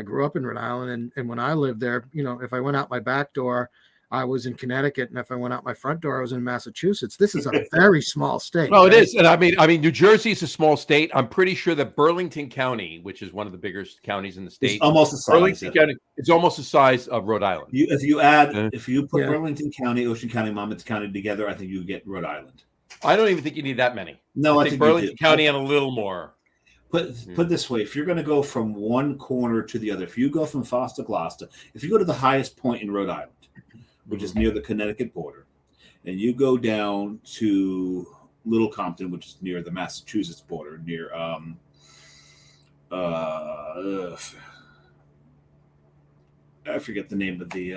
grew up in Rhode Island, and when I lived there, you know, if I went out my back door, I was in Connecticut, and if I went out my front door, I was in Massachusetts. This is a very small state. No, right? It is, and I mean, New Jersey is a small state. I'm pretty sure that Burlington County, which is one of the biggest counties in the state, it's almost the size. Burlington County, it's almost the size of Rhode Island. If you put Burlington County, Ocean County, Monmouth County together, I think you get Rhode Island. I don't even think you need that many. No, I think Burlington County and a little more. Put this way, if you're going to go from one corner to the other, if you go from Foster Gloucester, if you go to the highest point in Rhode Island, which is near the Connecticut border, and you go down to Little Compton, which is near the Massachusetts border, near I forget the name of the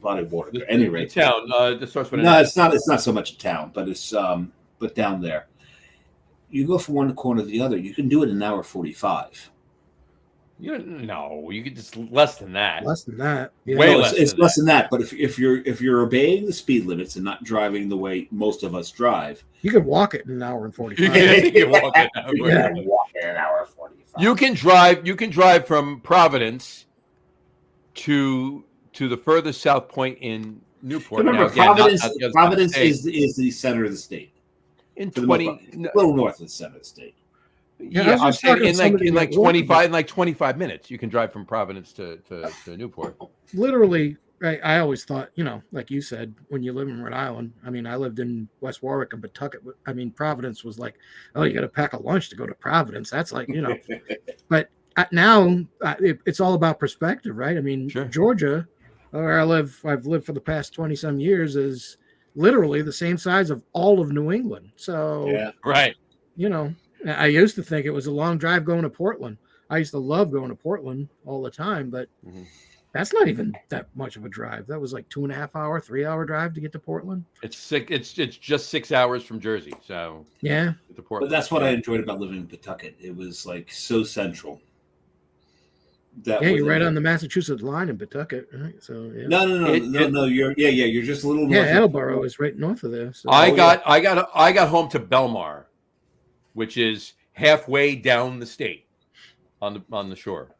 body of water. At any rate, town. This starts with it's not so much a town, but it's but down there. You go from one corner to the other. You can do it in an hour 45. You could just less than that. Less than that. Yeah. Way no, less. It's less than that. But if you're obeying the speed limits and not driving the way most of us drive, you could walk it in an hour and 45. You can walk it in an hour 45. You can drive from Providence to the furthest south point in Newport. Remember, now, Providence is the center of the state. In a little north of the center of the state. Yeah, I'm saying in like 25 minutes, you can drive from Providence to Newport. Literally, I always thought, you know, like you said, when you live in Rhode Island. I mean, I lived in West Warwick and Pawtucket. I mean, Providence was like, oh, you got to pack a lunch to go to Providence. That's like, you know, but now it's all about perspective, right? I mean, sure. Georgia, where I've lived for the past 20 some years, is literally the same size of all of New England. So, yeah, right. You know, I used to think it was a long drive going to Portland. I used to love going to Portland all the time, but that's not even that much of a drive. That was like 2.5 hour, 3 hour drive to get to Portland. It's just 6 hours from Jersey. So yeah, but that's what I enjoyed about living in Pawtucket. It was like so central. You're right on the Massachusetts line in Pawtucket, right? So yeah. No. You're just a little north. Yeah, Attleboro is right north of there. So. I got home to Belmar, which is halfway down the state on the shore,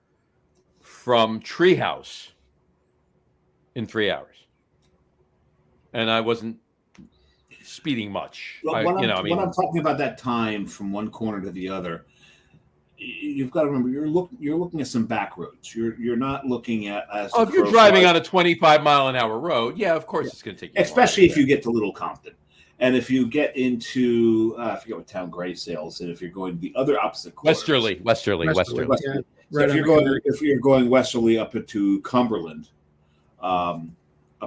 from Treehouse in 3 hours, and I wasn't speeding much. When I'm talking about that time from one corner to the other, you've got to remember you're looking at some back roads. You're not looking at if you're driving on a 25-mile-an-hour road, yeah, of course it's going to take you. Especially if you get to Little Compton. And if you get into, I forget what town Grace Sales, and if you're going the other opposite corner, Westerly. Yeah, so right if you're going westerly up into Cumberland, up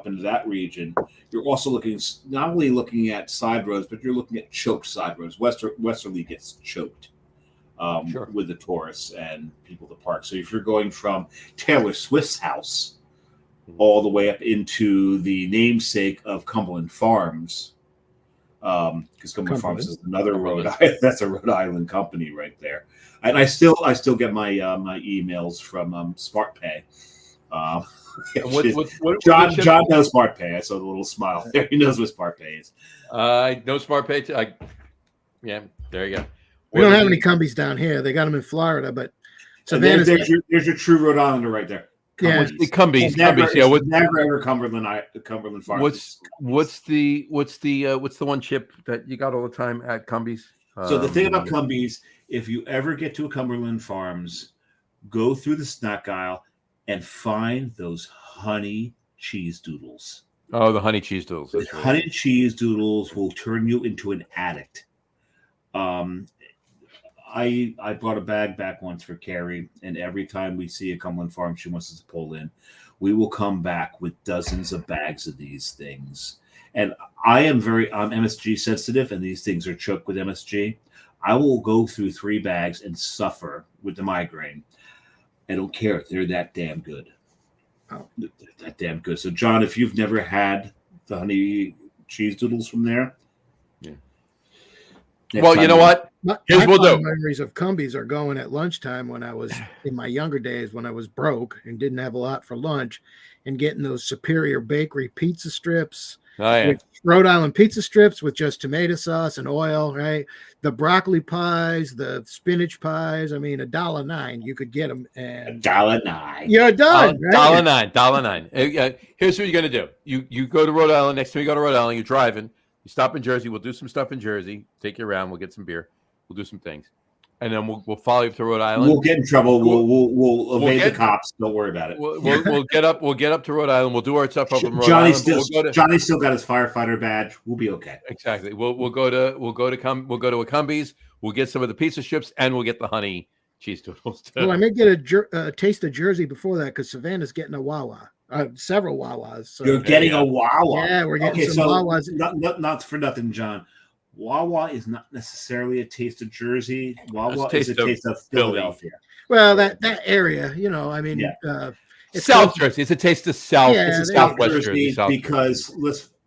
into that region, you're also not only looking at side roads, but you're looking at choked side roads. Westerly gets choked with the tourists and people to park. So if you're going from Taylor Swift's house all the way up into the namesake of Cumberland Farms. because Cumberland Farms is another Rhode Island. That's a Rhode Island company right there. And I still get my my emails from SmartPay. John knows SmartPay. I saw the little smile there. He knows what SmartPay is. I know SmartPay. Yeah, there you go. We don't have any Cumbies down here. They got them in Florida, but Savannah's there's your true Rhode Islander right there. Yeah, Cumbies. Yeah, never ever Cumberland Farms. What's the one chip that you got all the time at Cumbies? So the thing about Cumbies, if you ever get to a Cumberland Farms, go through the snack aisle and find those honey cheese doodles. Oh, the honey cheese doodles. The honey cheese doodles will turn you into an addict. I brought a bag back once for Carrie, and every time we see a Cumberland Farm she wants us to pull in, we will come back with dozens of bags of these things. And I'm MSG sensitive, and these things are choked with MSG. I will go through 3 bags and suffer with the migraine. I don't care. They're that damn good. Oh, they're that damn good. So, John, if you've never had the honey cheese doodles from there, well, you know what? Here's what we'll do. Memories of Cumbies are going at lunchtime when I was in my younger days, when I was broke and didn't have a lot for lunch, and getting those Superior Bakery pizza strips. Oh, yeah. Rhode Island pizza strips with just tomato sauce and oil, right? The broccoli pies, the spinach pies. I mean, $1.09 you could get them, and $1.09. You're done. $1.09. $1.09. Here's what you're gonna do. You go to Rhode Island. Next time you go to Rhode Island, you're driving. You stop in Jersey. We'll do some stuff in Jersey. Take you around. We'll get some beer. We'll do some things, and then we'll follow you to Rhode Island. We'll get in trouble. We'll evade the cops. Don't worry about it. We'll get up. We'll get up to Rhode Island. We'll do our stuff up in Rhode Island. Johnny's still got his firefighter badge. We'll be okay. Exactly. We'll go to a Cumbies. We'll get some of the pizza strips, and we'll get the honey cheese doodles too. Well, I may get a taste of Jersey before that, because Savannah's getting a Wawa. Several Wawas. So. You're getting a Wawa. Yeah, we're getting some Wawas. Not for nothing, John. Wawa is not necessarily a taste of Jersey. Wawa is a taste of Philadelphia. Well, that area, I mean, it's South Jersey. It's a taste of South. Yeah, it's a Southwest Jersey. Because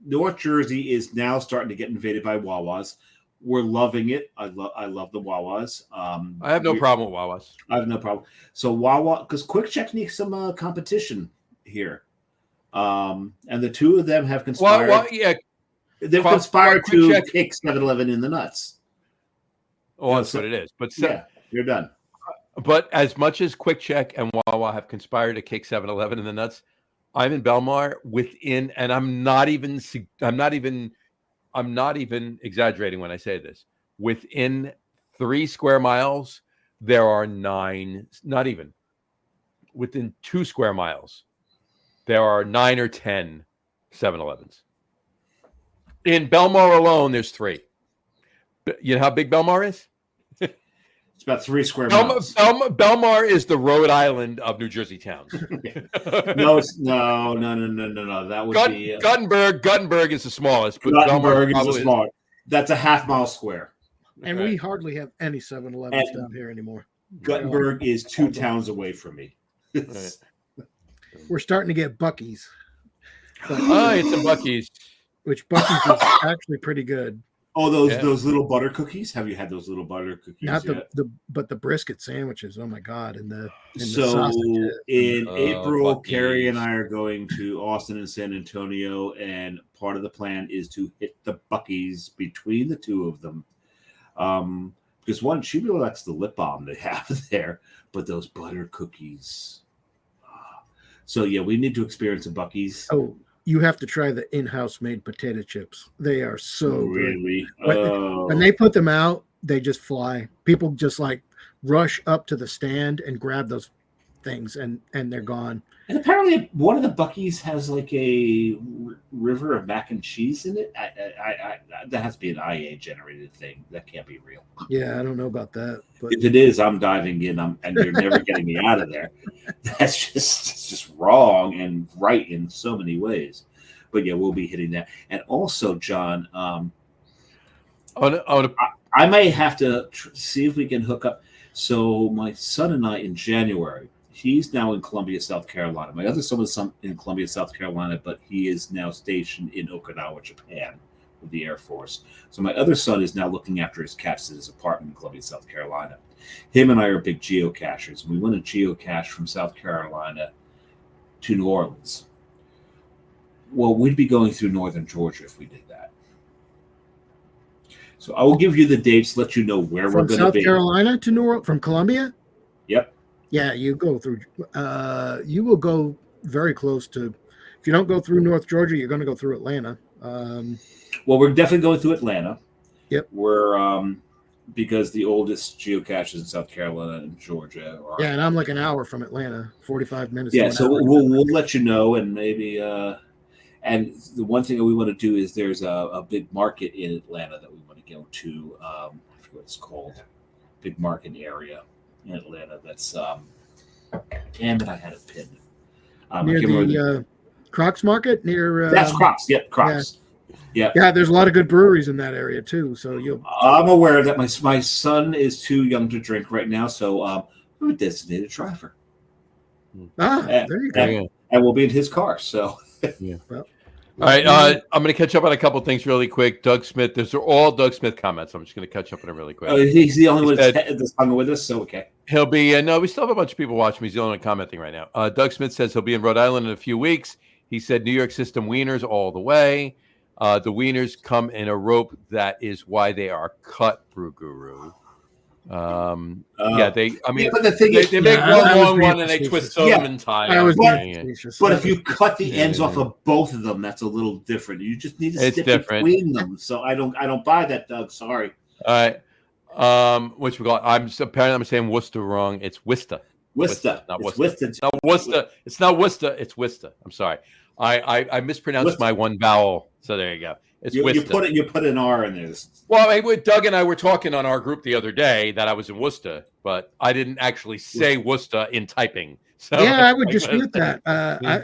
North Jersey is now starting to get invaded by Wawas. We're loving it. I love the Wawas. I have no problem with Wawas. I have no problem. So Wawa, because Quick Check needs some competition here, and the two of them have conspired. Well, yeah, they've conspired to kick 7-Eleven in the nuts. Oh, that's what it is. But you're done. But as much as Quick Check and Wawa have conspired to kick 7-Eleven in the nuts, I'm in Belmar within, and I'm not even exaggerating when I say this. Within 3 square miles, there are 9. Not even within 2 square miles, there are 9 or 10 7-Elevens. In Belmar alone, there's 3. You know how big Belmar is? It's about 3 square miles. Belmar is the Rhode Island of New Jersey towns. No. That would be Guttenberg is the smallest, but Guttenberg is the smallest. That's a half-mile square. And we hardly have any 7-Elevens down here anymore. Guttenberg is 2 towns away from me. We're starting to get Buc-ee's. It's a Buc-ee's. Which Buc-ee's is actually pretty good. Oh, those little butter cookies. Have you had those little butter cookies? Not but the brisket sandwiches. Oh my God! And the in April, Buc-ee's. Carrie and I are going to Austin and San Antonio, and part of the plan is to hit the Buc-ee's between the two of them. Because one, she really likes the lip balm they have there, but those butter cookies. So yeah, we need to experience a Buc-ee's. Oh. You have to try the in-house made potato chips. They are so really good. When they put them out, they just fly. People just rush up to the stand and grab those things, and they're gone. And apparently, one of the Buc-ee's has a river of mac and cheese in it. I that has to be an IA generated thing. That can't be real. Yeah, I don't know about that. But if it is, I'm diving in. And you're never getting me out of there. That's just wrong and right in so many ways. But yeah, we'll be hitting that. And also, John, I may have to see if we can hook up. So my son and I in January. He's now in Columbia, South Carolina. My other son was in Columbia, South Carolina, but he is now stationed in Okinawa, Japan, with the Air Force. So my other son is now looking after his cats at his apartment in Columbia, South Carolina. Him and I are big geocachers. We want to geocache from South Carolina to New Orleans. Well, we'd be going through northern Georgia if we did that. So I will give you the dates, let you know where we're going to be. South Carolina to New Orleans, from Columbia? Yep. Yeah, you go through, you will go very close to, if you don't go through North Georgia, you're going to go through Atlanta. Well, we're definitely going through Atlanta. Yep. We're, because the oldest geocaches in South Carolina and Georgia are. Yeah, and I'm like an hour from Atlanta, 45 minutes. Yeah, so we'll let you know, and maybe, and the one thing that we want to do is there's a big market in Atlanta that we want to go to. I forget what it's called. Big market area in Atlanta. That's damn it, I had a pin. Near the Crocs Market near. That's Crocs. Yep, Crocs. Yeah. Yeah, there's a lot of good breweries in that area too. So I'm aware that my son is too young to drink right now, so I'm a designated driver. There you go. And we'll be in his car. So. Yeah. Well, all right, I'm going to catch up on a couple things really quick. Doug Smith, those are all Doug Smith comments. I'm just going to catch up on them really quick. He's the only one that's hung with us, so okay. He'll be, no, we still have a bunch of people watching me. He's the only one commenting right now. Doug Smith says he'll be in Rhode Island in a few weeks. He said New York system wieners all the way. The wieners come in a rope. That is why they are cut, Brew Guru. Yeah, they make one long one and they twist them and tie them. But if you cut the ends off of both of them, that's a little different. You just need to stick between them. So I don't buy that, Doug. Sorry. All right. Which we got? I'm saying Worcester wrong. It's Worcester. Worcester. Not Worcester. It's not Worcester. It's not Worcester. It's Worcester. I'm sorry. I mispronounced my one vowel. So there you go. You put an R in there. Well, Doug and I were talking on our group the other day that I was in Worcester, but I didn't actually say Worcester in typing. So yeah, I would dispute that.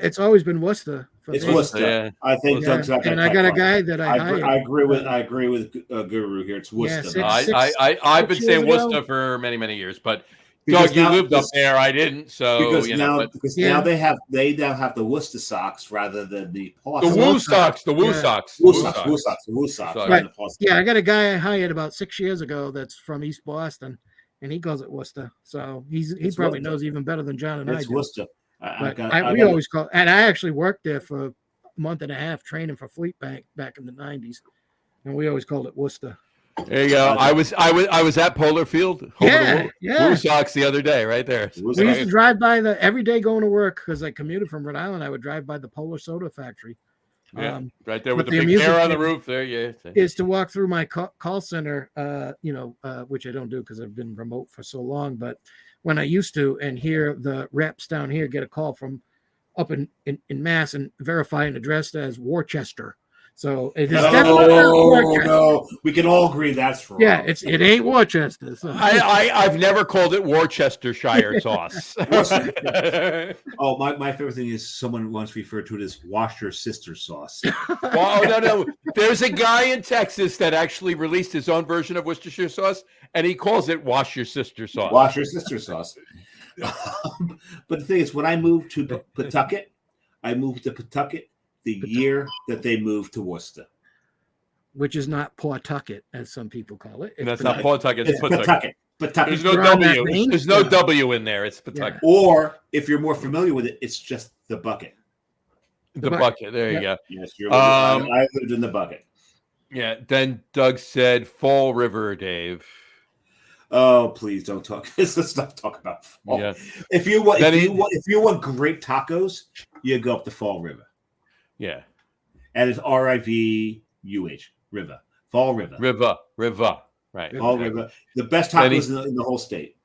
It's always been Worcester. It's Worcester. Yeah. I think Doug's got that. And I got a guy that I agree with Guru here. It's Worcester. Yeah, I've been saying Worcester for many years, but Doug, you lived up there. I didn't, so now they have the Worcester socks rather than the Woo socks. The Woo socks. Right. Yeah, I got a guy I hired about 6 years ago that's from East Boston, and he calls it Worcester. So he probably knows even better than John and I do. It's Worcester. We always call, and I actually worked there for a month and a half training for Fleet Bank back in the 90s, and we always called it Worcester. There you go. I was at Polar Field. Woo socks the other day, right there. We used to drive by every day going to work because I commuted from Rhode Island. I would drive by the Polar Soda Factory. Yeah, right there with the big hair on the roof. There, yeah. Is to walk through my call center, which I don't do because I've been remote for so long. But when I used to, and hear the reps down here get a call from up in Mass and verify an address as Worcester. So it is definitely Worcester. No, we can all agree that's wrong. Yeah, it ain't Worcester. So. I've never called it Worcestershire sauce. Oh, my favorite thing is someone once referred to it as wash your sister sauce. Well, no. There's a guy in Texas that actually released his own version of Worcestershire sauce, and he calls it wash your sister sauce. Wash your sister sauce. But the thing is, when I moved to Pawtucket, the year that they moved to Worcester. Which is not Pawtucket, as some people call it. That's not Pawtucket. It's Pawtucket. There's no W. There's no W in there. It's Pawtucket. Yeah. Or, if you're more familiar with it, it's just the bucket. The bucket. There you go. Yes, I lived in the bucket. Yeah. Then Doug said Fall River, Dave. Oh, please don't talk. Let's not talk about Fall. Yeah. If you want great tacos, you go up the Fall River. Yeah. And it's RIVUH, River. Fall River. River. Right. Fall River. The best tacos in the whole state.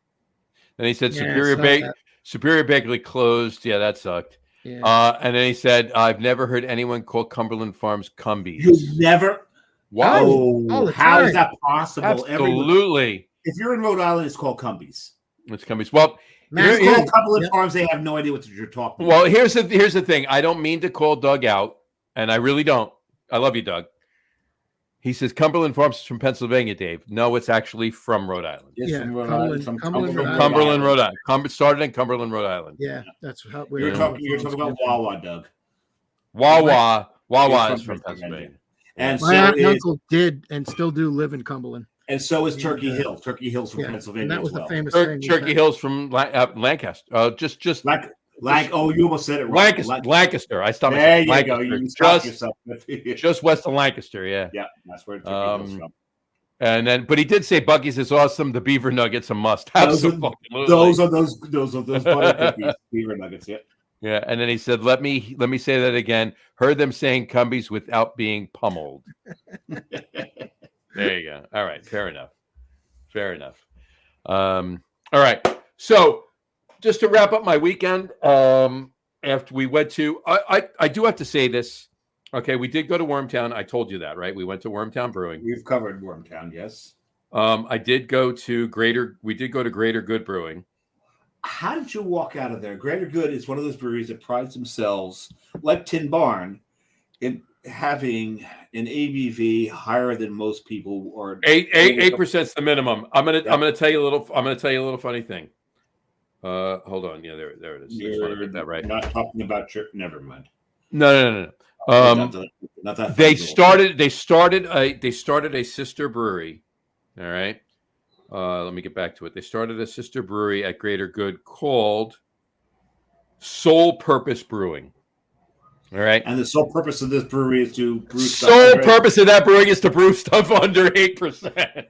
Then he said Superior Bakery closed. Yeah, that sucked. Yeah. And then he said, I've never heard anyone call Cumberland Farms Cumbies. You've never? Wow. Oh, how is that possible? Absolutely. If you're in Rhode Island, it's called Cumbies. It's Cumbies. Well, Cumberland Farms, they have no idea what you're talking about. Well, here's the thing. I don't mean to call Doug out, and I really don't. I love you, Doug. He says Cumberland Farms is from Pennsylvania, Dave. No, it's actually from Rhode Island. It's from Rhode Island. From Cumberland, Rhode Island. Started in Cumberland, Rhode Island. Yeah, that's how you're talking about Wawa, Doug. Wawa is from Pennsylvania. And My aunt and uncle did and still do live in Cumberland. And so is Turkey Hill. Turkey Hill's from Pennsylvania. And that was as well. the famous thing. Turkey Hill's from Lancaster. You almost said it right. Lancaster. I stopped myself. There you Lancaster. go. You stopped yourself. Just west of Lancaster. Yeah. Yeah, that's where Turkey Hill's from. And then, but he did say Bucky's is awesome. The beaver nuggets a must. Absolutely. Those are those butter cookies. Beaver nuggets. Yeah. Yeah, and then he said, "Let me say that again. Heard them saying Cumbies without being pummeled." There you go. All right, fair enough. All right. So, just to wrap up my weekend, after we went to, I do have to say this. Okay, we did go to Wormtown. I told you that, right? We went to Wormtown Brewing. We've covered Wormtown, yes. I did go to Greater. We did go to Greater Good Brewing. How did you walk out of there? Greater Good is one of those breweries that prides themselves, like Tin Barn, in having an ABV higher than most people. Or 8% is the minimum. I'm gonna tell you a little funny thing. Hold on. Yeah, there it is. I just want to get that right. Not talking about your. Never mind. No. Not that. They started a sister brewery. All right. Let me get back to it. They started a sister brewery at Greater Good called Sole Purpose Brewing. All right. And the sole purpose of this brewery is to brew stuff. Sole purpose of that brewing is to brew stuff under 8%.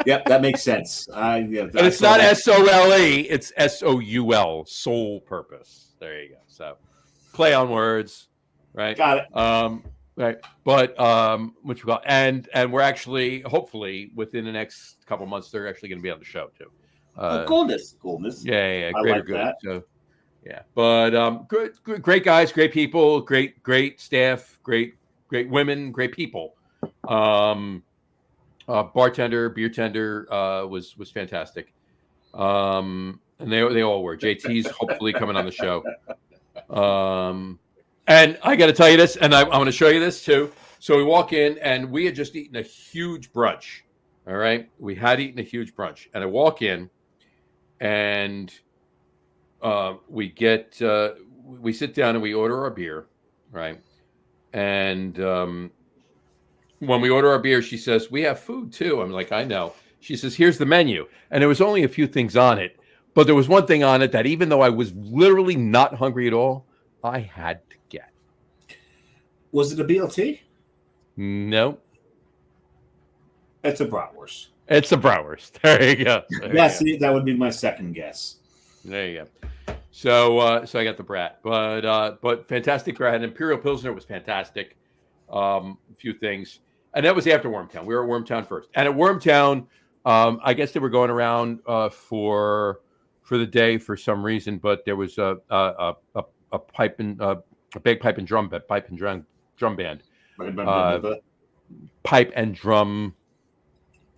Yep, that makes sense. And it's not SOLE, it's SOUL, sole purpose. There you go. So play on words, right? Got it. Right, but which we got, and we're actually hopefully within the next couple months they're actually going to be on the show too. Coolness. Yeah, I Greater like Good. that. So, yeah, but good, great guys, great people, great staff, great women, great people. Bartender, beer tender was fantastic, and they all were. JT's hopefully coming on the show. And I got to tell you this, and I'm going to show you this too. So we walk in, and we had just eaten a huge brunch. All right, we had eaten a huge brunch, and I walk in, and we sit down and we order our beer, right? And when we order our beer, she says, "We have food too." I'm like, "I know." She says, "Here's the menu," and there was only a few things on it, but there was one thing on it that even though I was literally not hungry at all, I had to get. Was it a BLT? No. It's a bratwurst. It's a bratwurst. There you go. See, that would be my second guess. There you go. So I got the brat, but fantastic beer. I had an Imperial Pilsner. It was fantastic. A few things, and that was after Wormtown. We were at Wormtown first, and at Wormtown, I guess they were going around for the day for some reason, but there was a bagpipe and drum band, pipe and drum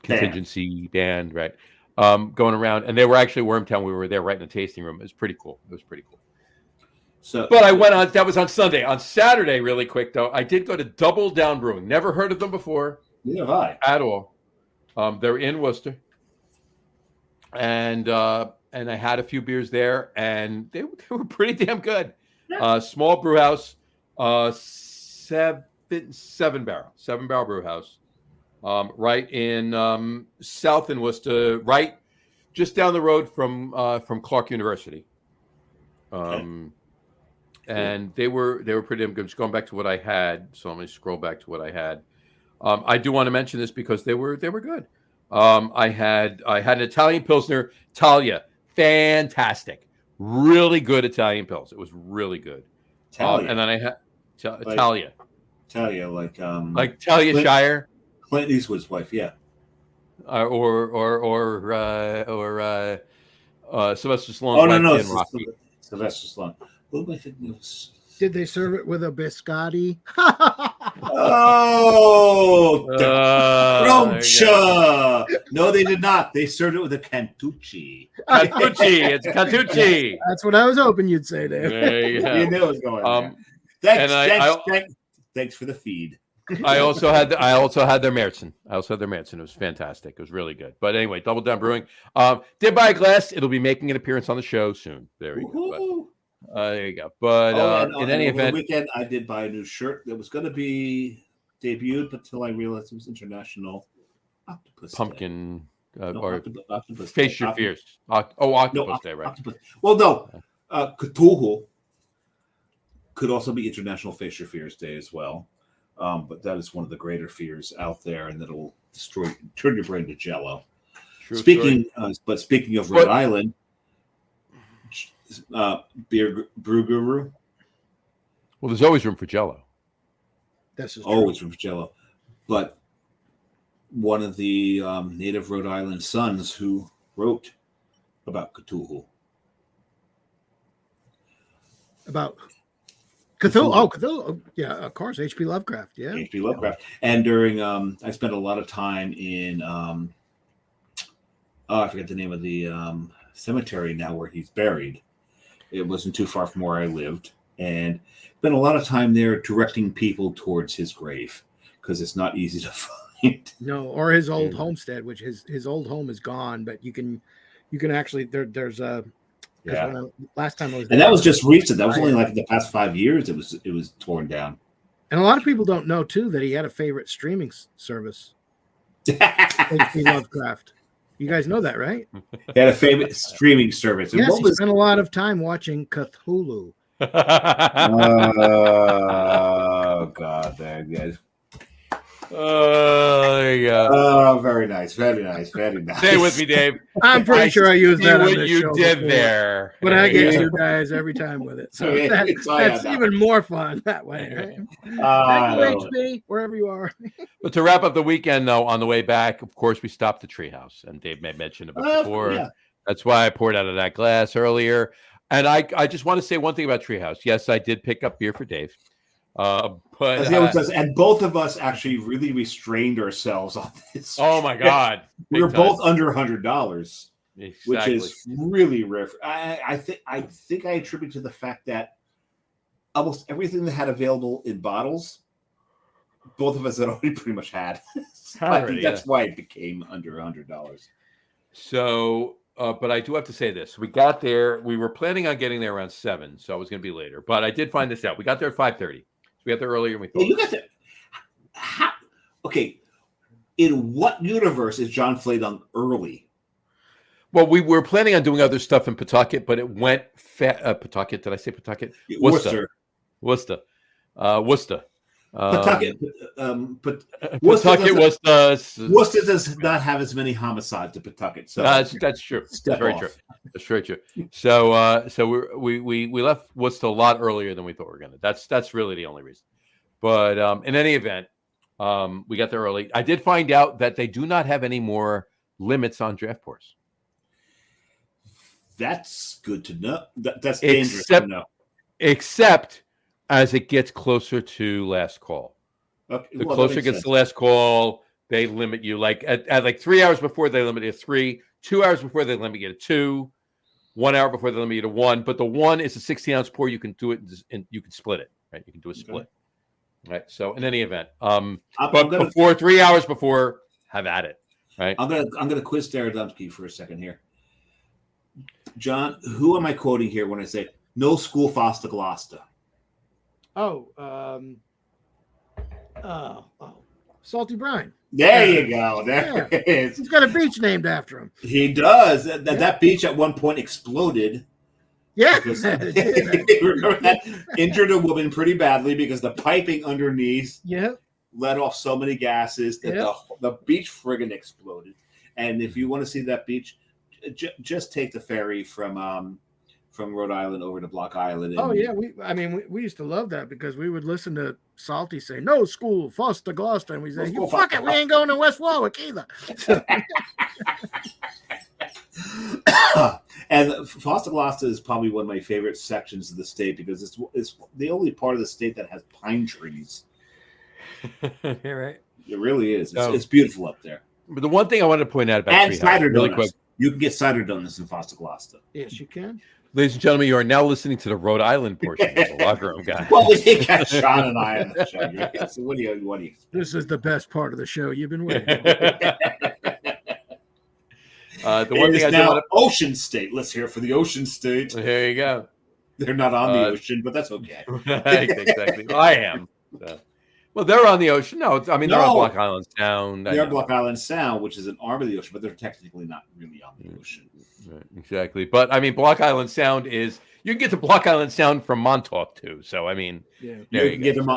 contingency band, right? Going around, and they were actually Wormtown. We were there right in the tasting room. It was pretty cool. So, but I went on. That was on Sunday. On Saturday, really quick though, I did go to Double Down Brewing. Never heard of them before. Neither have I. At all. They're in Worcester, and I had a few beers there, and they were pretty damn good. Yeah. Small brew house, 7-barrel brew house, right in south in Worcester, right just down the road from Clark University. And they were pretty damn good. Just going back to what I had, so let me scroll back to what I had. I do want to mention this because they were good. I had an Italian Pilsner, Talia, fantastic. Really good Italian Pils. It was really good. And then I had Talia. Talia, like Talia Shire. Clint Eastwood's wife, yeah. Or Sylvester Stallone's wife. No, Sylvester Stallone. What do I think it was? Did they serve it with a biscotti? No, they did not. They served it with a Cantucci. It's Cantucci. That's what I was hoping you'd say, Dave. You knew it was going Thanks for the feed. I also had their Märzen. It was fantastic. It was really good. But anyway, Double Down Brewing. Did buy a glass. It'll be making an appearance on the show soon. There you go. There you go. But in any event, the weekend I did buy a new shirt that was going to be debuted until I realized it was International Octopus Day. Pumpkin No, or Octopus Face Day. Your Fears. Octopus Day, right? Octopus. Well, no. Cthulhu could also be International Face Your Fears Day as well. But that is one of the greater fears out there, and that'll turn your brain to jello. True Speaking of Rhode Island, brew guru. Well, there's always room for Jello. This is always room for Jello, but one of the native Rhode Island sons who wrote about Cthulhu. About Cthulhu. Oh, Cthulhu. Yeah, of course. H.P. Lovecraft. Yeah. H.P. Lovecraft. And during, I spent a lot of time in, I forget the name of the cemetery now where he's buried. It wasn't too far from where I lived. And spent a lot of time there directing people towards his grave because it's not easy to find. No, or his old homestead, which his old home is gone, but you can actually there's a last time I was there, and that was just recent. That was only like the past 5 years. It was torn down. And a lot of people don't know too that he had a favorite streaming service. H.P. Lovecraft. You guys know that, right? He had a favorite streaming service. And yes, he spent a lot of time watching Cthulhu. Oh God, there you go. Oh, there you go. Oh, very nice, very nice, very nice. Stay with me, Dave. I'm pretty sure I used that. What you did before, there, but I get you guys every time with it, so that's even more fun that way. Right? Thank you, HB, wherever you are. But to wrap up the weekend, though, on the way back, of course, we stopped at Treehouse, and Dave may mention it before. Yeah. That's why I poured out of that glass earlier. And I just want to say one thing about Treehouse. Yes, I did pick up beer for Dave. But and both of us actually really restrained ourselves on this. Oh my God, we were both under $100, which is really rare. I think I attribute to the fact that almost everything that had available in bottles, both of us had already pretty much had. So I think that's why it became under $100. So, but I do have to say this: we got there. We were planning on getting there around 7, so I was going to be later. But I did find this out. We got there at 5:30. We got there earlier than we thought. You got there. Okay. In what universe is John Fladung early? Well, we were planning on doing other stuff in Pawtucket, but it went Pawtucket. Did I say Pawtucket? Worcester. Worcester. Pawtucket. Worcester does not have as many homicides as Pawtucket. So that's true. That's very true. That's very true. So we left Worcester a lot earlier than we thought we were going to. That's really the only reason. But in any event, we got there early. I did find out that they do not have any more limits on draft pours. That's good to know. That's dangerous to know. Except as it gets closer to last call. Okay, the closer it gets to last call, they limit you. Like at like 3 hours before, they limit you to 3. 2 hours before, they limit you to 2. 1 hour before, they limit you to 1. But the 1 is a 16-ounce pour. You can do it, and you can split it. Right? You can do a split. Right. So in any event, before 3 hours before, have at it. Right. I'm gonna quiz Staradumsky for a second here. John, who am I quoting here when I say no school Foster Gloucester? Salty Brine. There you go. There it is. He's got a beach named after him. He does. That beach at one point exploded. Yeah. Remember that? Injured a woman pretty badly because the piping underneath let off so many gases that the beach friggin' exploded. And if you want to see that beach, just take the ferry from Rhode Island over to Block Island. We used to love that because we would listen to Salty say, no school, Foster Gloucester. And we say, fuck it, we ain't going to West Warwick either. And Foster Gloucester is probably one of my favorite sections of the state because it's the only part of the state that has pine trees. You're right. It really is. It's beautiful up there. But the one thing I wanted to point out about cider donuts. Really quick. You can get cider donuts in Foster Gloucester. Yes, you can. Ladies and gentlemen, you are now listening to the Rhode Island portion of the Locker Room Guy. Well, we got Sean and I on the show. So what do you? This is the best part of the show you've been waiting for. The one thing I do want to Ocean State. Let's hear for the Ocean State. There you go. They're not on the ocean, but that's okay. Exactly. Well, I am. So. Well, they're on the ocean. No, I mean they're on No. Block Island Sound. They're on Block Island Sound, which is an arm of the ocean, but they're technically not really on the ocean. Right, exactly. But I mean, Block Island Sound is you can get to Block Island Sound from Montauk too. So I mean, Yeah. You can get them.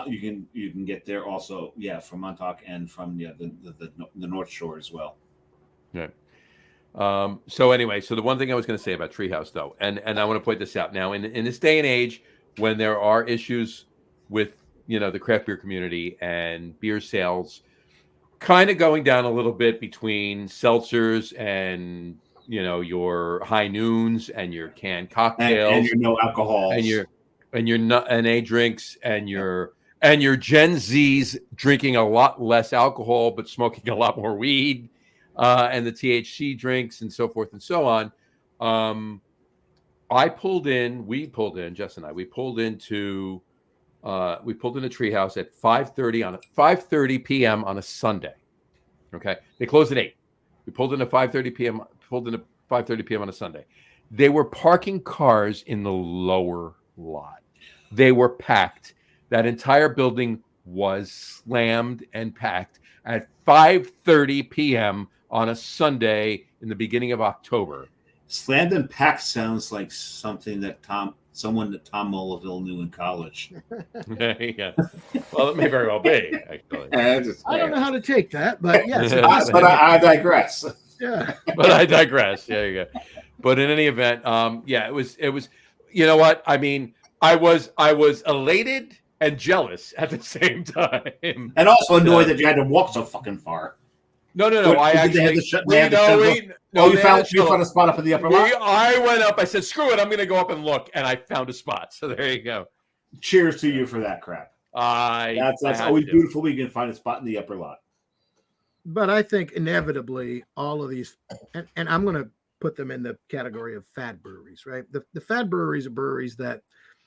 You can get there also. Yeah, from Montauk and from the North Shore as well. Right. So anyway, so the one thing I was going to say about Treehouse though, and I want to point this out now in this day and age when there are issues with the craft beer community and beer sales kind of going down a little bit between seltzers and your high noons and your canned cocktails and your no alcohol and your nut and a drinks and your Gen Zs drinking a lot less alcohol but smoking a lot more weed and the THC drinks and so forth and so on. Jess and I, we pulled into Treehouse at 5:30 p.m. on a Sunday. Okay, they closed at 8. We pulled in at 5:30 p.m. On a Sunday. They were parking cars in the lower lot. They were packed. That entire building was slammed and packed at 5:30 p.m. on a Sunday in the beginning of October. Slammed and packed sounds like something that someone that Tom Mullaville knew in college. Yeah. Well, it may very well be, actually. I don't know how to take that, but yes. But I digress. Yeah. But I digress. There you go. But in any event, it was. You know what? I mean, I was elated and jealous at the same time, and also annoyed that you had to walk so fucking far. No. I actually. You found a spot up in the upper lot. I went up. I said, "Screw it! I'm going to go up and look," and I found a spot. So there you go. Cheers to you for that crap. That's always beautiful when you can find a spot in the upper lot. But I think inevitably all of these, and I'm going to put them in the category of fad breweries, right? The fad breweries are breweries that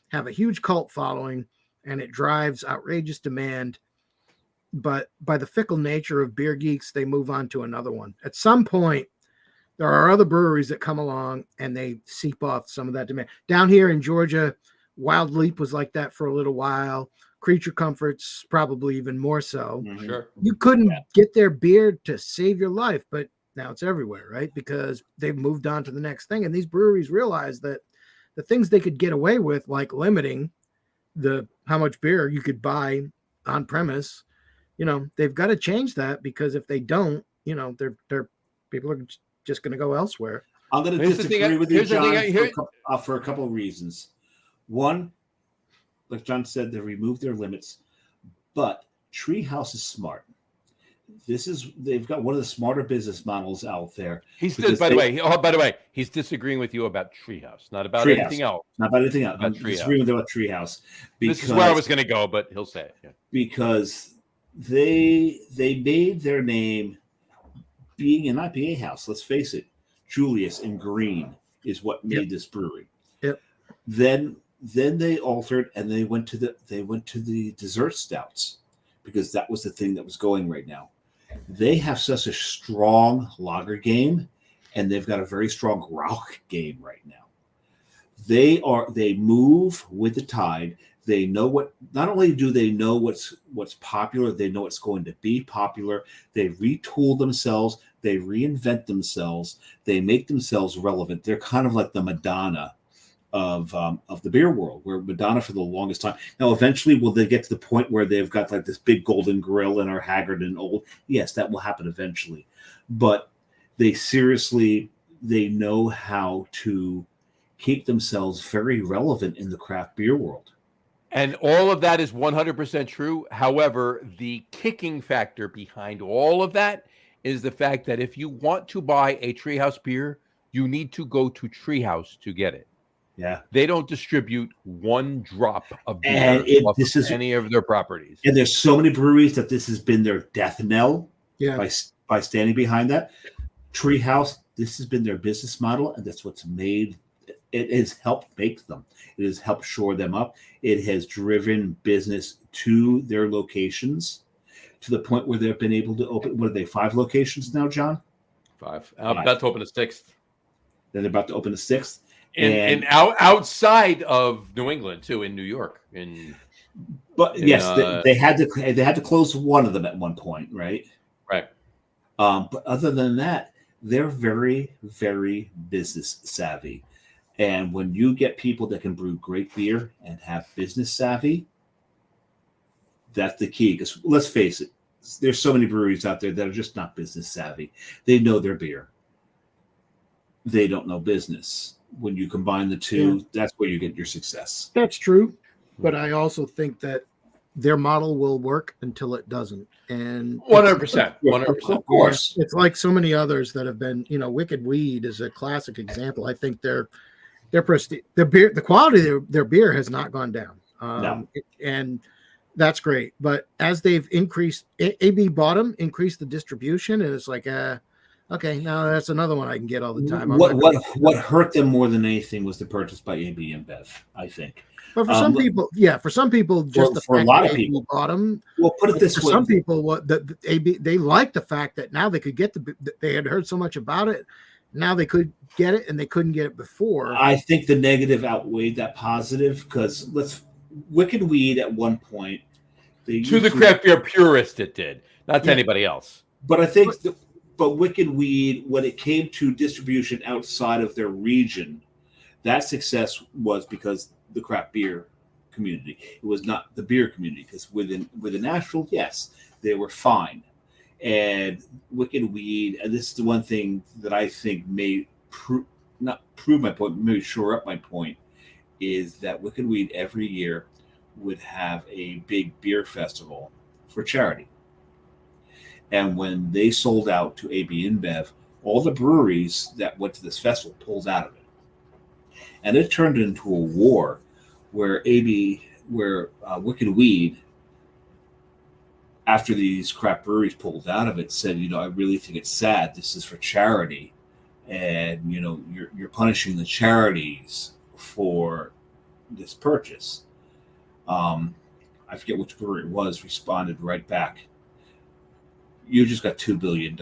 have a huge cult following and it drives outrageous demand. But by the fickle nature of beer geeks, they move on to another one. At some point, there are other breweries that come along and they seep off some of that demand. Down here in Georgia, Wild Leap was like that for a little while. Creature Comforts, probably even more so. Mm-hmm. Sure. You couldn't get their beer to save your life, but now it's everywhere, right? Because they've moved on to the next thing. And these breweries realize that the things they could get away with, like limiting how much beer you could buy on premise, they've got to change that, because if they don't, they're people are just going to go elsewhere. I'm going to disagree with you, John, for a couple of reasons. One, like John said, they removed their limits, but Treehouse is smart. They've got one of the smarter business models out there. By the way, he's disagreeing with you about Treehouse, not about anything else. Not about anything else. I'm disagreeing with him about Treehouse. This is where I was going to go, but he'll say it. Yeah. Because they made their name being an IPA house. Let's face it, Julius and Green is what made this brewery. Yep. Then they altered and they went to the dessert stouts, because that was the thing that was going right now. They have such a strong lager game, and they've got a very strong Rauch game right now. They move with the tide. They know not only do they know what's popular, they know what's going to be popular. They retool themselves, they reinvent themselves, they make themselves relevant. They're kind of like the Madonna of the beer world, where Madonna for the longest time. Now, eventually, will they get to the point where they've got like this big golden grill and are haggard and old? Yes, that will happen eventually. But they know how to keep themselves very relevant in the craft beer world. And all of that is 100% true. However, the kicking factor behind all of that is the fact that if you want to buy a Treehouse beer, you need to go to Treehouse to get it. Yeah. They don't distribute one drop of beer any of their properties. And there's so many breweries that this has been their death knell by standing behind that. Treehouse, this has been their business model, and that's what's made it has helped make them. It has helped shore them up. It has driven business to their locations to the point where they've been able to open, 5 locations now, John? 5. About to open a 6th. Then they're about to open a 6th. And outside of New England, too, in New York. But in, yes, they had to close one of them at one point, right? right. But other than that, they're very, very business savvy. And when you get people that can brew great beer and have business savvy, that's the key. Because let's face it, there's so many breweries out there that are just not business savvy. They know their beer. They don't know business. When you combine the two, that's where you get your success. That's true. But I also think that their model will work until it doesn't. And 100%. 100%. Of course. It's like so many others that have been, Wicked Weed is a classic example. I think their prestige, the quality of their beer has not gone down. No. And that's great. But as they've increased, AB bought them, increased the distribution, and it's like, okay, now that's another one I can get all the time. What hurt them more than anything was the purchase by AB InBev, I think. But for some people, just for a lot of people, bought them. Well, put it this way: some people, the AB, they like the fact that now they could get they had heard so much about it, now they could get it, and they couldn't get it before. I think the negative outweighed that positive because Wicked Weed at one point, to the craft beer purist, it did, not to anybody else. But I think, but Wicked Weed, when it came to distribution outside of their region, that success was because the craft beer community. It was not the beer community because within Nashville, yes, they were fine. And Wicked Weed, and this is the one thing that I think may not prove my point, maybe shore up my point, is that Wicked Weed every year would have a big beer festival for charity. And when they sold out to AB InBev, all the breweries that went to this festival pulled out of it. And it turned into a war where Wicked Weed, after these craft breweries pulled out of it, said, I really think it's sad. This is for charity. And, you're punishing the charities for this purchase. I forget which brewery it was, responded right back. You just got $2 billion.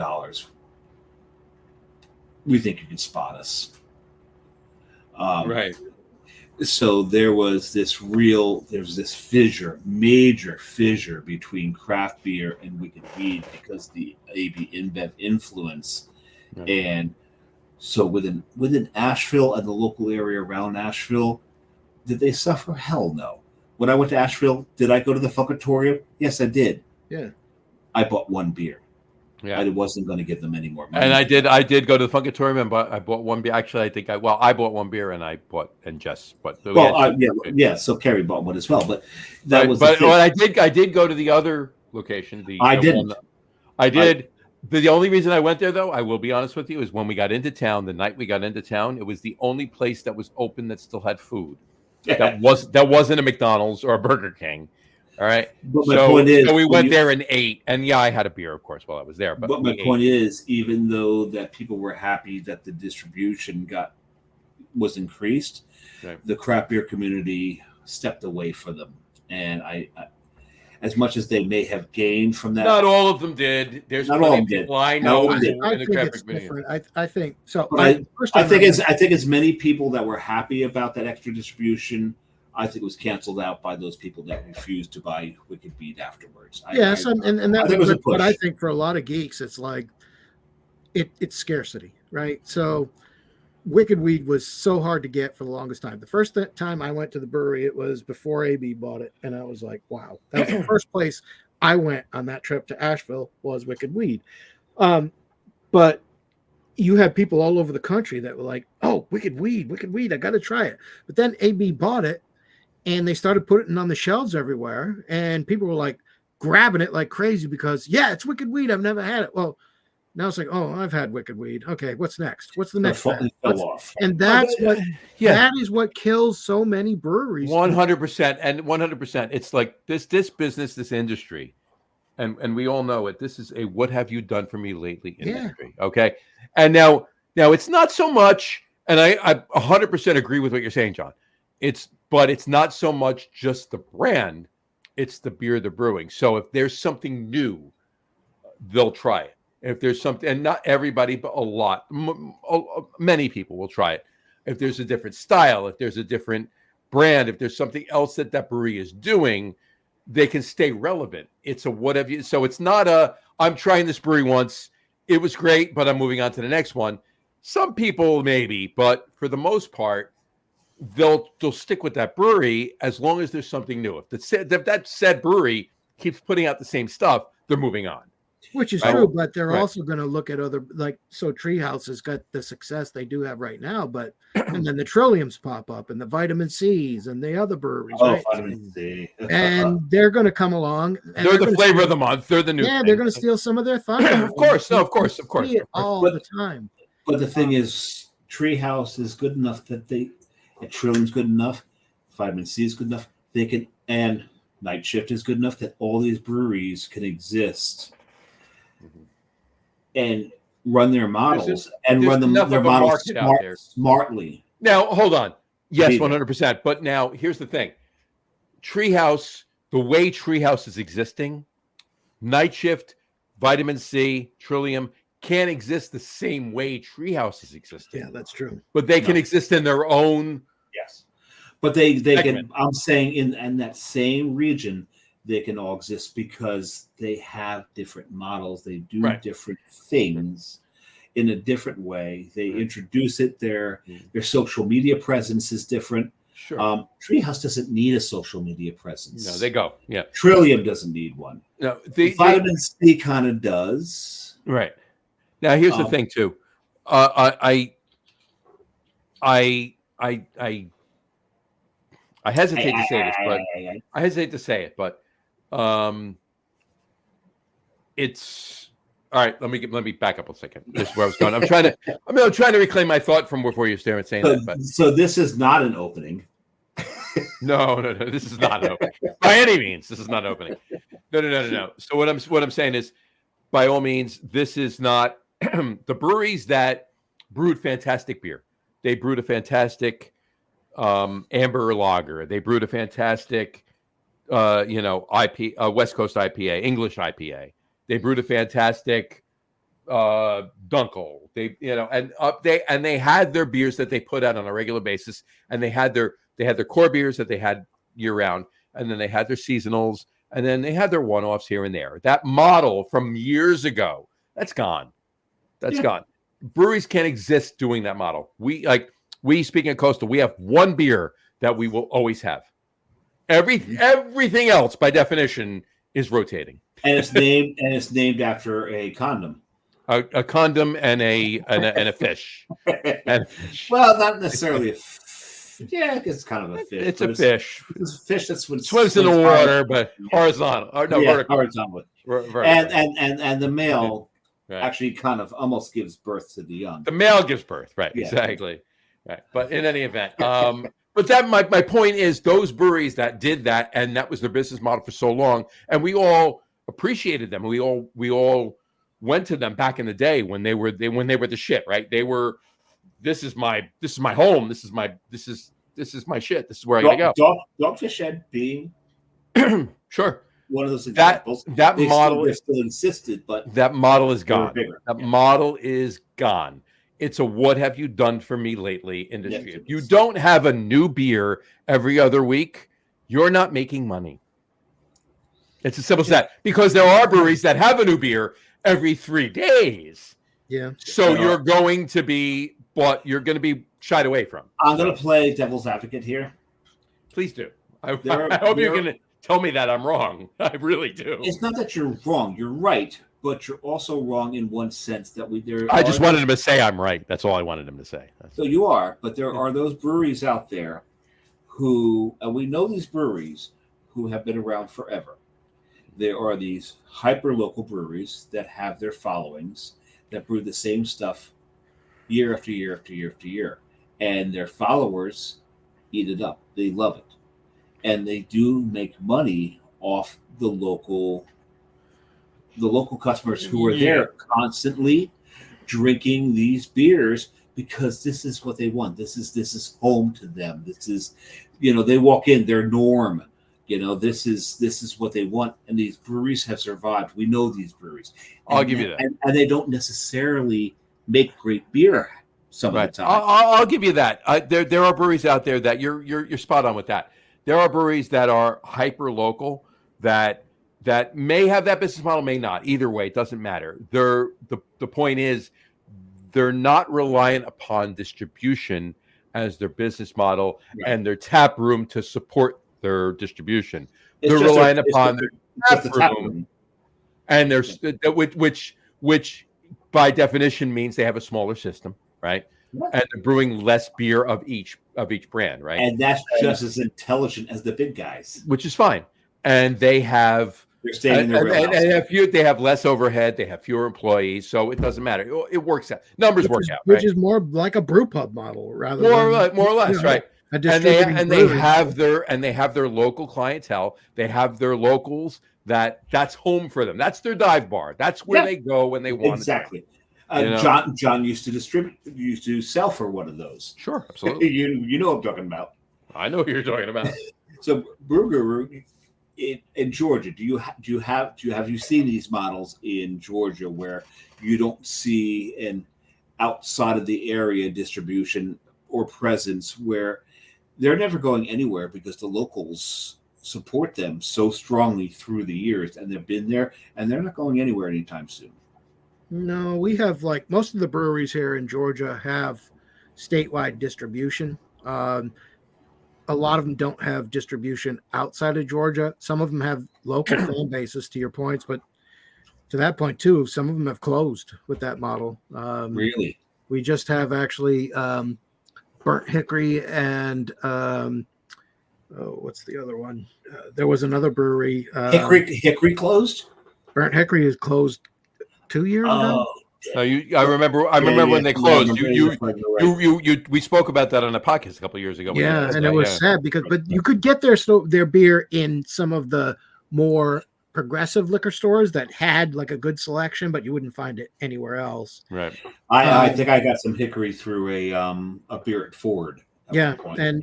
We think you can spot us. Right. So there was this major fissure between craft beer and Wicked Weed because the AB InBev influence. Right. And so within Asheville and the local area around Asheville, did they suffer? Hell no. When I went to Asheville, did I go to the Funkatorium? Yes, I did. Yeah. I bought one beer. Yeah. I wasn't going to give them any more money. And I did go to the Funkatorium and I bought one beer. Actually, I bought one beer and Jess bought. So Carrie bought one as well. But I did go to the other location. I did. The only reason I went there, though, I will be honest with you, is when we got into town, the night we got into town, it was the only place that was open that still had food. That wasn't a McDonald's or a Burger King. All right. But my point is, so we went there and ate, and I had a beer, of course, while I was there. But my point is, even though that people were happy that the distribution was increased, right, the craft beer community stepped away from them, and I as much as they may have gained from that, not all of them did. There's not all of them did. I know. I think it's different. I think so. I think as many people that were happy about that extra distribution, I think it was canceled out by those people that refused to buy Wicked Weed afterwards. But I think for a lot of geeks, it's like it's scarcity, right? So Wicked Weed was so hard to get for the longest time. The first time I went to the brewery, it was before AB bought it, and I was like, wow. That was the first place I went on that trip to Asheville was Wicked Weed. But you had people all over the country that were like, oh, Wicked Weed, I got to try it. But then AB bought it, and they started putting it on the shelves everywhere, and people were like grabbing it like crazy because, it's Wicked Weed. I've never had it. Well, now it's like, oh, I've had Wicked Weed. Okay, what's next? What's the next thing? And that is what kills so many breweries. 100%, and 100%. It's like this business, this industry, and we all know it. This is a what have you done for me lately industry. Okay, and now it's not so much, and I 100% agree with what you're saying, John. But it's not so much just the brand, it's the beer they're brewing. So if there's something new, they'll try it. If there's something, and not everybody, but many people will try it. If there's a different style, if there's a different brand, if there's something else that brewery is doing, they can stay relevant. It's a whatever. So it's not a, I'm trying this brewery once, it was great, but I'm moving on to the next one. Some people maybe, but for the most part, they'll stick with that brewery as long as there's something new. If that said brewery keeps putting out the same stuff, they're moving on. Which is true, but they're also going to look at other, like, so Treehouse has got the success they do have right now, but and then the Trilliums pop up and the Vitamin C's and the other breweries, right? Vitamin C. And they're going to come along. And they're the flavor of the month. They're the new. Yeah, thing. they're going to steal some of their thunder. Of course, no, of course. See it all the time. But the thing is, Treehouse is good enough that Trillium's good enough, Vitamin C is good enough. They can, and Night Shift is good enough that all these breweries can exist and run their models smartly. Now, hold on. Yes, 100%. But now, here's the thing. Treehouse, the way Treehouse is existing, Night Shift, Vitamin C, Trillium can't exist the same way Treehouse is existing. Yeah, that's true. But they can exist in their own. Yes. But they can, I'm saying in that same region, they can all exist because they have different models. They do different things in a different way. They introduce it. Their social media presence is different. Sure. Treehouse doesn't need a social media presence. No, they go. Yeah. Trillium doesn't need one. No, Vitamin C kind of does. Right. Now, here's the thing too. I hesitate to say this, but I hesitate to say it, but it's all right. Let me back up a second. This is where I was going. I'm trying to reclaim my thought from before you started saying that. But so this is not an opening. No. This is not an opening by any means. This is not an opening. No. So what I'm saying is, by all means, this is not the breweries that brewed fantastic beer. They brewed a fantastic amber lager. They brewed a fantastic, West Coast IPA, English IPA. They brewed a fantastic Dunkel. They had their beers that they put out on a regular basis, and they had their core beers that they had year round, and then they had their seasonals, and then they had their one-offs here and there. That model from years ago, that's gone. That's gone. Breweries can't exist doing that model. We speaking of Coastal, we have one beer that we will always have. Everything else, by definition, is rotating. And it's named after a condom. A condom and a fish. Well, not necessarily a fish. Yeah, it's kind of a fish. It's a fish. It's a fish that swims in the water, but horizontal. Vertical. Horizontal. And the male actually kind of almost gives birth to the young. The male gives birth, right? Yeah. Exactly. Right. But in any event, but that my point is those breweries that did that, and that was their business model for so long, and we all appreciated them. We all went to them back in the day when they were the shit, right? They were, this is my home. This is my shit. This is where I gotta go. Dogfish Head being sure one of those examples. That model still existed, but that model is gone. That model is gone. It's a what have you done for me lately industry. If you don't have a new beer every other week, you're not making money. It's as simple as that. Because there are breweries that have a new beer every 3 daes. Yeah. So you're going to be shied away from. I'm going to play devil's advocate here. Please do. I hope you're going to tell me that I'm wrong. I really do. It's not that you're wrong. You're right. But you're also wrong in one sense that I just wanted him to say I'm right. That's all I wanted him to say. So you are, but there are those breweries out there who, and we know these breweries who have been around forever. There are these hyper local breweries that have their followings that brew the same stuff year after year after year after year, and their followers eat it up. They love it, and they do make money off the local customers who are there constantly drinking these beers because this is what they want. This is home to them. This is, they walk in, their norm. This is what they want. And these breweries have survived. We know these breweries. I'll give you that. And they don't necessarily make great beer some Right. of the time. I'll give you that. There are breweries out there that you're spot on with that. There are breweries that are hyper local that may have that business model, may not. Either way, it doesn't matter. The point is they're not reliant upon distribution as their business model and their tap room to support their distribution. They're relying upon their tap room, and there's which by definition means they have a smaller system, right? And they're brewing less beer of each brand, right? And that's just as intelligent as the big guys, which is fine. And they have they're staying in their and they have less overhead, they have fewer employees, so it doesn't matter. It works out. Numbers work out, which is more like a brew pub model rather more or less, right? And they have their local clientele. They have their locals that's home for them. That's their dive bar. That's where they go when they want exactly. John used to sell for one of those. Sure, absolutely. you know what I'm talking about. I know what you're talking about. So Brew Guru in Georgia, have you seen these models in Georgia where you don't see an outside of the area distribution or presence where they're never going anywhere because the locals support them so strongly through the years, and they've been there, and they're not going anywhere anytime soon? No, we have, like, most of the breweries here in Georgia have statewide distribution. A lot of them don't have distribution outside of Georgia. Some of them have local fan bases, to your points, but to that point too, some of them have closed with that model. Really? We just have actually Burnt Hickory and what's the other one? There was another brewery. Hickory closed? Burnt Hickory is closed 2 years ago. No, I remember when they closed. We spoke about that on a podcast a couple of years ago. Yeah, and it was sad but you could get their beer in some of the more progressive liquor stores that had like a good selection, but you wouldn't find it anywhere else. Right. I think I got some Hickory through a beer at Ford. Yeah,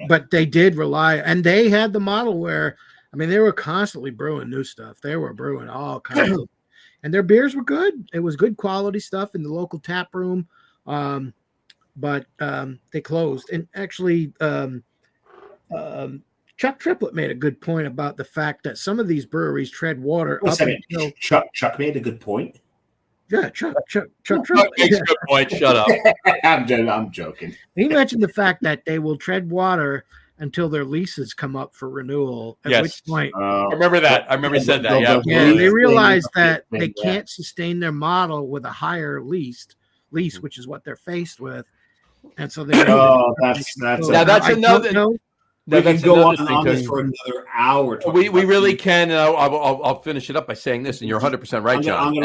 but they did rely, and they had the model where, I mean, they were constantly brewing new stuff. They were brewing all kinds of. And their beers were good. It was good quality stuff in the local tap room, but they closed. And actually, Chuck Triplett made a good point about the fact that some of these breweries tread water. Chuck made a good point. Yeah, Chuck Triplett makes a good point. Shut up. I'm joking. He mentioned the fact that they will tread water until their leases come up for renewal. At which point, I remember that. I remember he said that. Yeah, they realize that they can't sustain their model with a higher lease, which is what they're faced with, and so they. That's another. We can go on this for another hour. We really can. And I'll finish it up by saying this, and you're 100% right, John.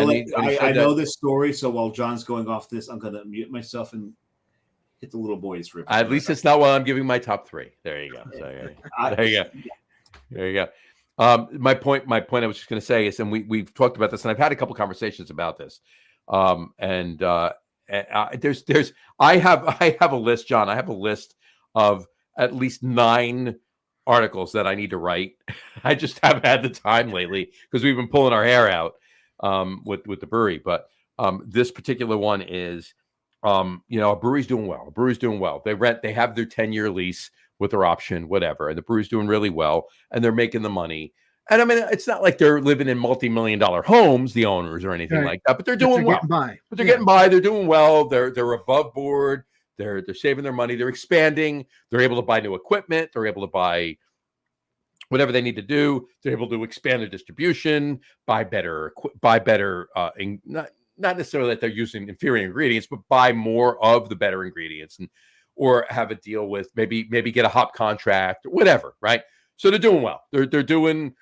I know this story, so while John's going off this, I'm going to mute myself and hit the little boys rip. At least it's not while I'm giving my top three. There you go. There you go. My point I was just going to say is, and we've talked about this, and I've had a couple conversations about this. I have a list, John. I have a list of at least 9 articles that I need to write. I just haven't had the time lately because we've been pulling our hair out with the brewery. But this particular one is, a brewery's doing well. A brewery's doing well. They have their 10-year lease with their option, whatever. And the brewery's doing really well, and they're making the money. And I mean, it's not like they're living in multi-million-dollar homes, the owners, or anything like that. But they're doing well. They're getting by. They're doing well. They're above board. They're saving their money. They're expanding. They're able to buy new equipment. They're able to buy whatever they need to do. They're able to expand their distribution, buy better. Not necessarily that they're using inferior ingredients, but buy more of the better ingredients, or have a deal with maybe get a hop contract or whatever. Right. So they're doing well. They're doing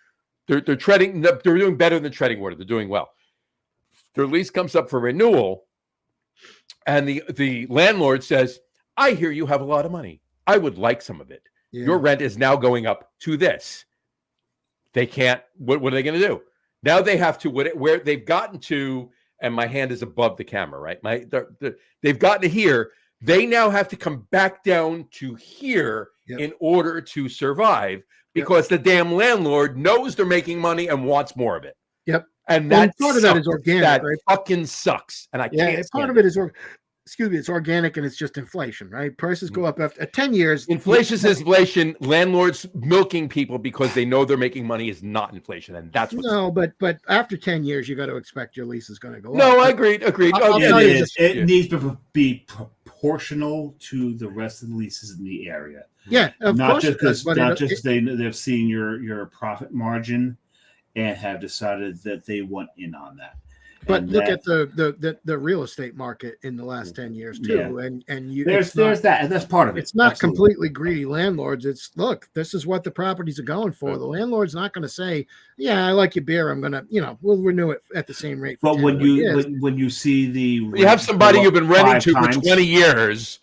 better than treading water. They're doing well. Their lease comes up for renewal. And the landlord says, I hear you have a lot of money. I would like some of it. Yeah. Your rent is now going up to this. They can't. What are they going to do? Now they have to, where they've gotten to, and my hand is above the camera, right? They've gotten to here. They now have to come back down to here in order to survive because the damn landlord knows they're making money and wants more of it. Yep. And that part of that is organic. That right? fucking sucks. And I can't. Part of it is excuse me, it's organic and it's just inflation, right? Prices go up after 10 years. Inflation is inflation. Landlords milking people because they know they're making money is not inflation, and that's what's no, but after 10 years, you got to expect your lease is going to go up. No, I agreed. I'll Yeah, tell it you is. It needs to be proportional to the rest of the leases in the area. Yeah, of Not course. just because But they've seen your profit margin and have decided that they want in on that. But And look at the real estate market in the last 10 years too, Yeah. and you there's that, and that's part of it. It's not Absolutely. completely greedy landlords. It's look, this is what the properties are going for. The landlord's not going to say, "Yeah, I like your beer. I'm gonna, we'll renew it at the same rate." For But 10 when more years." you see the you have somebody you've been renting to for 5 times, 20 years.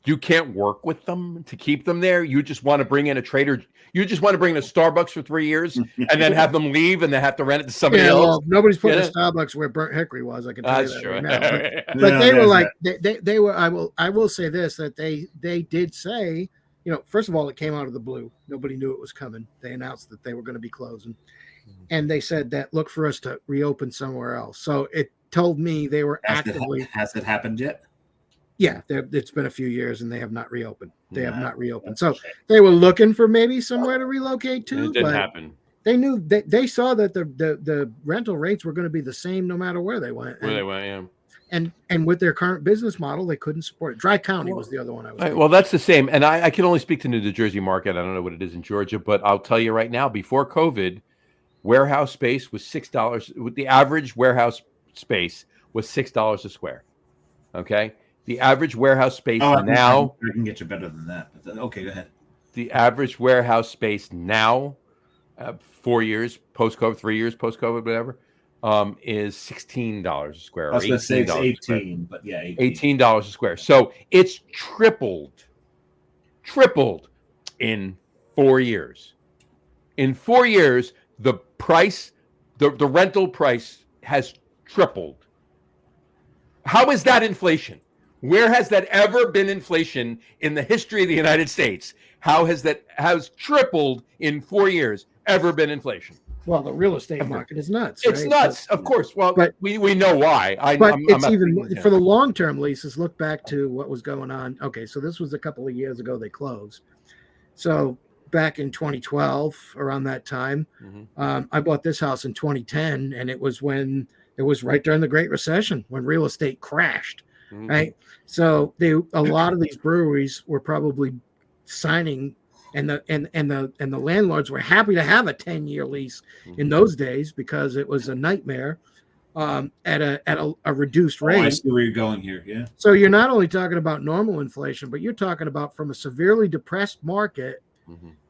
You can't work with them to keep them there. You just want to bring in a trader. You just want to bring in a Starbucks for 3 years and then have them leave and then have to rent it to somebody else. Well, nobody's putting a Starbucks where Burnt Hickory was. I can tell That's you that true. right now. But, No, they were there's like they were. I will say this, that they did say, first of all, it came out of the blue. Nobody knew it was coming. They announced that they were going to be closing, and they said that look for us to reopen somewhere else. So it told me they were actively. Has it happened yet? Yeah, it's been a few years and they have not reopened. They have not reopened. That's So a shame. they were looking for maybe somewhere to relocate to. It didn't but happen. they knew they saw that the rental rates were going to be the same no matter where they went. Where they went, yeah. And with their current business model, they couldn't support it. Dry County was the other one I was thinking. Well, that's the same. And I can only speak to the New Jersey market. I don't know what it is in Georgia, but I'll tell you right now, before COVID, warehouse space was $6. With the average warehouse space was $6 a square. Okay. The average warehouse space now. I can get you better than that. But okay, go ahead. The average warehouse space now, 4 years post-COVID, 3 years post-COVID, whatever, is $16 a square. I was going to say it's 18, but yeah, $18 a square. So it's tripled in 4 years. In 4 years, the price, the rental price has tripled. How is that inflation? Where has that ever been inflation in the history of the United States? How has tripled in 4 years ever been inflation? Well, the real estate market is nuts. It's right? nuts, of course. Well, but we know why. It's even for the long-term leases. Look back to what was going on. Okay, so this was a couple of years ago. They closed. So back in 2012, around that time, I bought this house in 2010, and it was right during the Great Recession when real estate crashed. Right. So a lot of these breweries were probably signing, and the landlords were happy to have a 10-year lease in those days because it was a nightmare at a reduced rate. I see where you're going here. Yeah. So you're not only talking about normal inflation, but you're talking about from a severely depressed market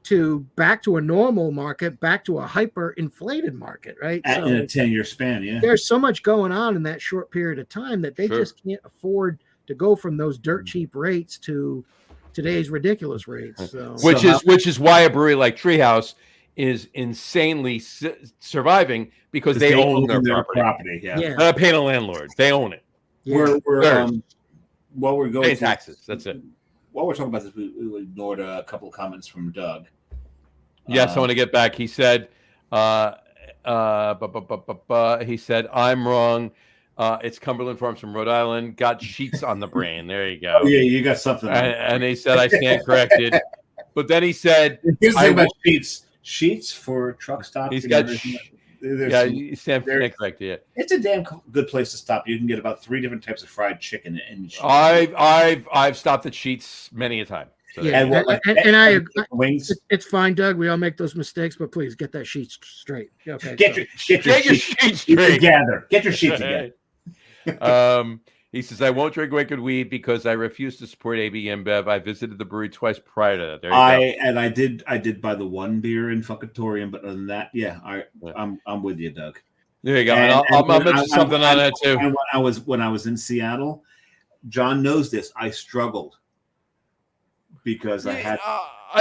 to back to a normal market, back to a hyper-inflated market, right? In a 10-year span, yeah. There's so much going on in that short period of time that they just can't afford to go from those dirt cheap rates to today's ridiculous rates. So. Which is why a brewery like Treehouse is insanely surviving because they own their property. Yeah. They're not paying a landlord. They own it. Yeah. While we're going paying taxes. That's it. While we're talking about this, we ignored a couple of comments from Doug. Yes, I want to get back. He said, I'm wrong. It's Cumberland Farms from Rhode Island. Got sheets on the brain. There you go. Oh, yeah, you got something. And he said, I stand corrected. But then he said, here's the thing about sheets for truck stops. He's got you stand corrected. Yeah. It's a damn good place to stop. You can get about 3 different types of fried chicken and Sheetz. I've stopped at Sheetz many a time. So and I wings. It's fine, Doug. We all make those mistakes, but please get that sheet straight. Okay. Get your sheets straight. together. Get your sheets together. He says, I won't drink wicked weed because I refuse to support AB InBev. I visited the brewery twice prior to that. There you go. I did buy the one beer in Funkatorium, but other than that, I'm with you, Doug. There you go. And I'll mention something on that too. And when I was in Seattle, John knows this. I struggled because I had.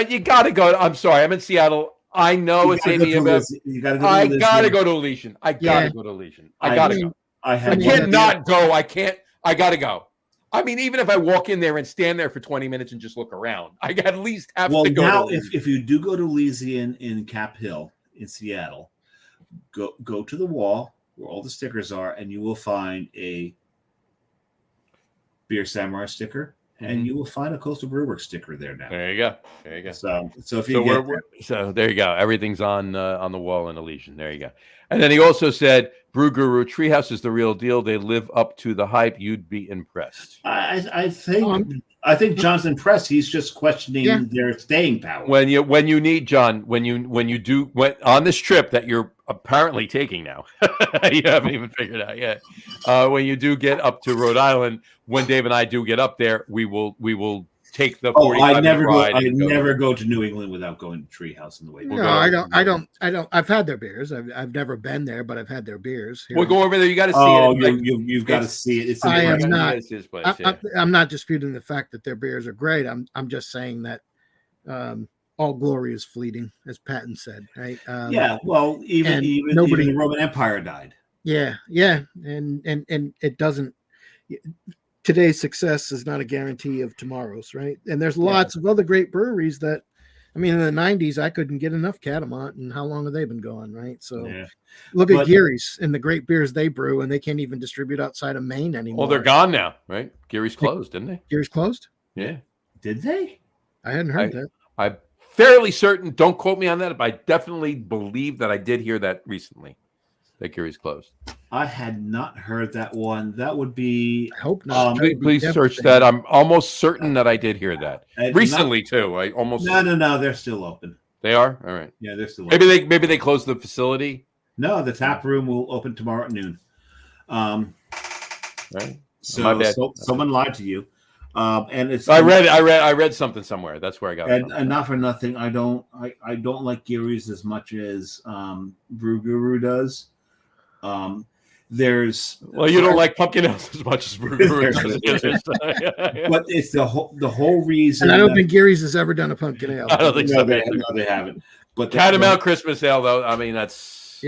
You got to go. I'm sorry. I'm in Seattle. I know it's AB InBev. I got to go to Elysian. I got to go to Elysian. I got to go. I can't not go. I can't. I got to go. I mean, even if I walk in there and stand there for 20 minutes and just look around, I at least have to go. Now, if you do go to Elysian in Cap Hill in Seattle, go to the wall where all the stickers are, and you will find a Beer Samurai sticker, and you will find a Coastal Brewworks sticker there now. There you go. There you go. So if you so there you go. Everything's on the wall in Elysian. There you go. And then he also said, "Brew Guru Treehouse is the real deal. They live up to the hype. You'd be impressed." I think John's impressed. He's just questioning their staying power. When you need John, when you do on this trip that you're apparently taking now, you haven't even figured out yet. When you do get up to Rhode Island, when Dave and I do get up there, we will take the 45 I never ride go to New England without going to Treehouse on the way. No, I don't. I've had their beers. I've never been there, but I've had their beers. We'll go over there. You got to see it. You've got to see it. I'm not disputing the fact that their beers are great. I'm just saying that all glory is fleeting, as Patton said. Right? Well, even the Roman Empire died. Yeah, and it doesn't. Today's success is not a guarantee of tomorrow's, right? And there's lots of other great breweries that, I mean, in the 90s, I couldn't get enough Catamount, and how long have they been going, right? So look at Geary's and the great beers they brew, and they can't even distribute outside of Maine anymore. Well, they're gone now, right? Geary's closed, didn't they? Geary's closed? Yeah. Did they? I hadn't heard that. I'm fairly certain, don't quote me on that, but I definitely believe that I did hear that recently, that Geary's closed. I had not heard that one. That would be. I hope not. Please search that. I'm almost certain that I did hear that recently too. I almost. No. They're still open. They are. All right. Yeah, they're still. Maybe they closed the facility. No, the tap room will open tomorrow at noon. Right. So someone lied to you. And it's. I read something somewhere. That's where I got it. And not for nothing, I don't like Geary's as much as Brew Guru does. You don't like pumpkin ales as much as Brew Guru does. But it's the whole reason. And I don't think Geary's has ever done a pumpkin ale. I don't think so. They haven't. But Catamount Christmas ale, though. I mean, that's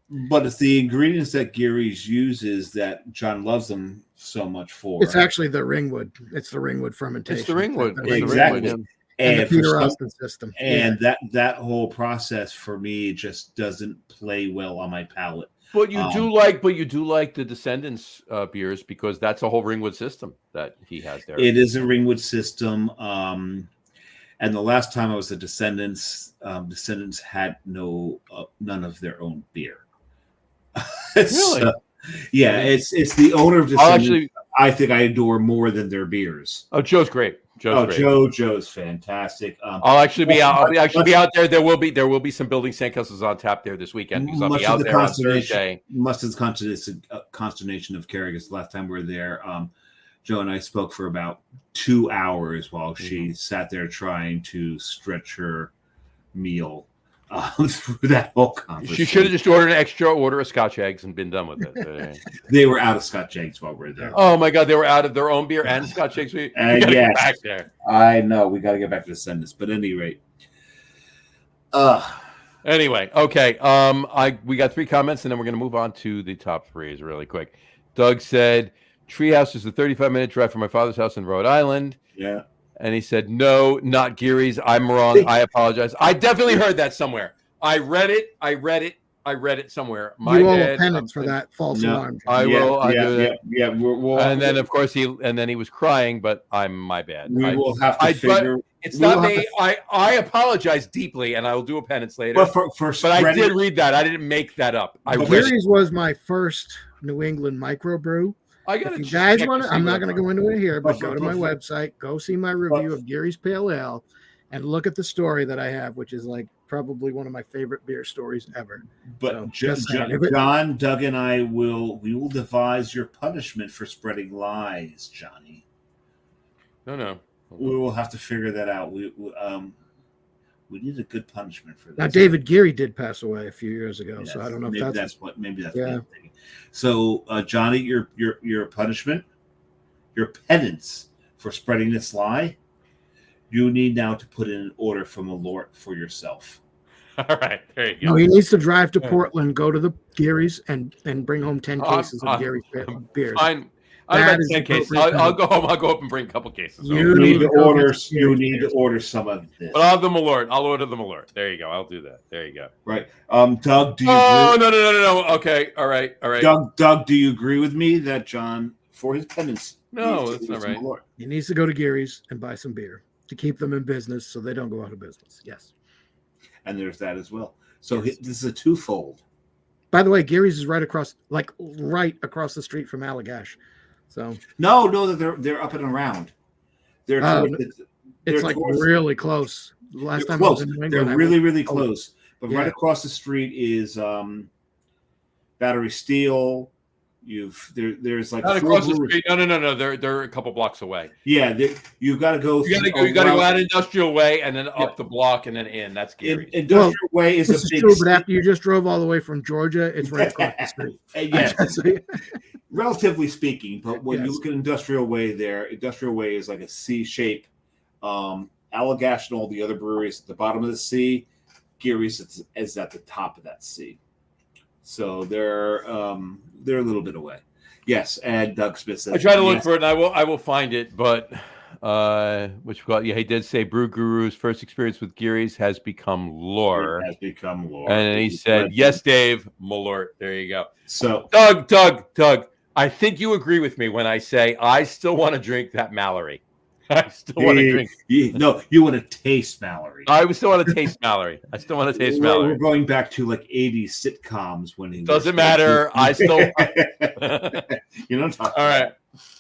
But it's the ingredients that Geary's uses that John loves them so much for. It's actually the Ringwood. It's the Ringwood fermentation. It's the Ringwood. Exactly. And the Peter Austin system. And that whole process for me just doesn't play well on my palate. But you do like the Descendants beers because that's a whole Ringwood system that he has there. It is a Ringwood system. And the last time I was at Descendants, Descendants had none of their own beer. Really? It's the owner of Descendants. I think I adore more than their beers. Oh, Joe's great. Joe's fantastic. I'll actually be out there. There will be some building sandcastles on tap there this weekend because I'll be out there on Thursday. Much of the consternation of Kerrigan's last time we were there, Joe and I spoke for about 2 hours while she sat there trying to stretch her meal through that whole conversation. She should have just ordered an extra order of Scotch eggs and been done with it. They were out of Scotch eggs while we were there. Oh my God, they were out of their own beer and Scotch eggs. We gotta get back there. I know we got to get back to Descendants, but at any rate. Anyway, okay. We got 3 comments, and then we're going to move on to the top 3s really quick. Doug said, "Treehouse is a 35-minute drive from my father's house in Rhode Island." Yeah. And he said, "No, not Geary's. I'm wrong. I apologize." I definitely heard that somewhere. I read it somewhere. You owe a penance for that false alarm. I will. I'll do that. Yeah. And then, of course, he was crying, but my bad. We will have to figure. It's not me. I apologize deeply, and I will do a penance later. But I did read that. I didn't make that up. Geary's was my first New England microbrew. If you guys want to, I'm not going to go into it here, but go to my website, go see my review of Geary's Pale Ale, and look at the story that I have, which is like probably one of my favorite beer stories ever. But John, Doug, and I will devise your punishment for spreading lies, Johnny. No. We will have to figure that out. We need a good punishment for this. Now, David Geary did pass away a few years ago, so I don't know if that's what I'm thinking. So, Johnny, your punishment, your penance for spreading this lie, you need now to put in an order from Malort for yourself. All right, there you go. No, he needs to drive to Portland, go to the Geary's, and bring home 10 cases of Geary's beers. Fine. I got 10 cases. I'll go home. I'll go up and bring a couple cases. You need to order some of this. But I'll have the Malort. I'll order the Malort. There you go. I'll do that. There you go. Right. Doug, do you agree? No. Okay. All right. Doug, do you agree with me that John for his penance. No, that's not right. Malort. He needs to go to Gary's and buy some beer to keep them in business so they don't go out of business. Yes. And there's that as well. So this is a twofold. By the way, Gary's is right across the street from Allagash. So No, they're up and around. They're it's like really close. Last time close. I was in New England, They're really close. But Yeah. right across the street is Battery Steel. There's like Not across the street. No. They're a couple blocks away. Yeah, you've got to go. You got to go out Industrial Way and then up the block and then in. That's Gary's. Industrial Way is this a is big. true, but after you just drove all the way from Georgia, it's right across the street. Yeah, relatively speaking. But when you Yes. look at Industrial Way, Industrial Way is like a C shape. Allagash and all the other breweries at the bottom of the C. Gary's is at the top of that C. So they're a little bit away. Yes, and Doug Smith says I try to look for it, and I will find it. But he did say Brew Guru's first experience with Gary's has become lore. It has become lore. And he said, "Yes, Dave, Malort." There you go. So Doug, I think you agree with me when I say I still want to drink that Mallory. I still want to drink. You want to taste Mallory. I still want to taste Mallory. I still want to taste Mallory. We're going back to like 80s sitcoms when he doesn't matter. I still. You know. All right,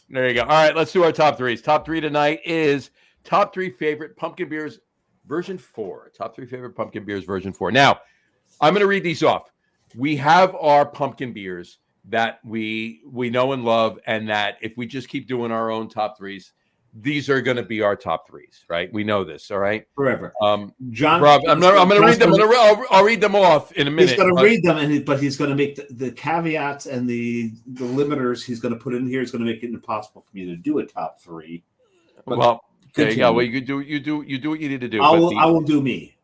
there you go. All right, let's do our top threes. Top three tonight is top three favorite pumpkin beers version 4. Top three favorite pumpkin beers version 4. Now, I'm going to read these off. We have our pumpkin beers that we know and love, and that if we just keep doing our own top threes, these are going to be our top threes, right? We know this, all right? Forever. John, Rob, I'm going to read them. I'll read them off in a minute. He's going to read them, but he's going to make the caveats and the limiters he's going to put in here. He's going to make it impossible for me to do a top three. But well, there you go. Well, you do what you need to do. I will do me.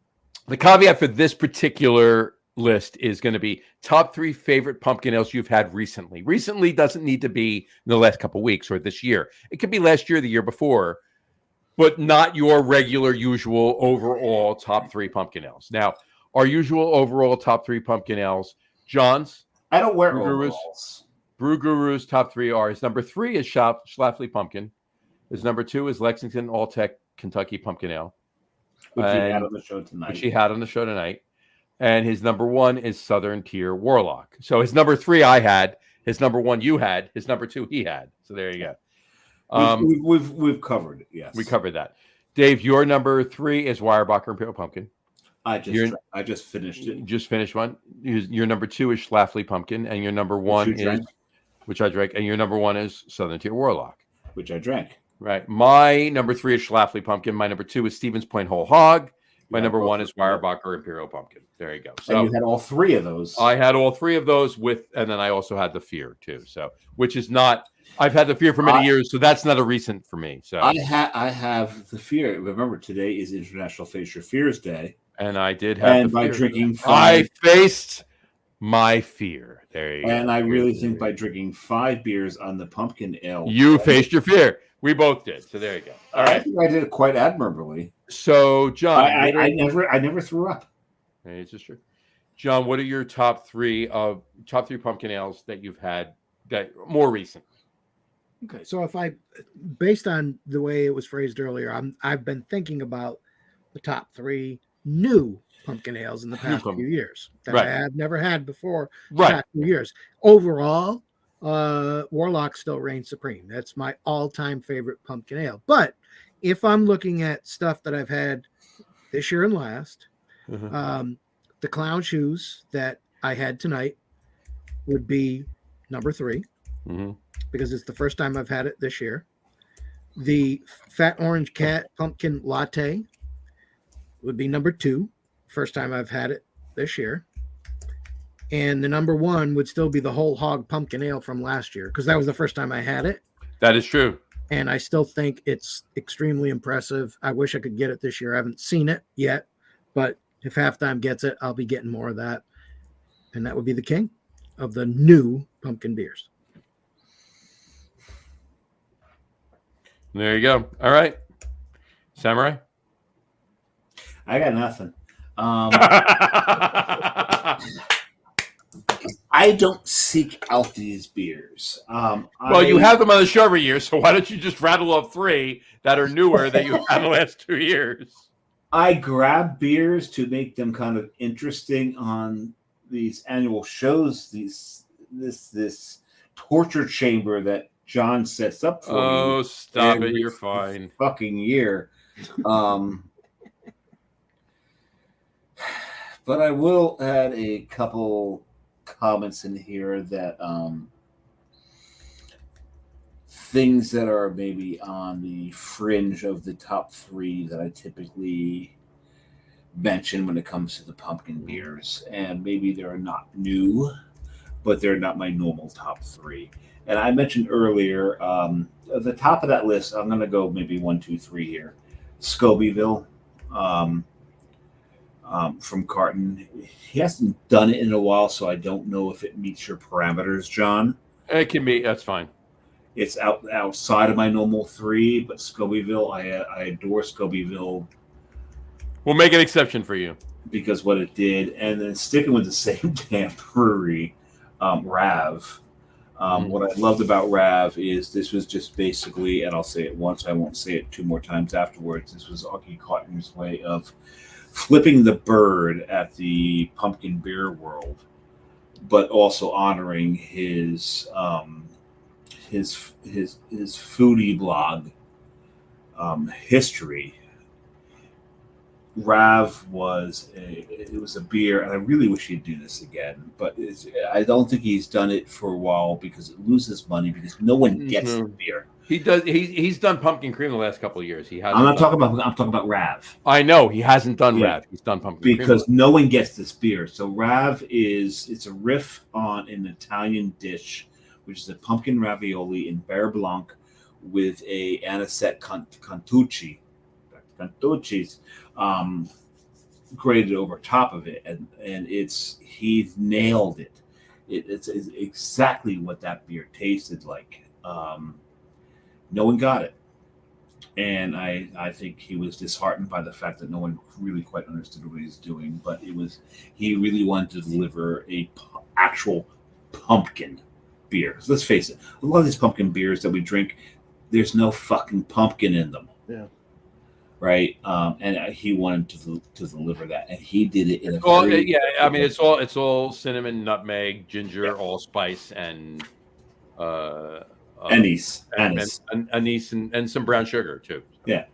The caveat for this particular list is going to be top 3 favorite pumpkin ales you've had recently. Recently doesn't need to be in the last couple of weeks or this year. It could be last year, the year before, but not your regular, usual overall top 3 pumpkin ales. Now, our usual overall top 3 pumpkin ales, John's. I don't wear Brew overalls. Brew Guru's top 3 are: his number 3 is Schlafly Pumpkin. His number 2 is Lexington All-Tech Kentucky Pumpkin Ale, Which he had on the show tonight. And his number 1 is Southern Tier Warlock. So his number 3 I had, his number 1 you had, his number 2 he had. So there you go. We've covered it. Yes, we covered that. Dave, your number 3 is Weyerbacher Imperial Pumpkin. I just finished it. Just finished one. Your number 2 is Schlafly Pumpkin, and your number 1 is which I drank, and your number 1 is Southern Tier Warlock, which I drank. Right. My number 3 is Schlafly Pumpkin. My number 2 is Stevens Point Whole Hog. My number 1 is Weyerbacher Imperial Pumpkin. There you go. So and you had all 3 of those. I had all 3 of those and then I also had the Fear too. So, which is not, I've had the Fear for many years, so that's not a recent for me. So I have the Fear. Remember, today is International Face Your Fears Day, and I did have. And by drinking, I faced my fear. There you go. And I really think by drinking 5 beers on the pumpkin ale, you faced your fear. We both did. So there you go. All right. I think I did it quite admirably. So, John, I never threw up. It's just true. John, what are your top 3 pumpkin ales that you've had that more recent? Okay, so based on the way it was phrased earlier, I've been thinking about the top 3 new pumpkin ales in the past few years that I have never had before. Past few years. Overall, Warlock still reigns supreme. That's my all-time favorite pumpkin ale. But if I'm looking at stuff that I've had this year and last, the clown shoes that I had tonight would be number 3, because it's the first time I've had it this year. The Fat Orange Cat Pumpkin Latte would be number 2, first time I've had it this year. And the number 1 would still be the Whole Hog Pumpkin Ale from last year, because that was the first time I had it. That is true. And I still think it's extremely impressive. I wish I could get it this year. I haven't seen it yet, but if Halftime gets it, I'll be getting more of that. And that would be the king of the new pumpkin beers. There you go. All right. Samurai? I got nothing. I don't seek out these beers. Well, you have them on the show every year, so why don't you just rattle off 3 that are newer that you've had in the last 2 years? I grab beers to make them kind of interesting on these annual shows. This torture chamber that John sets up for you. Oh, stop it! every You're fine. Fucking year. But I will add a couple comments in here that things that are maybe on the fringe of the top 3 that I typically mention when it comes to the pumpkin beers, and maybe they're not new, but they're not my normal top 3. And I mentioned earlier, at the top of that list, I'm going to go maybe 1, 2, 3 here. Scobyville. From Carton. He hasn't done it in a while, so I don't know if it meets your parameters, John. It can be. That's fine. It's outside of my normal 3, but Scobyville, I adore Scobyville. We'll make an exception for you. Because what it did, and then sticking with the same damn brewery, Rav. What I loved about Rav is this was just basically, and I'll say it once, I won't say it 2 more times afterwards, this was Augie Carton's way of flipping the bird at the pumpkin beer world, but also honoring his foodie blog history. Rav was a beer, and I really wish he'd do this again, but I don't think he's done it for a while because it loses money because no one gets the beer. He does. He's done pumpkin cream the last couple of years. He has. I'm talking about Rav. I know he hasn't done Rav. He's done pumpkin cream because no one gets this beer. So Rav it's a riff on an Italian dish, which is a pumpkin ravioli in Bear Blanc with a anisette cantucci, grated over top of it, and he nailed it. It's exactly what that beer tasted like. No one got it, and I think he was disheartened by the fact that no one really quite understood what he was doing. But he really wanted to deliver a actual pumpkin beer. So let's face it, a lot of these pumpkin beers that we drink, there's no fucking pumpkin in them. Yeah. Right. And he wanted to deliver that, and he did it in a I mean, it's all cinnamon, nutmeg, ginger, allspice, and anise and some brown sugar too. Yeah.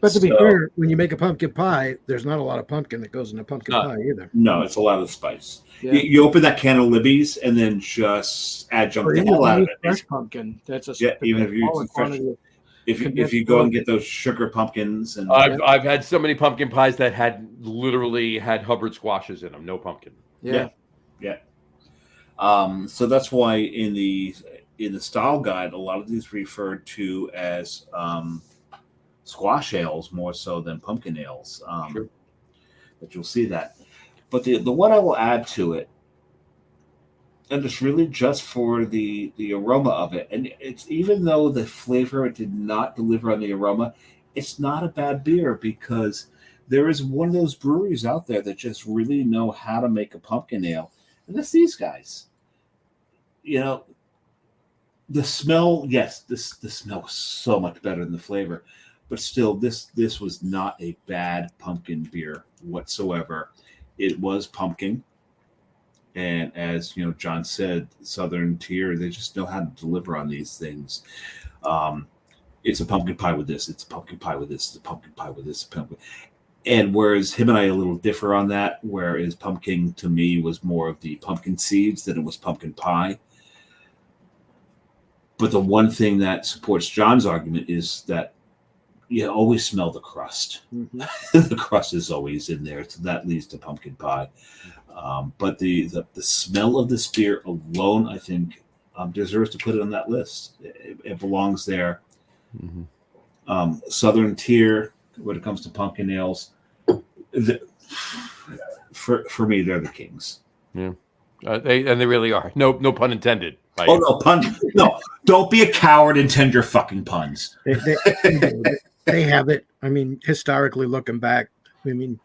But to be fair, when you make a pumpkin pie, there's not a lot of pumpkin that goes in a pumpkin pie either. No, it's a lot of spice. Yeah. You open that can of Libby's and then just adjunct the hell out of it. Fresh pumpkin. That's a even if you fresh. If you go and get those sugar pumpkins, and I've had so many pumpkin pies that had literally had Hubbard squashes in them, no pumpkin. Yeah. So that's why in the style guide, a lot of these referred to as squash ales more so than pumpkin ales. Sure. But you'll see that. But the one I will add to it, and it's really just for the aroma of it, and it's even though the flavor did not deliver on the aroma, it's not a bad beer because there is one of those breweries out there that just really know how to make a pumpkin ale, and it's these guys. You know, the smell, yes, the smell was so much better than the flavor, but still, this was not a bad pumpkin beer whatsoever. It was pumpkin. And as you know, John said, Southern Tier, they just know how to deliver on these things. It's a pumpkin pie with this. It's a pumpkin pie with this. It's a pumpkin pie with this. And whereas him and I a little differ on that, whereas pumpkin to me was more of the pumpkin seeds than it was pumpkin pie. But the one thing that supports John's argument is that you always smell the crust. Mm-hmm. The crust is always in there, so that leads to pumpkin pie. But the smell of this beer alone, I think, deserves to put it on that list. It belongs there. Mm-hmm. Southern Tier, when it comes to pumpkin ales, for me, they're the kings. Yeah, they really are. No pun intended. Oh no, pun! No, don't be a coward and tend your fucking puns. They have it. I mean, historically looking back, I mean,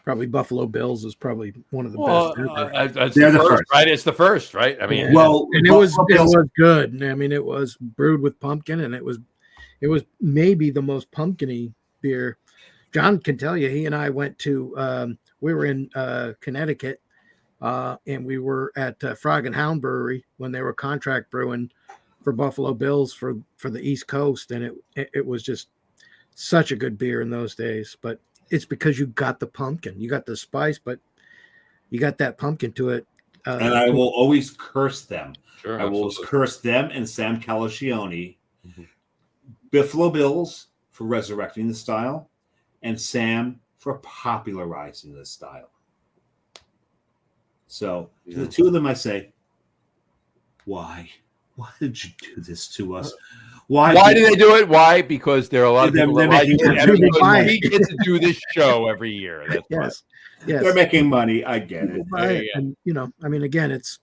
Probably Buffalo Bills is probably one of the Well, best ever. it's They're the the first, first. right? It's the first, right? I mean, Yeah. Well, And it Buffalo Bills- was good. I mean, it was brewed with pumpkin, and it was maybe the most pumpkin-y beer. John can tell you. He and I went to we were in Connecticut, and we were at Frog and Hound Brewery when they were contract brewing for Buffalo Bills for the East Coast, and it was just such a good beer in those days. But it's because you got the pumpkin, you got the spice, but you got that pumpkin to it. And I will always curse them. sure, I will absolutely. curse them and Sam Calagione, Mhm. Buffalo Bills for resurrecting the style, and Sam for popularizing the style. So to the two of them, I say, why? Why did you do this to us? Why do they do it? Why? Because there are a lot of people that like it, and because we get to do this show every year. That's Yes. They're making money. I get it. And I mean, again, it's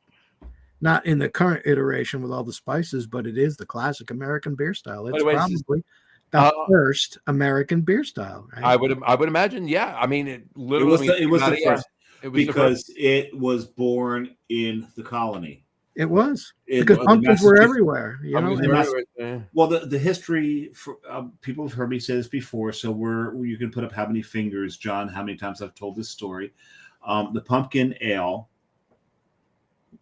not in the current iteration with all the spices, but it is the classic American beer style. It's probably the first American beer style. Right? I would imagine. Yeah, I mean, it literally it was the first. It was because it was born in the colony. It was because pumpkins were everywhere. Well, the history for people have heard me say this before, so you can put up how many fingers, John, how many times I've told this story. The pumpkin ale.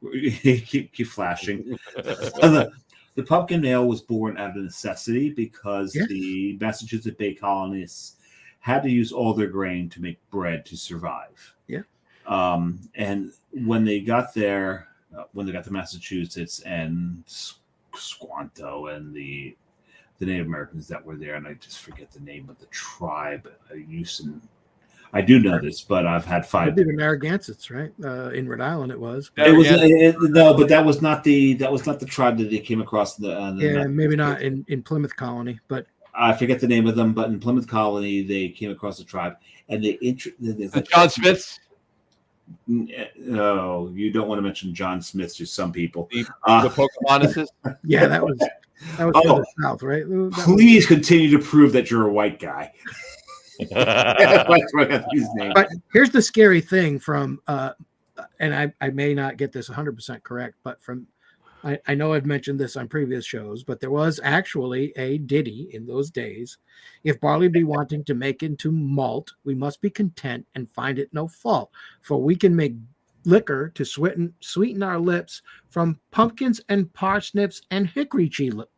keep flashing. The pumpkin ale was born out of necessity because the Massachusetts Bay colonists had to use all their grain to make bread to survive. Yeah. And when they got there, when they got to Massachusetts and Squanto and the Native Americans that were there, and I just forget the name of the tribe. I do know this, but I've had five. It'd be the Narragansetts, right? In Rhode Island, it was. No, but that was not the tribe that they came across. Maybe not in Plymouth Colony, but I forget the name of them. But in Plymouth Colony, they came across the tribe, and the John Smiths. No, you don't want to mention John Smith to some people. The Pocahontas. Yeah, that was the South, right? Please continue to prove that you're a white guy. But here's the scary thing from, and I may not get this 100% correct, but I know I've mentioned this on previous shows, but there was actually a ditty in those days. If barley be wanting to make into malt, we must be content and find it no fault. For we can make liquor to sweeten our lips from pumpkins and parsnips and hickory tree lips.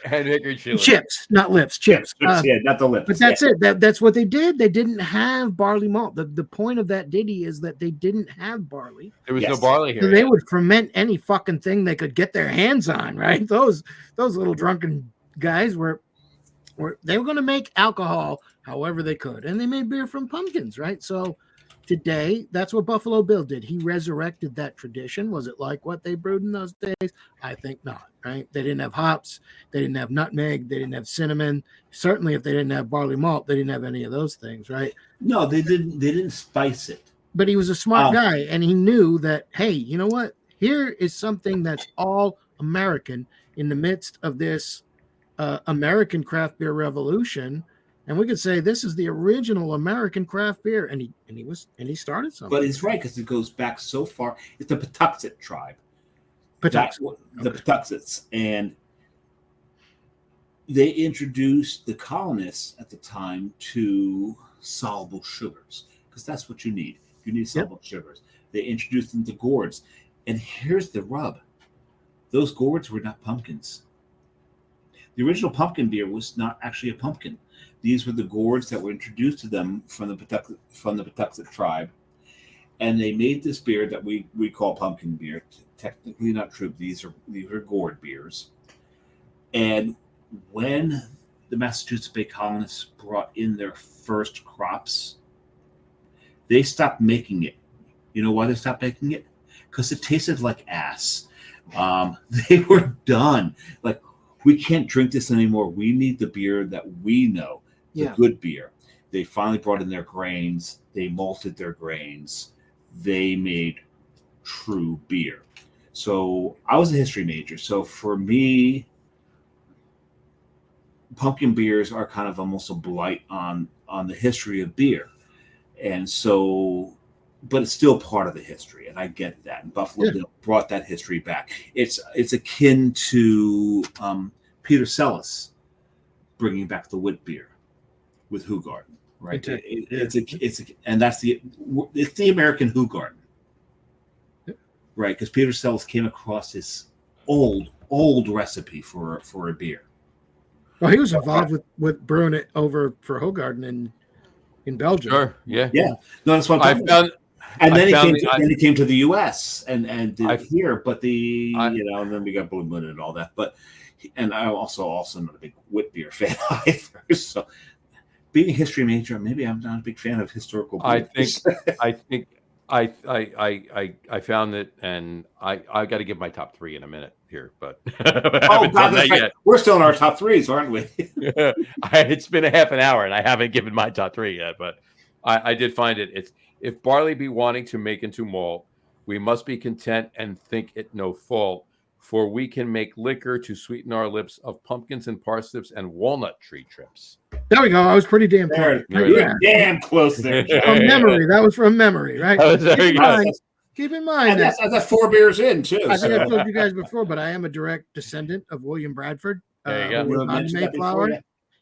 And hickory tree lips. Chips, not lips, chips. Not the lips. But that's it. That's what they did. They didn't have barley malt. The point of that ditty is that they didn't have barley. There was no barley here. So they would ferment any fucking thing they could get their hands on, right? Those little drunken guys were going to make alcohol however they could, and they made beer from pumpkins, right? So today, that's what Buffalo Bill did. He resurrected that tradition. Was it like what they brewed in those days? I think not, right? They didn't have hops. They didn't have nutmeg. They didn't have cinnamon. Certainly, if they didn't have barley malt, they didn't have any of those things, right? No, they didn't. They didn't spice it. But he was a smart guy, and he knew that, hey, you know what? Here is something that's all American in the midst of this American craft beer revolution. And we could say this is the original American craft beer, and he started something. But he's right because it goes back so far. It's the Patuxet tribe. The Patuxets, and they introduced the colonists at the time to soluble sugars because that's what you need. You need soluble sugars. They introduced them to gourds, and here's the rub: those gourds were not pumpkins. The original pumpkin beer was not actually a pumpkin. These were the gourds that were introduced to them from the Patuxet tribe, and they made this beer that we call pumpkin beer. Technically not true. These are gourd beers. And when the Massachusetts Bay colonists brought in their first crops, they stopped making it. You know why they stopped making it? Because it tasted like ass. They were done. Like, we can't drink this anymore. We need the beer that we know. The good beer. They finally brought in their grains. They malted their grains. They made true beer. So I was a history major. So for me, pumpkin beers are kind of almost a blight on the history of beer. And so, but it's still part of the history, and I get that. And Buffalo Bill brought that history back. It's akin to Peter Sellis bringing back the wit beer with Hoegaarden, right? And that's it's the American Hoegaarden, right? Because Peter Sellis came across this old recipe for a beer. Well, he was involved with brewing it over for Hoegaarden in Belgium. Sure, yeah. No, that's what I'm talking about. And then he came to the U.S. and did it here, but and then we got Blue Moon and all that. But and I also not a big wit beer fan either. So being a history major, maybe I'm not a big fan of historical beers. I found it, and I got to give my top three in a minute here, but we're still in our top threes, aren't we? It's been a half an hour, and I haven't given my top three yet, but I did find it. It's if barley be wanting to make into malt, we must be content and think it no fault. For we can make liquor to sweeten our lips of pumpkins and parsnips and walnut tree trips. There we go. I was pretty damn close. You're damn close there. From memory. That was from memory, right? Keep in mind that that's 4 beers in, too. I think I told you guys before, but I am a direct descendant of William Bradford. There you go. Mayflower.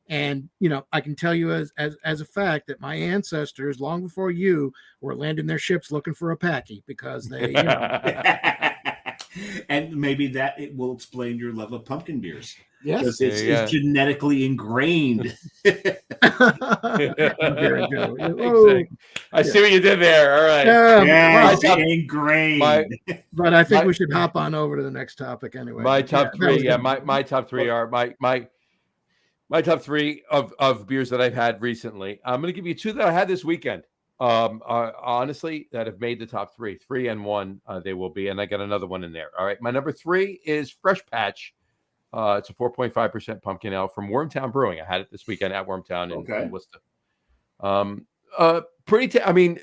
And, I can tell you as a fact that my ancestors, long before you, were landing their ships looking for a packy because they, And maybe that it will explain your love of pumpkin beers. Yes. It's genetically ingrained. I see what you did there. All right. Ingrained. But I think we should hop on over to the next topic anyway. My top three. My top three are my top three of beers that I've had recently. I'm going to give you 2 that I had this weekend. Honestly, that have made the top 3 and 1. They will be, and I got another one in there. All right, my number 3 is Fresh Patch. It's a 4.5% pumpkin ale from Wormtown Brewing. I had it this weekend at Wormtown in Worcester.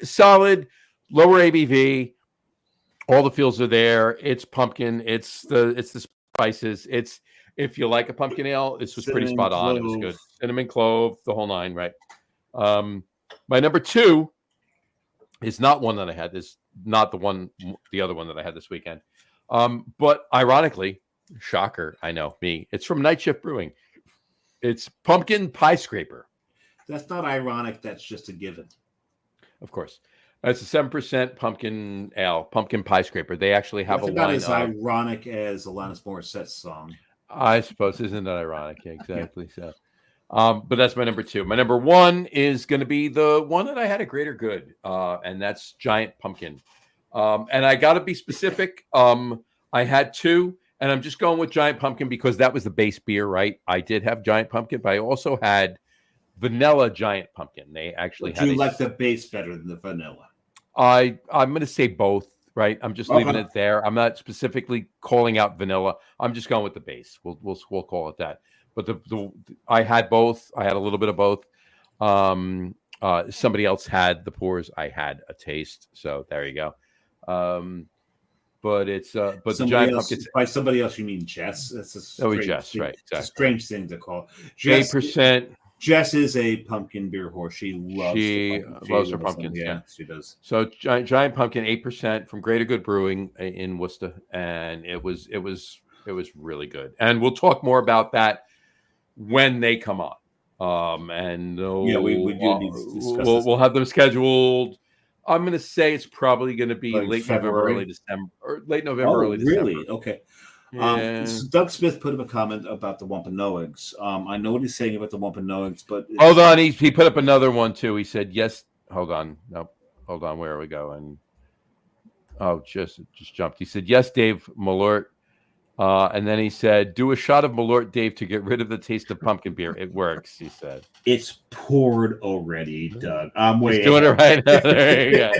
Solid, lower ABV. All the feels are there. It's pumpkin. It's the spices. It's if you like a pumpkin ale, this was pretty spot on. It was good. Cinnamon, clove, the whole nine, right? My number 2 is not one that I had. This not the other one that I had this weekend. But ironically, shocker, I know me. It's from Night Shift Brewing. It's Pumpkin Pie Scraper. That's not ironic. That's just a given. Of course. It's a 7% pumpkin ale, Pumpkin Pie Scraper. They actually have That's about as ironic as Alanis Morissette's song. I suppose. Isn't that ironic? Yeah, exactly. So. But that's my number 2. My number 1 is going to be the one that I had at Greater Good, and that's Giant Pumpkin. And I got to be specific. I had 2, and I'm just going with Giant Pumpkin because that was the base beer, right? I did have Giant Pumpkin, but I also had Vanilla Giant Pumpkin. They actually had. You like the base better than the vanilla? I'm going to say both, right? I'm just leaving it there. I'm not specifically calling out vanilla. I'm just going with the base. We'll call it that. But I had both. I had a little bit of both. Somebody else had the pours. I had a taste. So there you go. But the Giant Pumpkin. By somebody else, you mean Jess? That's a strange Jess, right? Exactly. It's a strange thing to call. 8%. Jess is a pumpkin beer whore. She loves her pumpkins. Yeah, she does. So Giant Pumpkin, 8% from Greater Good Brewing in Worcester, and it was really good. And we'll talk more about that when they come on. We do need to discuss we'll have them scheduled. I'm going to say it's probably going to be late February. November, early December, or late November, early December. Really? Okay. Yeah. Doug Smith put up a comment about the Wampanoags. I know what he's saying about the Wampanoags, but hold on, he put up another one too. He said, "Yes." Hold on, no, hold on. Where are we going? Oh, just jumped. He said, "Yes, Dave Malort," and then he said, "Do a shot of Malort, Dave, to get rid of the taste of pumpkin beer. It works." He said, "It's poured already, Doug. I'm waiting." He's doing it right now. There you go.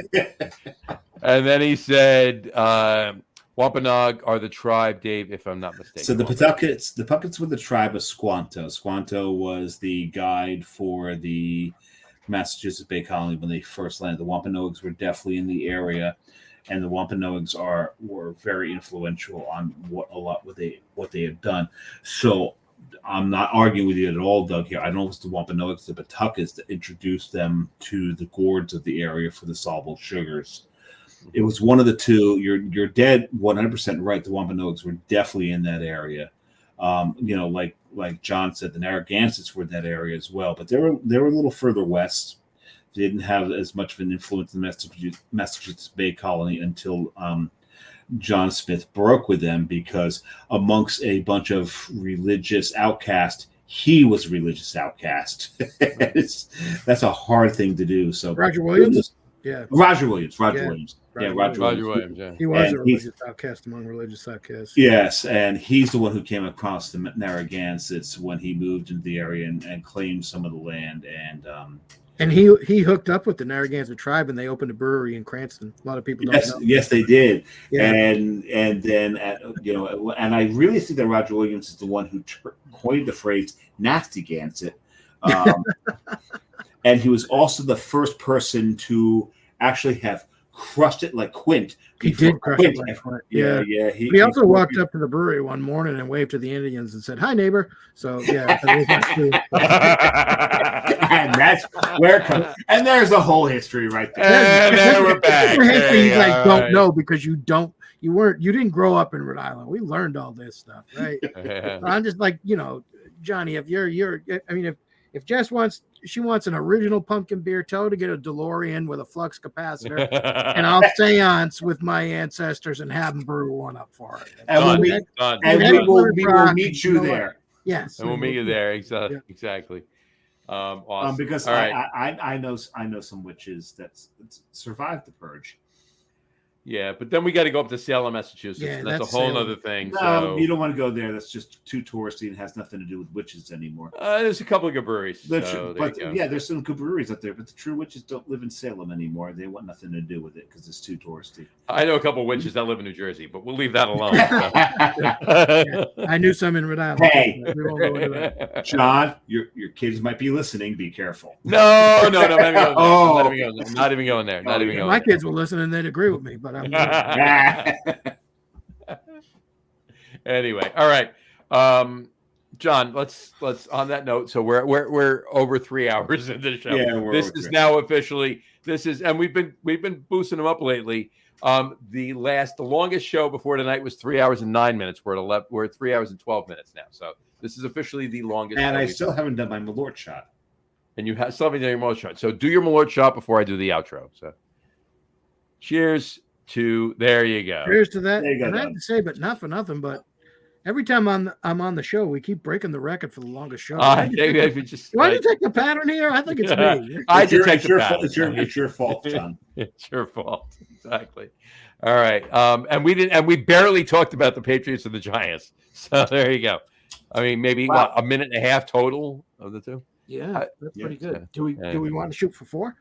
And then he said, Wampanoag are the tribe, Dave, if I'm not mistaken. So the Pawtuckets were the tribe of Squanto. Squanto was the guide for the Massachusetts Bay Colony when they first landed. The Wampanoags were definitely in the area, and the Wampanoags were very influential on what they have done. So I'm not arguing with you at all, Doug. Here, I don't know if it's the Wampanoags, the Pawtuckets that introduced them to the gourds of the area for the soluble sugars. It was one of the two. You're dead 100% right. The Wampanoags were definitely in that area. Like John said, the Narragansetts were in that area as well, but they were a little further west. They didn't have as much of an influence in the Massachusetts Bay Colony until John Smith broke with them, because amongst a bunch of religious outcasts, he was a religious outcast. That's a hard thing to do. So Roger Williams? Roger Williams. Yeah. He was a religious outcast among religious outcasts. Yes, and he's the one who came across the Narragansetts when he moved into the area and claimed some of the land. And he hooked up with the Narragansett tribe, and they opened a brewery in Cranston. A lot of people don't know. Yes, they did. Yeah. And then and I really think that Roger Williams is the one who coined the phrase "nasty Gansett," and he was also the first person to actually have crushed it like Quint. He did crush it like Quint. Yeah. He also walked up to the brewery one morning and waved to the Indians and said, "Hi, neighbor." So yeah, and that's where it comes. And there's the whole history right there. And then we're back. You guys don't know because you didn't grow up in Rhode Island. We learned all this stuff, right? So I'm just like, Johnny, if Jess wants an original pumpkin beer, tell her to get a DeLorean with a flux capacitor, and I'll seance with my ancestors and have them brew one up for her. And we will meet you there. Yes, and we'll meet you there. Exactly. Awesome. Because I know some witches that survived the purge. Yeah, but then we got to go up to Salem, Massachusetts. Yeah, that's a whole other thing. No, you don't want to go there. That's just too touristy and has nothing to do with witches anymore. There's a couple of good breweries. There's some good breweries out there, but the true witches don't live in Salem anymore. They want nothing to do with it because it's too touristy. I know a couple of witches that live in New Jersey, but we'll leave that alone. I knew some in Rhode Island. Hey, we won't go into that. John, your kids might be listening. Be careful. No, I'm not even going there. My kids will listen and they'd agree with me, but I'm anyway, all right, John. Let's on that note. So we're over 3 hours into the show. Yeah, this is now officially. And we've been boosting them up lately. The longest show before tonight was 3 hours and 9 minutes. We're at 3 hours and 12 minutes now. So this is officially the longest. And I still haven't done my Malort shot. And you still haven't done your Malort shot. So do your Malort shot before I do the outro. So cheers. There you go. Cheers to that. And I have to say, but not for nothing, but every time I'm on the show, we keep breaking the record for the longest show. Why do you take the pattern here? I think it's me. It's your fault, John. It's your fault. Exactly. All right. And we barely talked about the Patriots and the Giants. So there you go. I mean, maybe a minute and a half total of the two. Yeah, that's pretty good. Do we want to shoot for 4?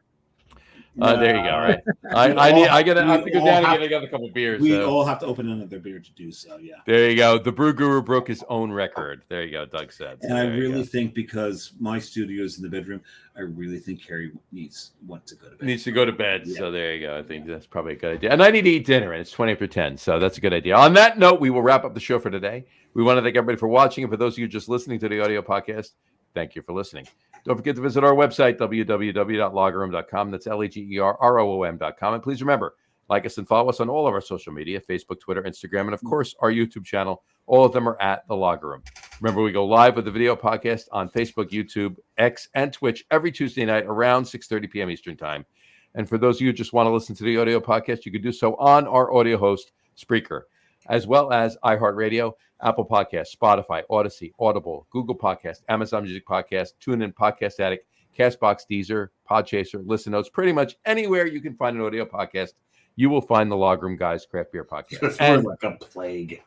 There you go. Right. I have to go down and get a couple beers. We all have to open another beer to do so. Yeah. There you go. The Brew Guru broke his own record. There you go. Doug said. And I really think, because my studio is in the bedroom, I really think Carrie needs to go to bed. Yeah. So there you go. I think that's probably a good idea. And I need to eat dinner, and it's 20 after 10. So that's a good idea. On that note, we will wrap up the show for today. We want to thank everybody for watching, and for those of you just listening to the audio podcast, thank you for listening. Don't forget to visit our website, www.lagerroom.com. That's LAGERROOM.com. And please remember, like us and follow us on all of our social media, Facebook, Twitter, Instagram, and of course, our YouTube channel. All of them are at The Lager Room. Remember, we go live with the video podcast on Facebook, YouTube, X, and Twitch every Tuesday night around 6:30 p.m. Eastern Time. And for those of you who just want to listen to the audio podcast, you can do so on our audio host, Spreaker, as well as iHeartRadio, Apple Podcasts, Spotify, Odyssey, Audible, Google Podcasts, Amazon Music Podcasts, TuneIn, Podcast Addict, CastBox, Deezer, Podchaser, Listen Notes. Pretty much anywhere you can find an audio podcast, you will find the Lager Room Guys Craft Beer Podcast. It's like a plague.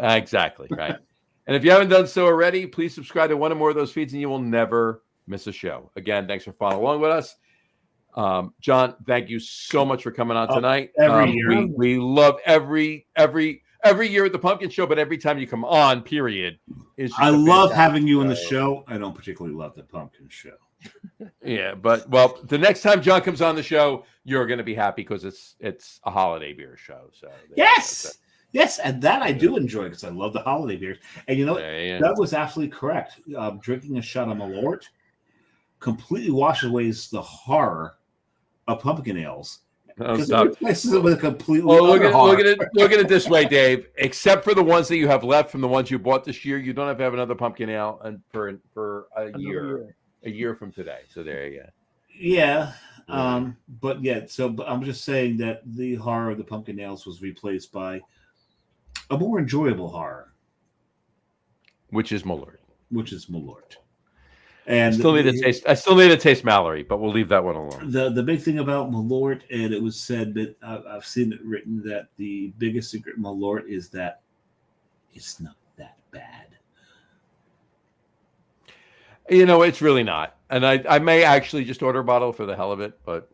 Exactly, right. And if you haven't done so already, please subscribe to one or more of those feeds and you will never miss a show. Again, thanks for following along with us. John, thank you so much for coming on tonight. Every year. We love every year at the Pumpkin Show, but every time you come on, period. I love having you on the show. I don't particularly love the Pumpkin Show. Yeah, but the next time John comes on the show, you're going to be happy because it's a holiday beer show. So yes, Yes, and that I do enjoy because I love the holiday beers. And you know what? Yeah. That was absolutely correct. Drinking a shot of Malort completely washes away the horror of pumpkin ales. Oh, Because it stop. replaces it with a completely Well, look other at horror. it this way, Dave. Except for the ones that you have left from the ones you bought this year, you don't have to have another pumpkin ale for a year from today. So there you go. Yeah. But I'm just saying that the horror of the pumpkin ales was replaced by a more enjoyable horror, Which is Malort. And I still need to taste Mallory, but we'll leave that one alone. The big thing about Malort, and it was said that I've seen it written that the biggest secret of Malort is that it's not that bad. You know, it's really not. And I may actually just order a bottle for the hell of it, but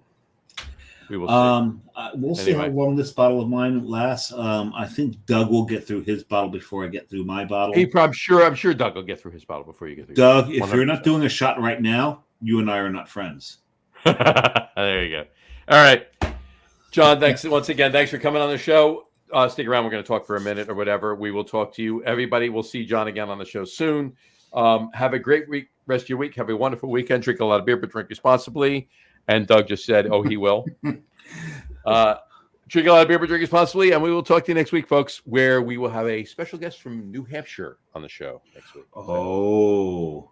we will see. We'll see how long this bottle of mine lasts. I think Doug will get through his bottle before I get through my bottle. I'm sure Doug will get through his bottle before you get through. Doug, if you're not doing a shot right now, you and I are not friends. There you go. All right, John. Thanks once again. Thanks for coming on the show. Stick around. We're going to talk for a minute or whatever. We will talk to you, everybody. We'll see John again on the show soon. Have a great week. Rest of your week. Have a wonderful weekend. Drink a lot of beer, but drink responsibly. And Doug just said, "Oh, he will." Drink a lot of beer, but drink responsibly. And we will talk to you next week, folks, where we will have a special guest from New Hampshire on the show next week. Oh,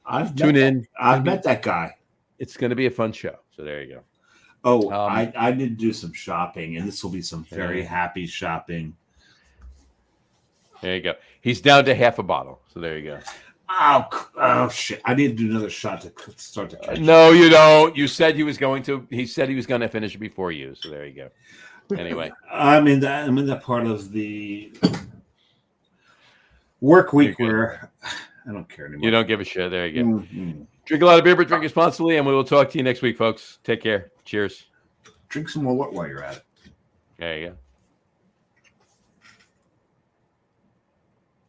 I've met that guy. It's going to be a fun show. So there you go. Oh, I did do some shopping, and this will be some very happy shopping. There you go. He's down to half a bottle. So there you go. Oh shit! I need to do another shot to start to catch. No, you don't. You said he was going to. He said he was going to finish it before you. So there you go. Anyway, I'm in that part of the work week where I don't care anymore. You don't give a shit. There you go. Mm-hmm. Drink a lot of beer, but drink responsibly, and we will talk to you next week, folks. Take care. Cheers. Drink some more while you're at it. There you go.